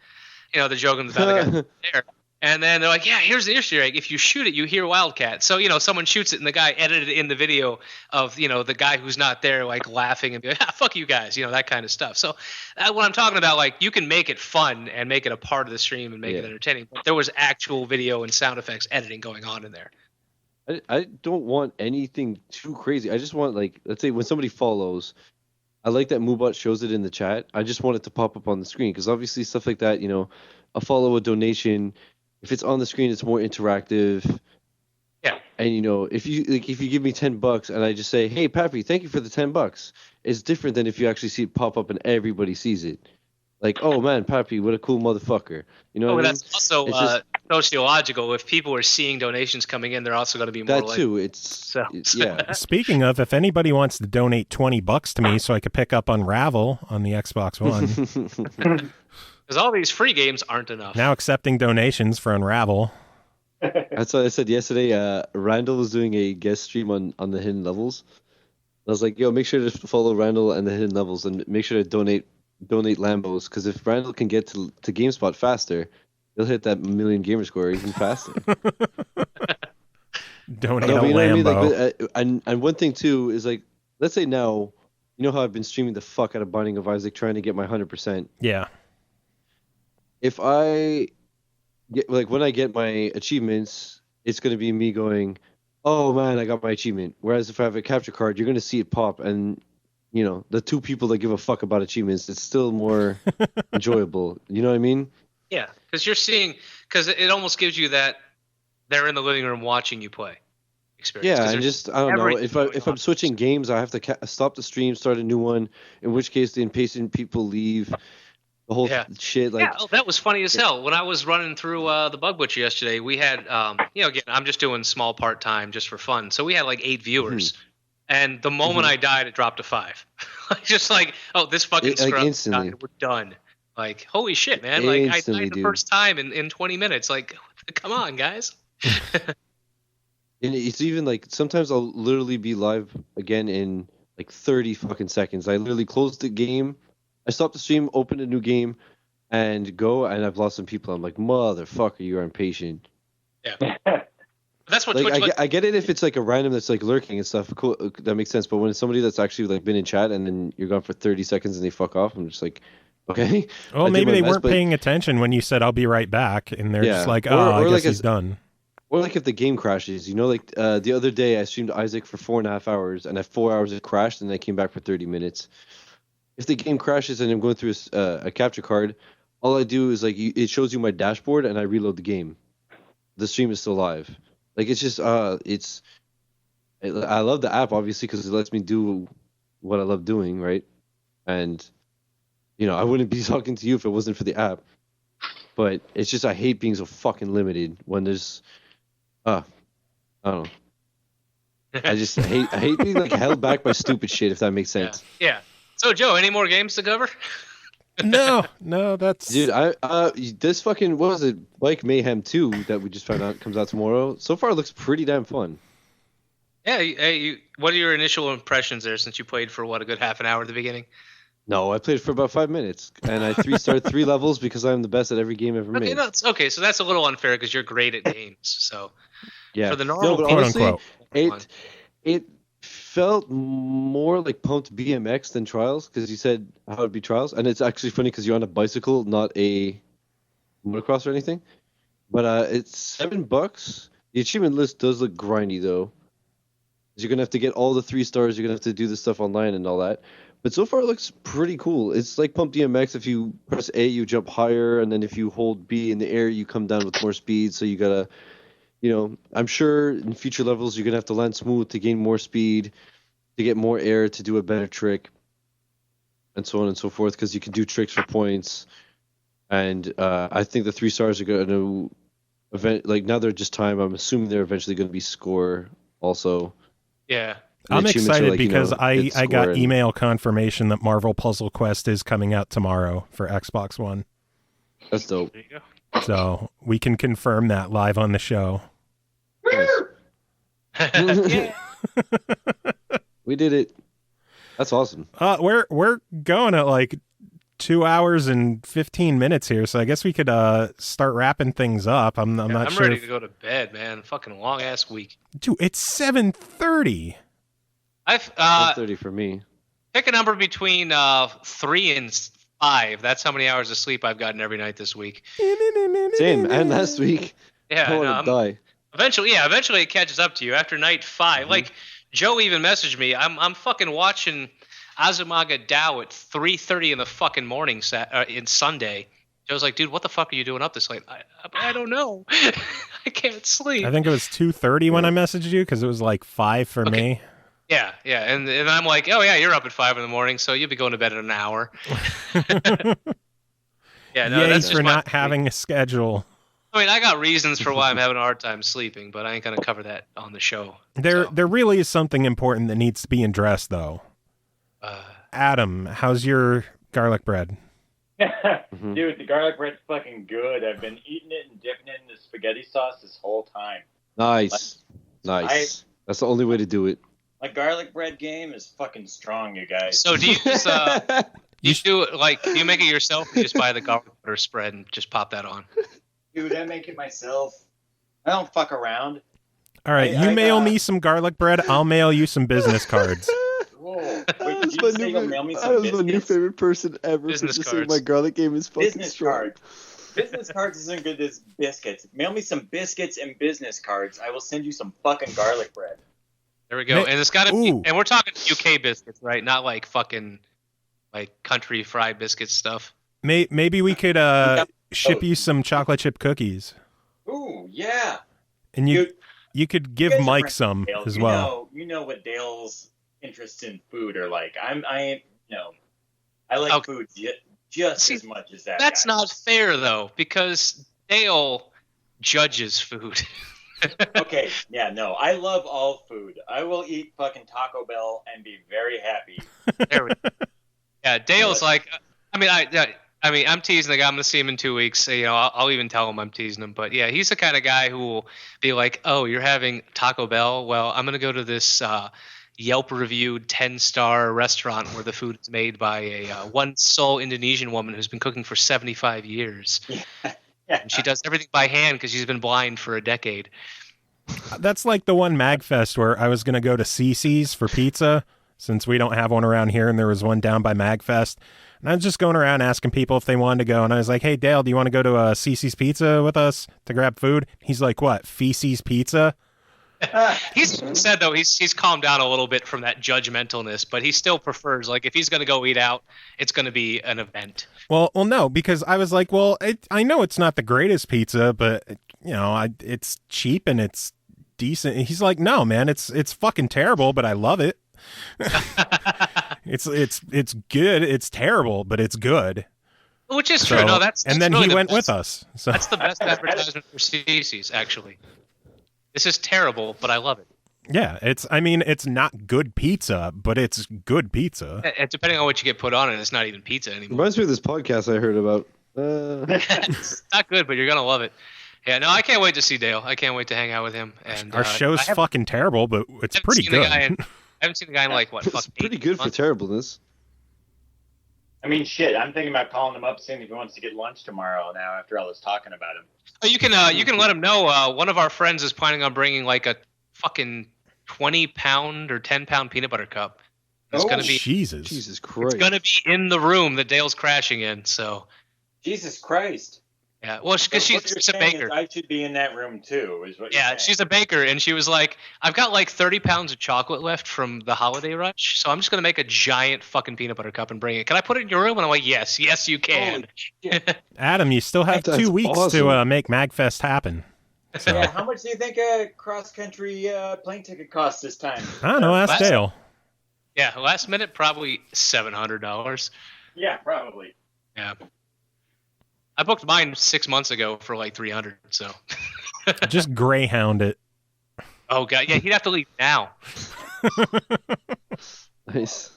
You know, they're joking about the guy there. And then they're like, "Yeah, here's the Easter egg. If you shoot it, you hear Wildcat." So, you know, someone shoots it, and the guy edited it in the video of, you know, the guy who's not there, like, laughing and be like, fuck you guys, you know, that kind of stuff. So what I'm talking about, like, you can make it fun and make it a part of the stream and make it entertaining. But there was actual video and sound effects editing going on in there. I don't want anything too crazy. I just want, like, let's say when somebody follows, I like that Moobot shows it in the chat. I just want it to pop up on the screen because obviously stuff like that, you know, a follow, a donation, if it's on the screen, it's more interactive. Yeah. And you know, if you give me $10 and I just say, "Hey, Pappy, thank you for the $10," it's different than if you actually see it pop up and everybody sees it. Like, "Oh man, Pappy, what a cool motherfucker!" You know. What I mean? That's also sociological. If people are seeing donations coming in, they're also going to be more. That too. Yeah. Speaking of, if anybody wants to donate $20 to me so I could pick up Unravel on the Xbox One. Because all these free games aren't enough. Now accepting donations for Unravel. That's what I said yesterday. Randall was doing a guest stream on the Hidden Levels. I was like, "Yo, make sure to follow Randall and the Hidden Levels, and make sure to donate Lambos, because if Randall can get to GameSpot faster, he'll hit that million gamer score even faster." Donate a you know what I mean? Lambo. Like, and one thing too is, like, let's say now, you know how I've been streaming the fuck out of Binding of Isaac, trying to get my 100%. Yeah. If I get, like, when I get my achievements, it's going to be me going, "Oh man, I got my achievement." Whereas if I have a capture card, you're going to see it pop, and you know, the 2 people that give a fuck about achievements, it's still more enjoyable. You know what I mean? Yeah, because it almost gives you that they're in the living room watching you play experience. Yeah, and just, I don't know, if I'm switching games, I have to stop the stream, start a new one. In which case, the impatient people leave. The whole shit, like, that was funny as hell. When I was running through the Bug Butcher yesterday, we had, you know, again, I'm just doing small part time just for fun, so we had like 8 viewers, and the moment I died, it dropped to 5. Just like, oh, this fucking scrub instantly. died, we're done. Like, holy shit, man! Like, Instantly, I died the first time in 20 minutes. Like, come on, guys. And it's even like sometimes I'll literally be live again in like 30 fucking seconds. I literally close the game. I stop the stream, open a new game, and go, and I've lost some people. I'm like, "Motherfucker, you are impatient." Yeah. That's what like, Twitch. I get it if it's like a random that's like lurking and stuff. Cool, that makes sense. But when it's somebody that's actually like been in chat and then you're gone for 30 seconds and they fuck off, I'm just like, okay. Well, maybe they weren't paying attention when you said, "I'll be right back," and they're just like, "Oh, I guess he's done." Or like if the game crashes, you know, like the other day I streamed Isaac for 4.5 hours, and at 4 hours it crashed, and I came back for 30 minutes. If the game crashes and I'm going through a capture card, all I do is, like, it shows you my dashboard and I reload the game. The stream is still live. Like, it's just I love the app, obviously, because it lets me do what I love doing, right? And you know, I wouldn't be talking to you if it wasn't for the app. But it's just, I hate being so fucking limited when there's I don't know. I hate being like held back by stupid shit, if that makes sense. Yeah. So, Joe, any more games to cover? No, that's... Dude, this fucking, what was it, Bike Mayhem 2 that we just found out comes out tomorrow. So far, it looks pretty damn fun. Yeah, hey, what are your initial impressions there, since you played for, a good half an hour at the beginning? No, I played for about 5 minutes, and I started 3 levels because I'm the best at every game ever made. Okay, so that's a little unfair because you're great at games. So, yeah. For the normal, but honestly, it felt more like pumped BMX than Trials, because you said how it'd be Trials, and it's actually funny because you're on a bicycle, not a motocross or anything. But it's $7. The achievement list does look grindy though. You're gonna have to get all the 3 stars. You're gonna have to do this stuff online and all that. But so far, it looks pretty cool. It's like Pump DMX. If you press A, you jump higher, and then if you hold B in the air, you come down with more speed. So you gotta, I'm sure in future levels you're gonna have to land smooth to gain more speed, to get more air, to do a better trick, and so on and so forth. Because you can do tricks for points, and I think the 3 stars are gonna now they're just time. I'm assuming they're eventually gonna be score also. Yeah. I'm excited because I got email confirmation that Marvel Puzzle Quest is coming out tomorrow for Xbox One. That's dope. There you go. So we can confirm that live on the show. Yeah. We did it. That's awesome. We're going at like 2 hours and 15 minutes here, so I guess we could start wrapping things up. I'm not sure. I'm ready to go to bed, man. Fucking long ass week. Dude, it's 7:30. 1:30 for me. Pick a number between 3 and 5. That's how many hours of sleep I've gotten every night this week. Same, and last week. Yeah, I want to die. Eventually it catches up to you after night 5. Mm-hmm. Like Joe even messaged me. I'm fucking watching Azumanga Dao at 3:30 in the fucking morning in Sunday. Joe's like, dude, what the fuck are you doing up this late? I don't know. I can't sleep. I think it was 2:30 when I messaged you because it was like 5 for me. Yeah, and I'm like, oh yeah, you're up at 5 in the morning, so you'll be going to bed in an hour. Yeah, no, Yay that's just for not having a schedule. I mean, I got reasons for why I'm having a hard time sleeping, but I ain't gonna cover that on the show. There really is something important that needs to be addressed, though. Adam, how's your garlic bread? Dude, the garlic bread's fucking good. I've been eating it and dipping it in the spaghetti sauce this whole time. Nice. That's the only way to do it. My garlic bread game is fucking strong, you guys. So do you just do you make it yourself? Or you just buy the garlic butter spread and just pop that on? Dude, I make it myself. I don't fuck around. All right, you mail me some garlic bread. I'll mail you some business cards. Whoa. Wait, did you say you'll mail me some biscuits? My new favorite person ever. Business just cards. saying my garlic game is fucking Business strong. cards. Business cards isn't good as biscuits. Mail me some biscuits and business cards. I will send you some fucking garlic bread. There we go. And it's got to be, and we're talking UK biscuits, right? Not like fucking like country fried biscuit stuff. Maybe we could ship you some chocolate chip cookies. Ooh, yeah. And you could give Mike some Dale. as well. You know what Dale's interests in food are like. I like food just as much as that. That's guy. not fair though, because Dale judges food. Okay, yeah, no. I love all food. I will eat fucking Taco Bell and be very happy. There we go. Yeah, Dale's like, I'm teasing the guy. I'm gonna see him in 2 weeks. So, I'll even tell him I'm teasing him. But yeah, he's the kind of guy who will be like, "Oh, you're having Taco Bell? Well, I'm gonna go to this Yelp reviewed 10-star restaurant where the food is made by a one sole Indonesian woman who's been cooking for 75 years." Yeah. And she does everything by hand because she's been blind for a decade. That's like the one MagFest where I was going to go to CC's for pizza, since we don't have one around here, and there was one down by MagFest. And I was just going around asking people if they wanted to go, and I was like, hey, Dale, do you want to go to CC's Pizza with us to grab food? He's like, what, Feces Pizza? He's said, though, he's calmed down a little bit from that judgmentalness, but he still prefers, like, if he's going to go eat out, it's going to be an event. Well, no, because I was like, well, I know it's not the greatest pizza, but, it's cheap and it's decent. And he's like, no, man, it's fucking terrible, but I love it. It's good. It's terrible, but it's good. Which is true. No, that's and then really he went best. with us. So that's the best advertisement for CC's, actually. This is terrible, but I love it. Yeah, it's not good pizza, but it's good pizza. And depending on what you get put on it, it's not even pizza anymore. Reminds me of this podcast I heard about. It's not good, but you're going to love it. Yeah, no, I can't wait to see Dale. I can't wait to hang out with him. And our show's fucking terrible, but it's pretty good. I haven't seen the guy in like, what, it's pretty good months? for terribleness. I mean, shit, I'm thinking about calling him up, seeing if he wants to get lunch tomorrow now after all this talking about him. Oh, you can let him know. One of our friends is planning on bringing like a fucking 20-pound or 10-pound peanut butter cup. It's gonna be Jesus Christ. It's gonna be in the room that Dale's crashing in. So Jesus Christ. Yeah, well, because she's a baker. I should be in that room too. Is what? Yeah, she's a baker, and she was like, "I've got like 30 pounds of chocolate left from the holiday rush, so I'm just gonna make a giant fucking peanut butter cup and bring it. Can I put it in your room?" And I'm like, "Yes, you can." Adam, you still have That's 2 weeks awesome. to make MagFest happen. So. Yeah, how much do you think a cross-country plane ticket costs this time? I don't know. Ask Dale. Yeah, last minute, probably $700. Yeah, probably. Yeah. I booked mine 6 months ago for like 300. So Just Greyhound it. Oh god, yeah, he'd have to leave now. Nice.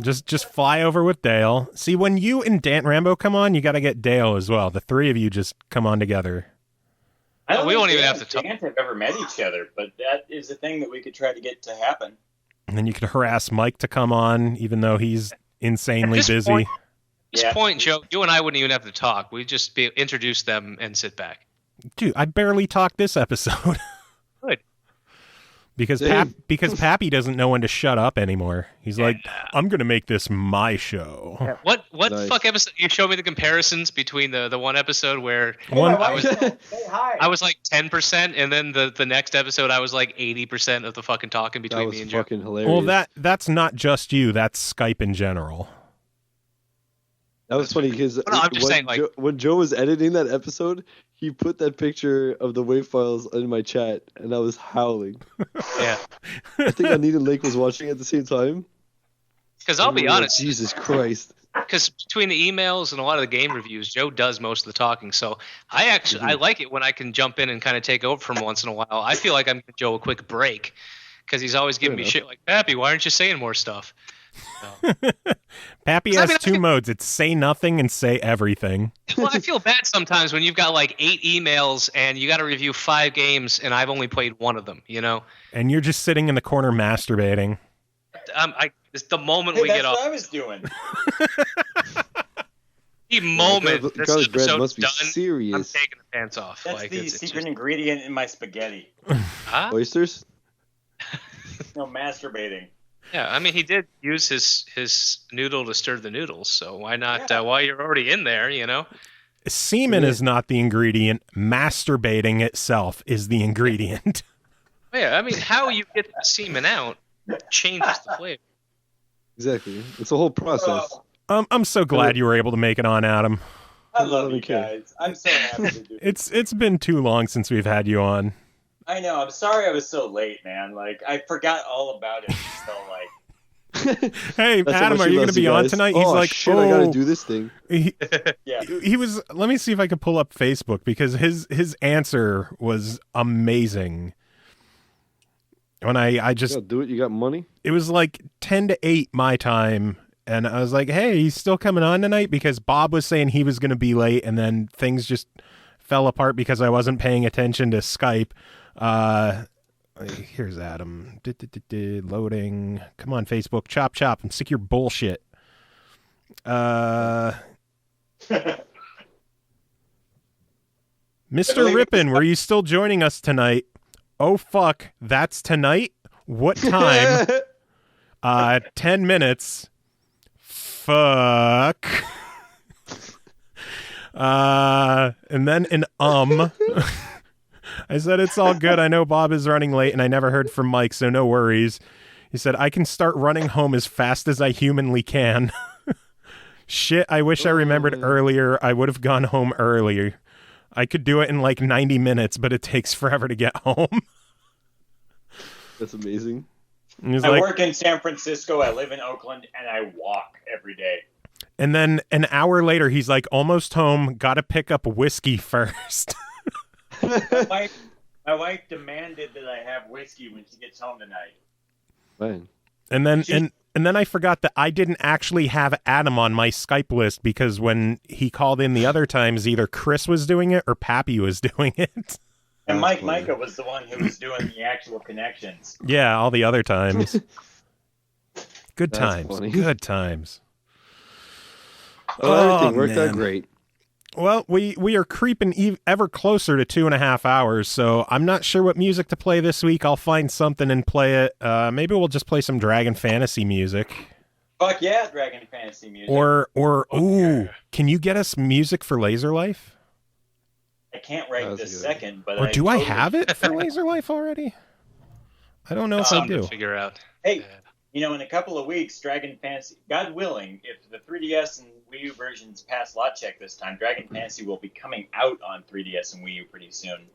Just fly over with Dale. See, when you and Dan Rambo come on, you got to get Dale as well. The 3 of you just come on together. I don't we think won't even Dan have to talk. and Dan have ever met each other, but that is a thing that we could try to get to happen. And then you could harass Mike to come on, even though he's insanely At this busy. point- At this Yeah. point, Joe, you and I wouldn't even have to talk. We'd just introduce them and sit back. Dude, I barely talked this episode. Good. because Same. because Pappy doesn't know when to shut up anymore. He's like, I'm going to make this my show. What Nice. fuck episode? You showed me the comparisons between the one episode where One- my I was- wife, say hi. I was like 10%, and then the next episode I was like 80% of the fucking talking That between was me and Joe. fucking hilarious. Well, that's not just you. That's Skype in general. That was funny because No, I'm just saying, like- when Joe was editing that episode, he put that picture of the wave files in my chat, and I was howling. Yeah, I think Anita Lake was watching at the same time. because I'll And we be were like, honest, Jesus Christ. because between the emails and a lot of the game reviews, Joe does most of the talking. So I like it when I can jump in and kind of take over from once in a while. I feel like I'm giving Joe a quick break because he's always giving me Fair shit like, Pappy, why aren't you saying more stuff? So, Pappy I has mean, I 2 can- modes. It's say nothing and say everything. well, I feel bad sometimes when you've got like 8 emails and you got to review 5 games and I've only played one of them, you know? And you're just sitting in the corner masturbating. It's the moment Hey, we that's get what off. I was doing. The moment God, this garlic bread episode's must be done, serious. I'm taking the pants off. That's like, the it's secret just, ingredient in my spaghetti. huh? Oysters? No, masturbating. Yeah, I mean, he did use his noodle to stir the noodles, so why not? Yeah. While you're already in there, you know. Semen is not the ingredient. Masturbating itself is the ingredient. Yeah, I mean, how you get the semen out changes the flavor. Exactly. It's a whole process. I'm so glad you were able to make it on, Adam. I love you Okay. guys. I'm so happy to do this. It's been too long since we've had you on. I know. I'm sorry I was so late, man. Like, I forgot all about it. So, like, Hey, That's how Adam, much are he you going to loves be on guys. tonight? Oh, He's like, shit, I gotta do this thing. yeah. He was. Let me see if I can pull up Facebook because his answer was amazing. When I just You gotta do it. You got money? it was like 10 to 8 my time, and I was like, hey, he's still coming on tonight because Bob was saying he was going to be late, and then things just fell apart because I wasn't paying attention to Skype. Here's Adam. Loading. Come on, Facebook. Chop, chop. I'm sick of your bullshit. Mr. Rippin, were you still joining us tonight? Oh, fuck. That's tonight? What time? 10 minutes. Fuck. And then an I said, it's all good. I know Bob is running late and I never heard from Mike, so no worries. He said, I can start running home as fast as I humanly can. Shit, I wish I remembered earlier. I would have gone home earlier. I could do it in like 90 minutes, but it takes forever to get home. That's amazing. And he's I like, work in San Francisco. I live in Oakland, and I walk every day. and then an hour later, he's like, almost home. Got to pick up whiskey first. My wife demanded that I have whiskey when she gets home tonight. Fine. And then and then I forgot that I didn't actually have Adam on my Skype list because when he called in the other times, either Kris was doing it or Pappy was doing it. And That's Mike funny. Micah was the one who was doing the actual connections. Yeah, all the other times. Good That's times. funny. Good times. Oh, everything worked man. out great. Well, we are creeping ever closer to 2.5 hours, so I'm not sure what music to play this week. I'll find something and play it. Maybe we'll just play some Dragon Fantasy music. Fuck yeah, Dragon Fantasy music. Ooh, can you get us music for Laser Life? I can't right this second, but or do I have it for Laser Life already? I don't know if I do. To figure out. Hey, in a couple of weeks, Dragon Fantasy, God willing, if the 3DS and Wii U versions pass lot check this time, Dragon Fantasy will be coming out on 3DS and Wii U pretty soon.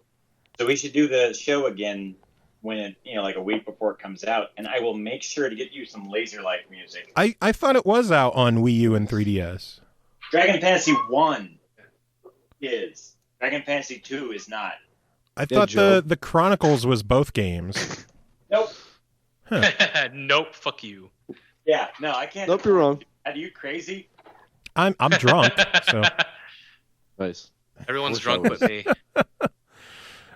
So we should do the show again when it, like a week before it comes out, and I will make sure to get you some Laser Life music. I thought it was out on Wii U and 3DS. Dragon Fantasy 1 is. Dragon Fantasy 2 is not. I thought the Chronicles was both games. Nope. Huh. Nope, fuck you. Yeah, no, I can't. Nope, you're wrong. Are you crazy? I'm drunk, so. Nice. Everyone's drunk but me.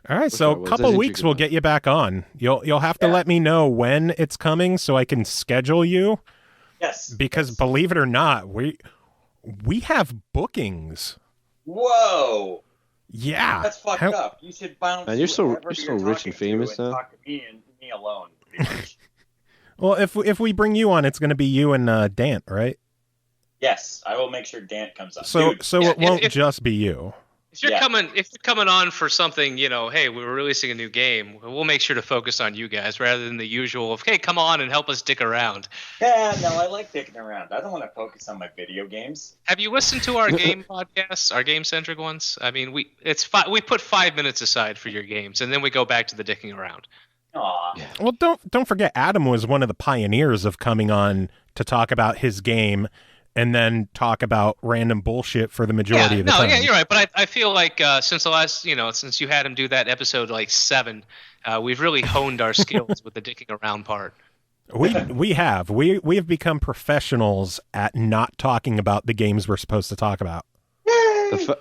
All right, so a couple weeks we'll get you back on. You'll have to let me know when it's coming so I can schedule you. Yes. Because believe it or not, we have bookings. Whoa. Yeah. That's fucked up. You should bounce. Man, you're so rich and famous now. Talk to me and me alone. Well, if we bring you on, it's going to be you and Dant, right? Yes, I will make sure Dant comes up. So it won't just be you. If you're coming on for something, hey, we're releasing a new game, we'll make sure to focus on you guys rather than the usual of, hey, come on and help us dick around. Yeah, no, I like dicking around. I don't want to focus on my video games. Have you listened to our game podcasts, our game-centric ones? I mean, we put 5 minutes aside for your games, and then we go back to the dicking around. Aw. Well, don't forget, Adam was one of the pioneers of coming on to talk about his game and then talk about random bullshit for the majority of the time. Yeah, you're right. But I feel like since the last, since you had him do that episode 7, we've really honed our skills with the dicking around part. We have become professionals at not talking about the games we're supposed to talk about.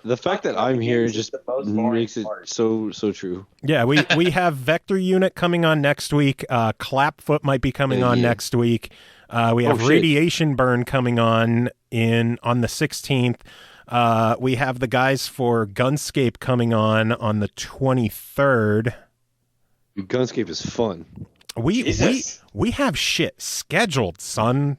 The fact that I'm here just makes it so true. Yeah, we have Vector Unit coming on next week. Clapfoot might be coming on next week. We have Radiation Burn coming on the 16th. We have the guys for Gunscape coming on the 23rd. Gunscape is fun. We have shit scheduled, son.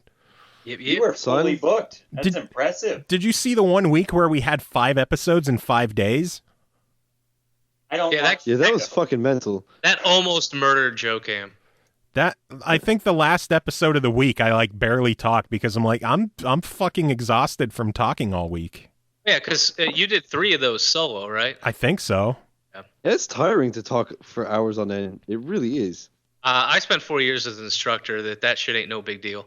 You were fully booked. That's impressive. Did you see the 1 week where we had 5 episodes in 5 days? I don't. That was fucking mental. That almost murdered Joe Cam. That I think the last episode of the week I barely talked because I'm I'm fucking exhausted from talking all week. Yeah, because you did 3 of those solo, right? I think so. Yeah. It's tiring to talk for hours on end. It really is. I spent 4 years as an instructor. That shit ain't no big deal.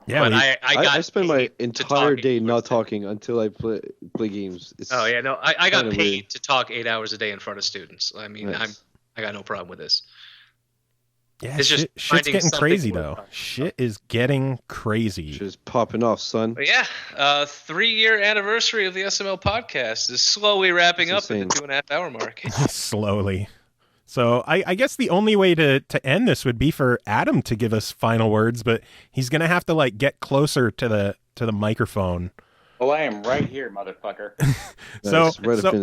Yeah, but I spend my entire day not talking until I play games. I got paid to talk 8 hours a day in front of students. I mean, nice. I got no problem with this. Yeah, it's just shit's getting crazy though. Shit is getting crazy. Shit is popping off, son. But yeah, 3-year anniversary of the SML podcast is slowly wrapping up at the 2.5 hour mark. Slowly. So I guess the only way to end this would be for Adam to give us final words, but he's gonna have to get closer to the microphone. Oh, I am right here, motherfucker. So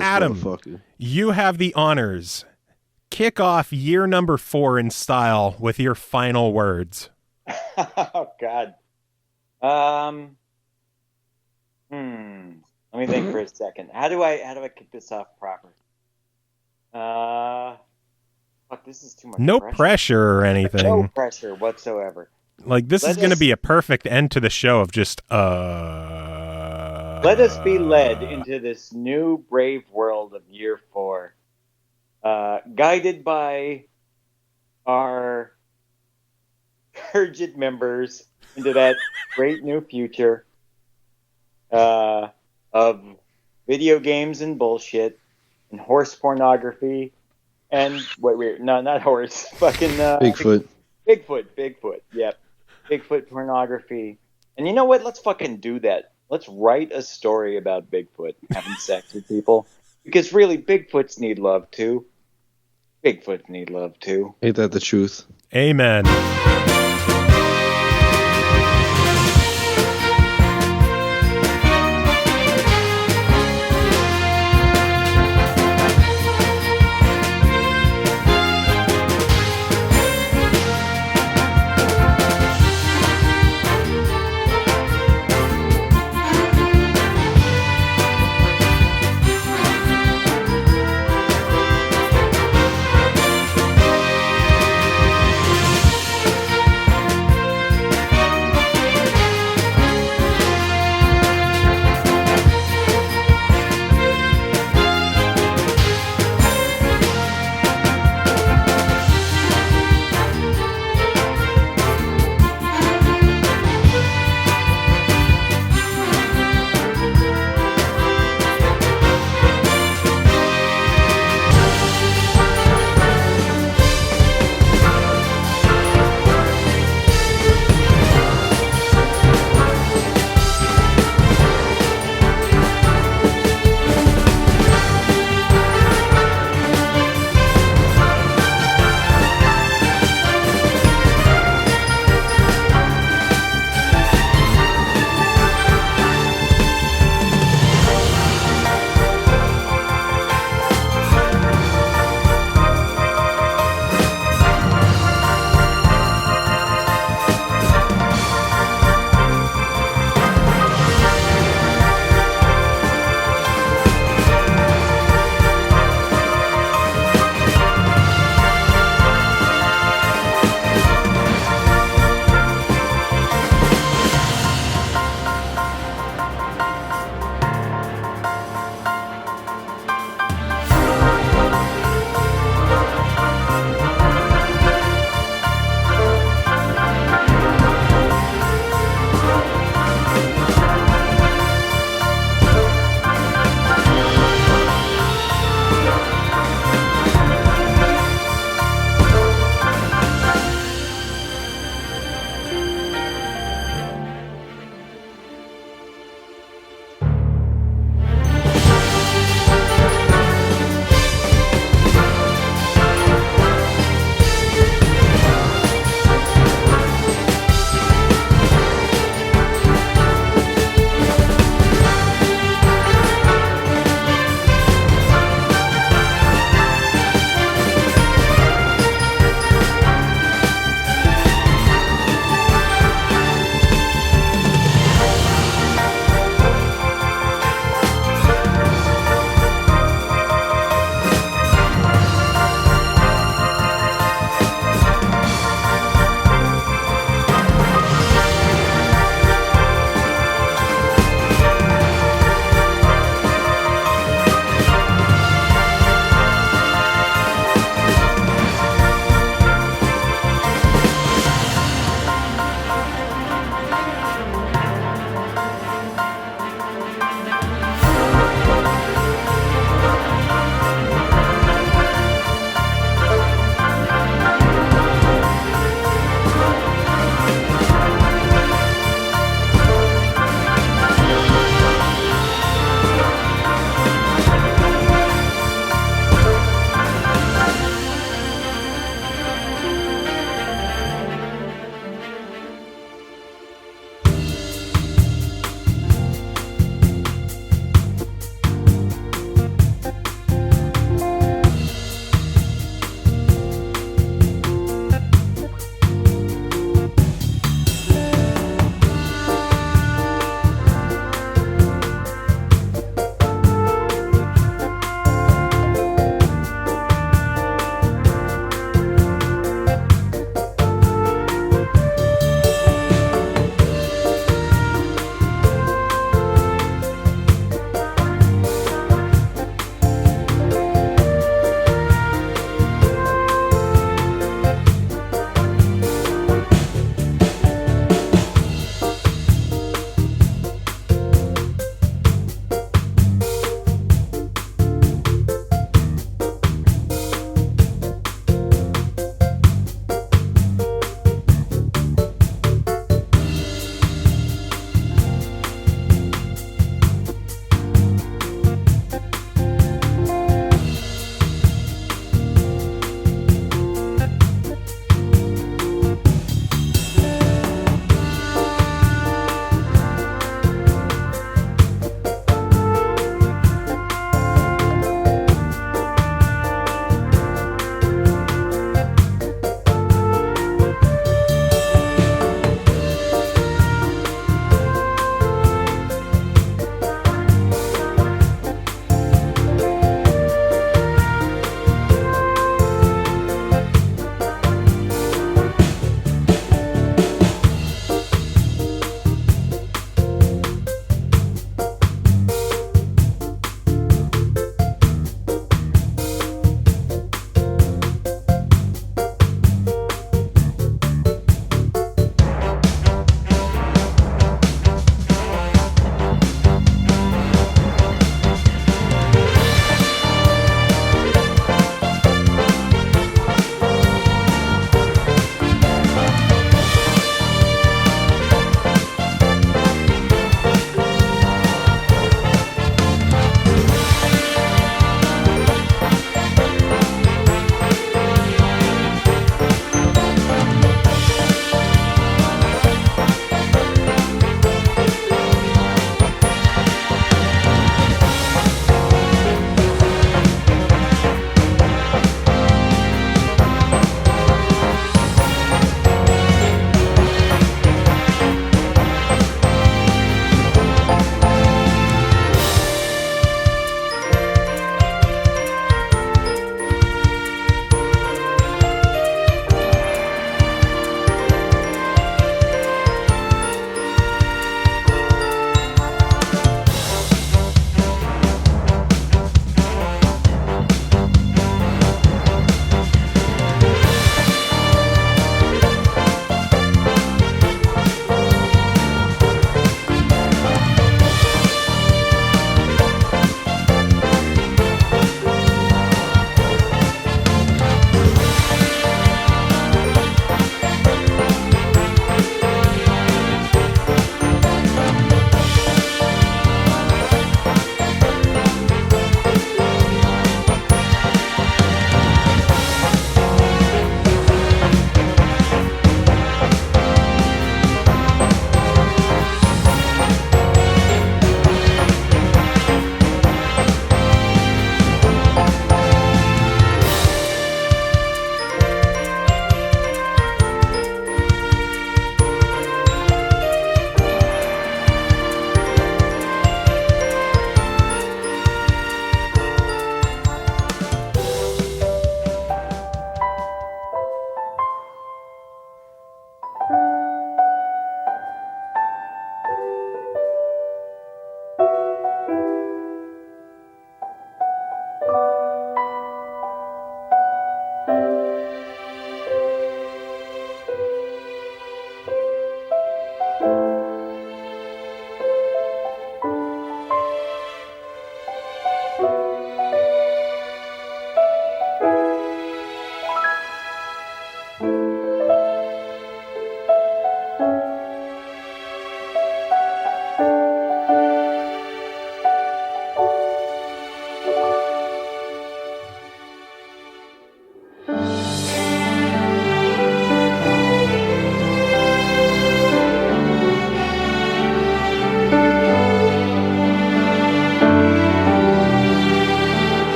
Adam, you have the honors. Kick off year number 4 in style with your final words. Oh God. Let me think for a second. How do I kick this off proper? Fuck, this is too much. No pressure or anything. No pressure whatsoever. This is going to be a perfect end to the show of just Let us be led into this new brave world of year 4. Guided by our turgid members into that great new future of video games and bullshit and horse pornography and not horse, fucking Bigfoot. Bigfoot. Yep, Bigfoot pornography. And you know what? Let's fucking do that. Let's write a story about Bigfoot having sex with people because really, Bigfoots need love too. Bigfoot need love too. Ain't that the truth? Amen.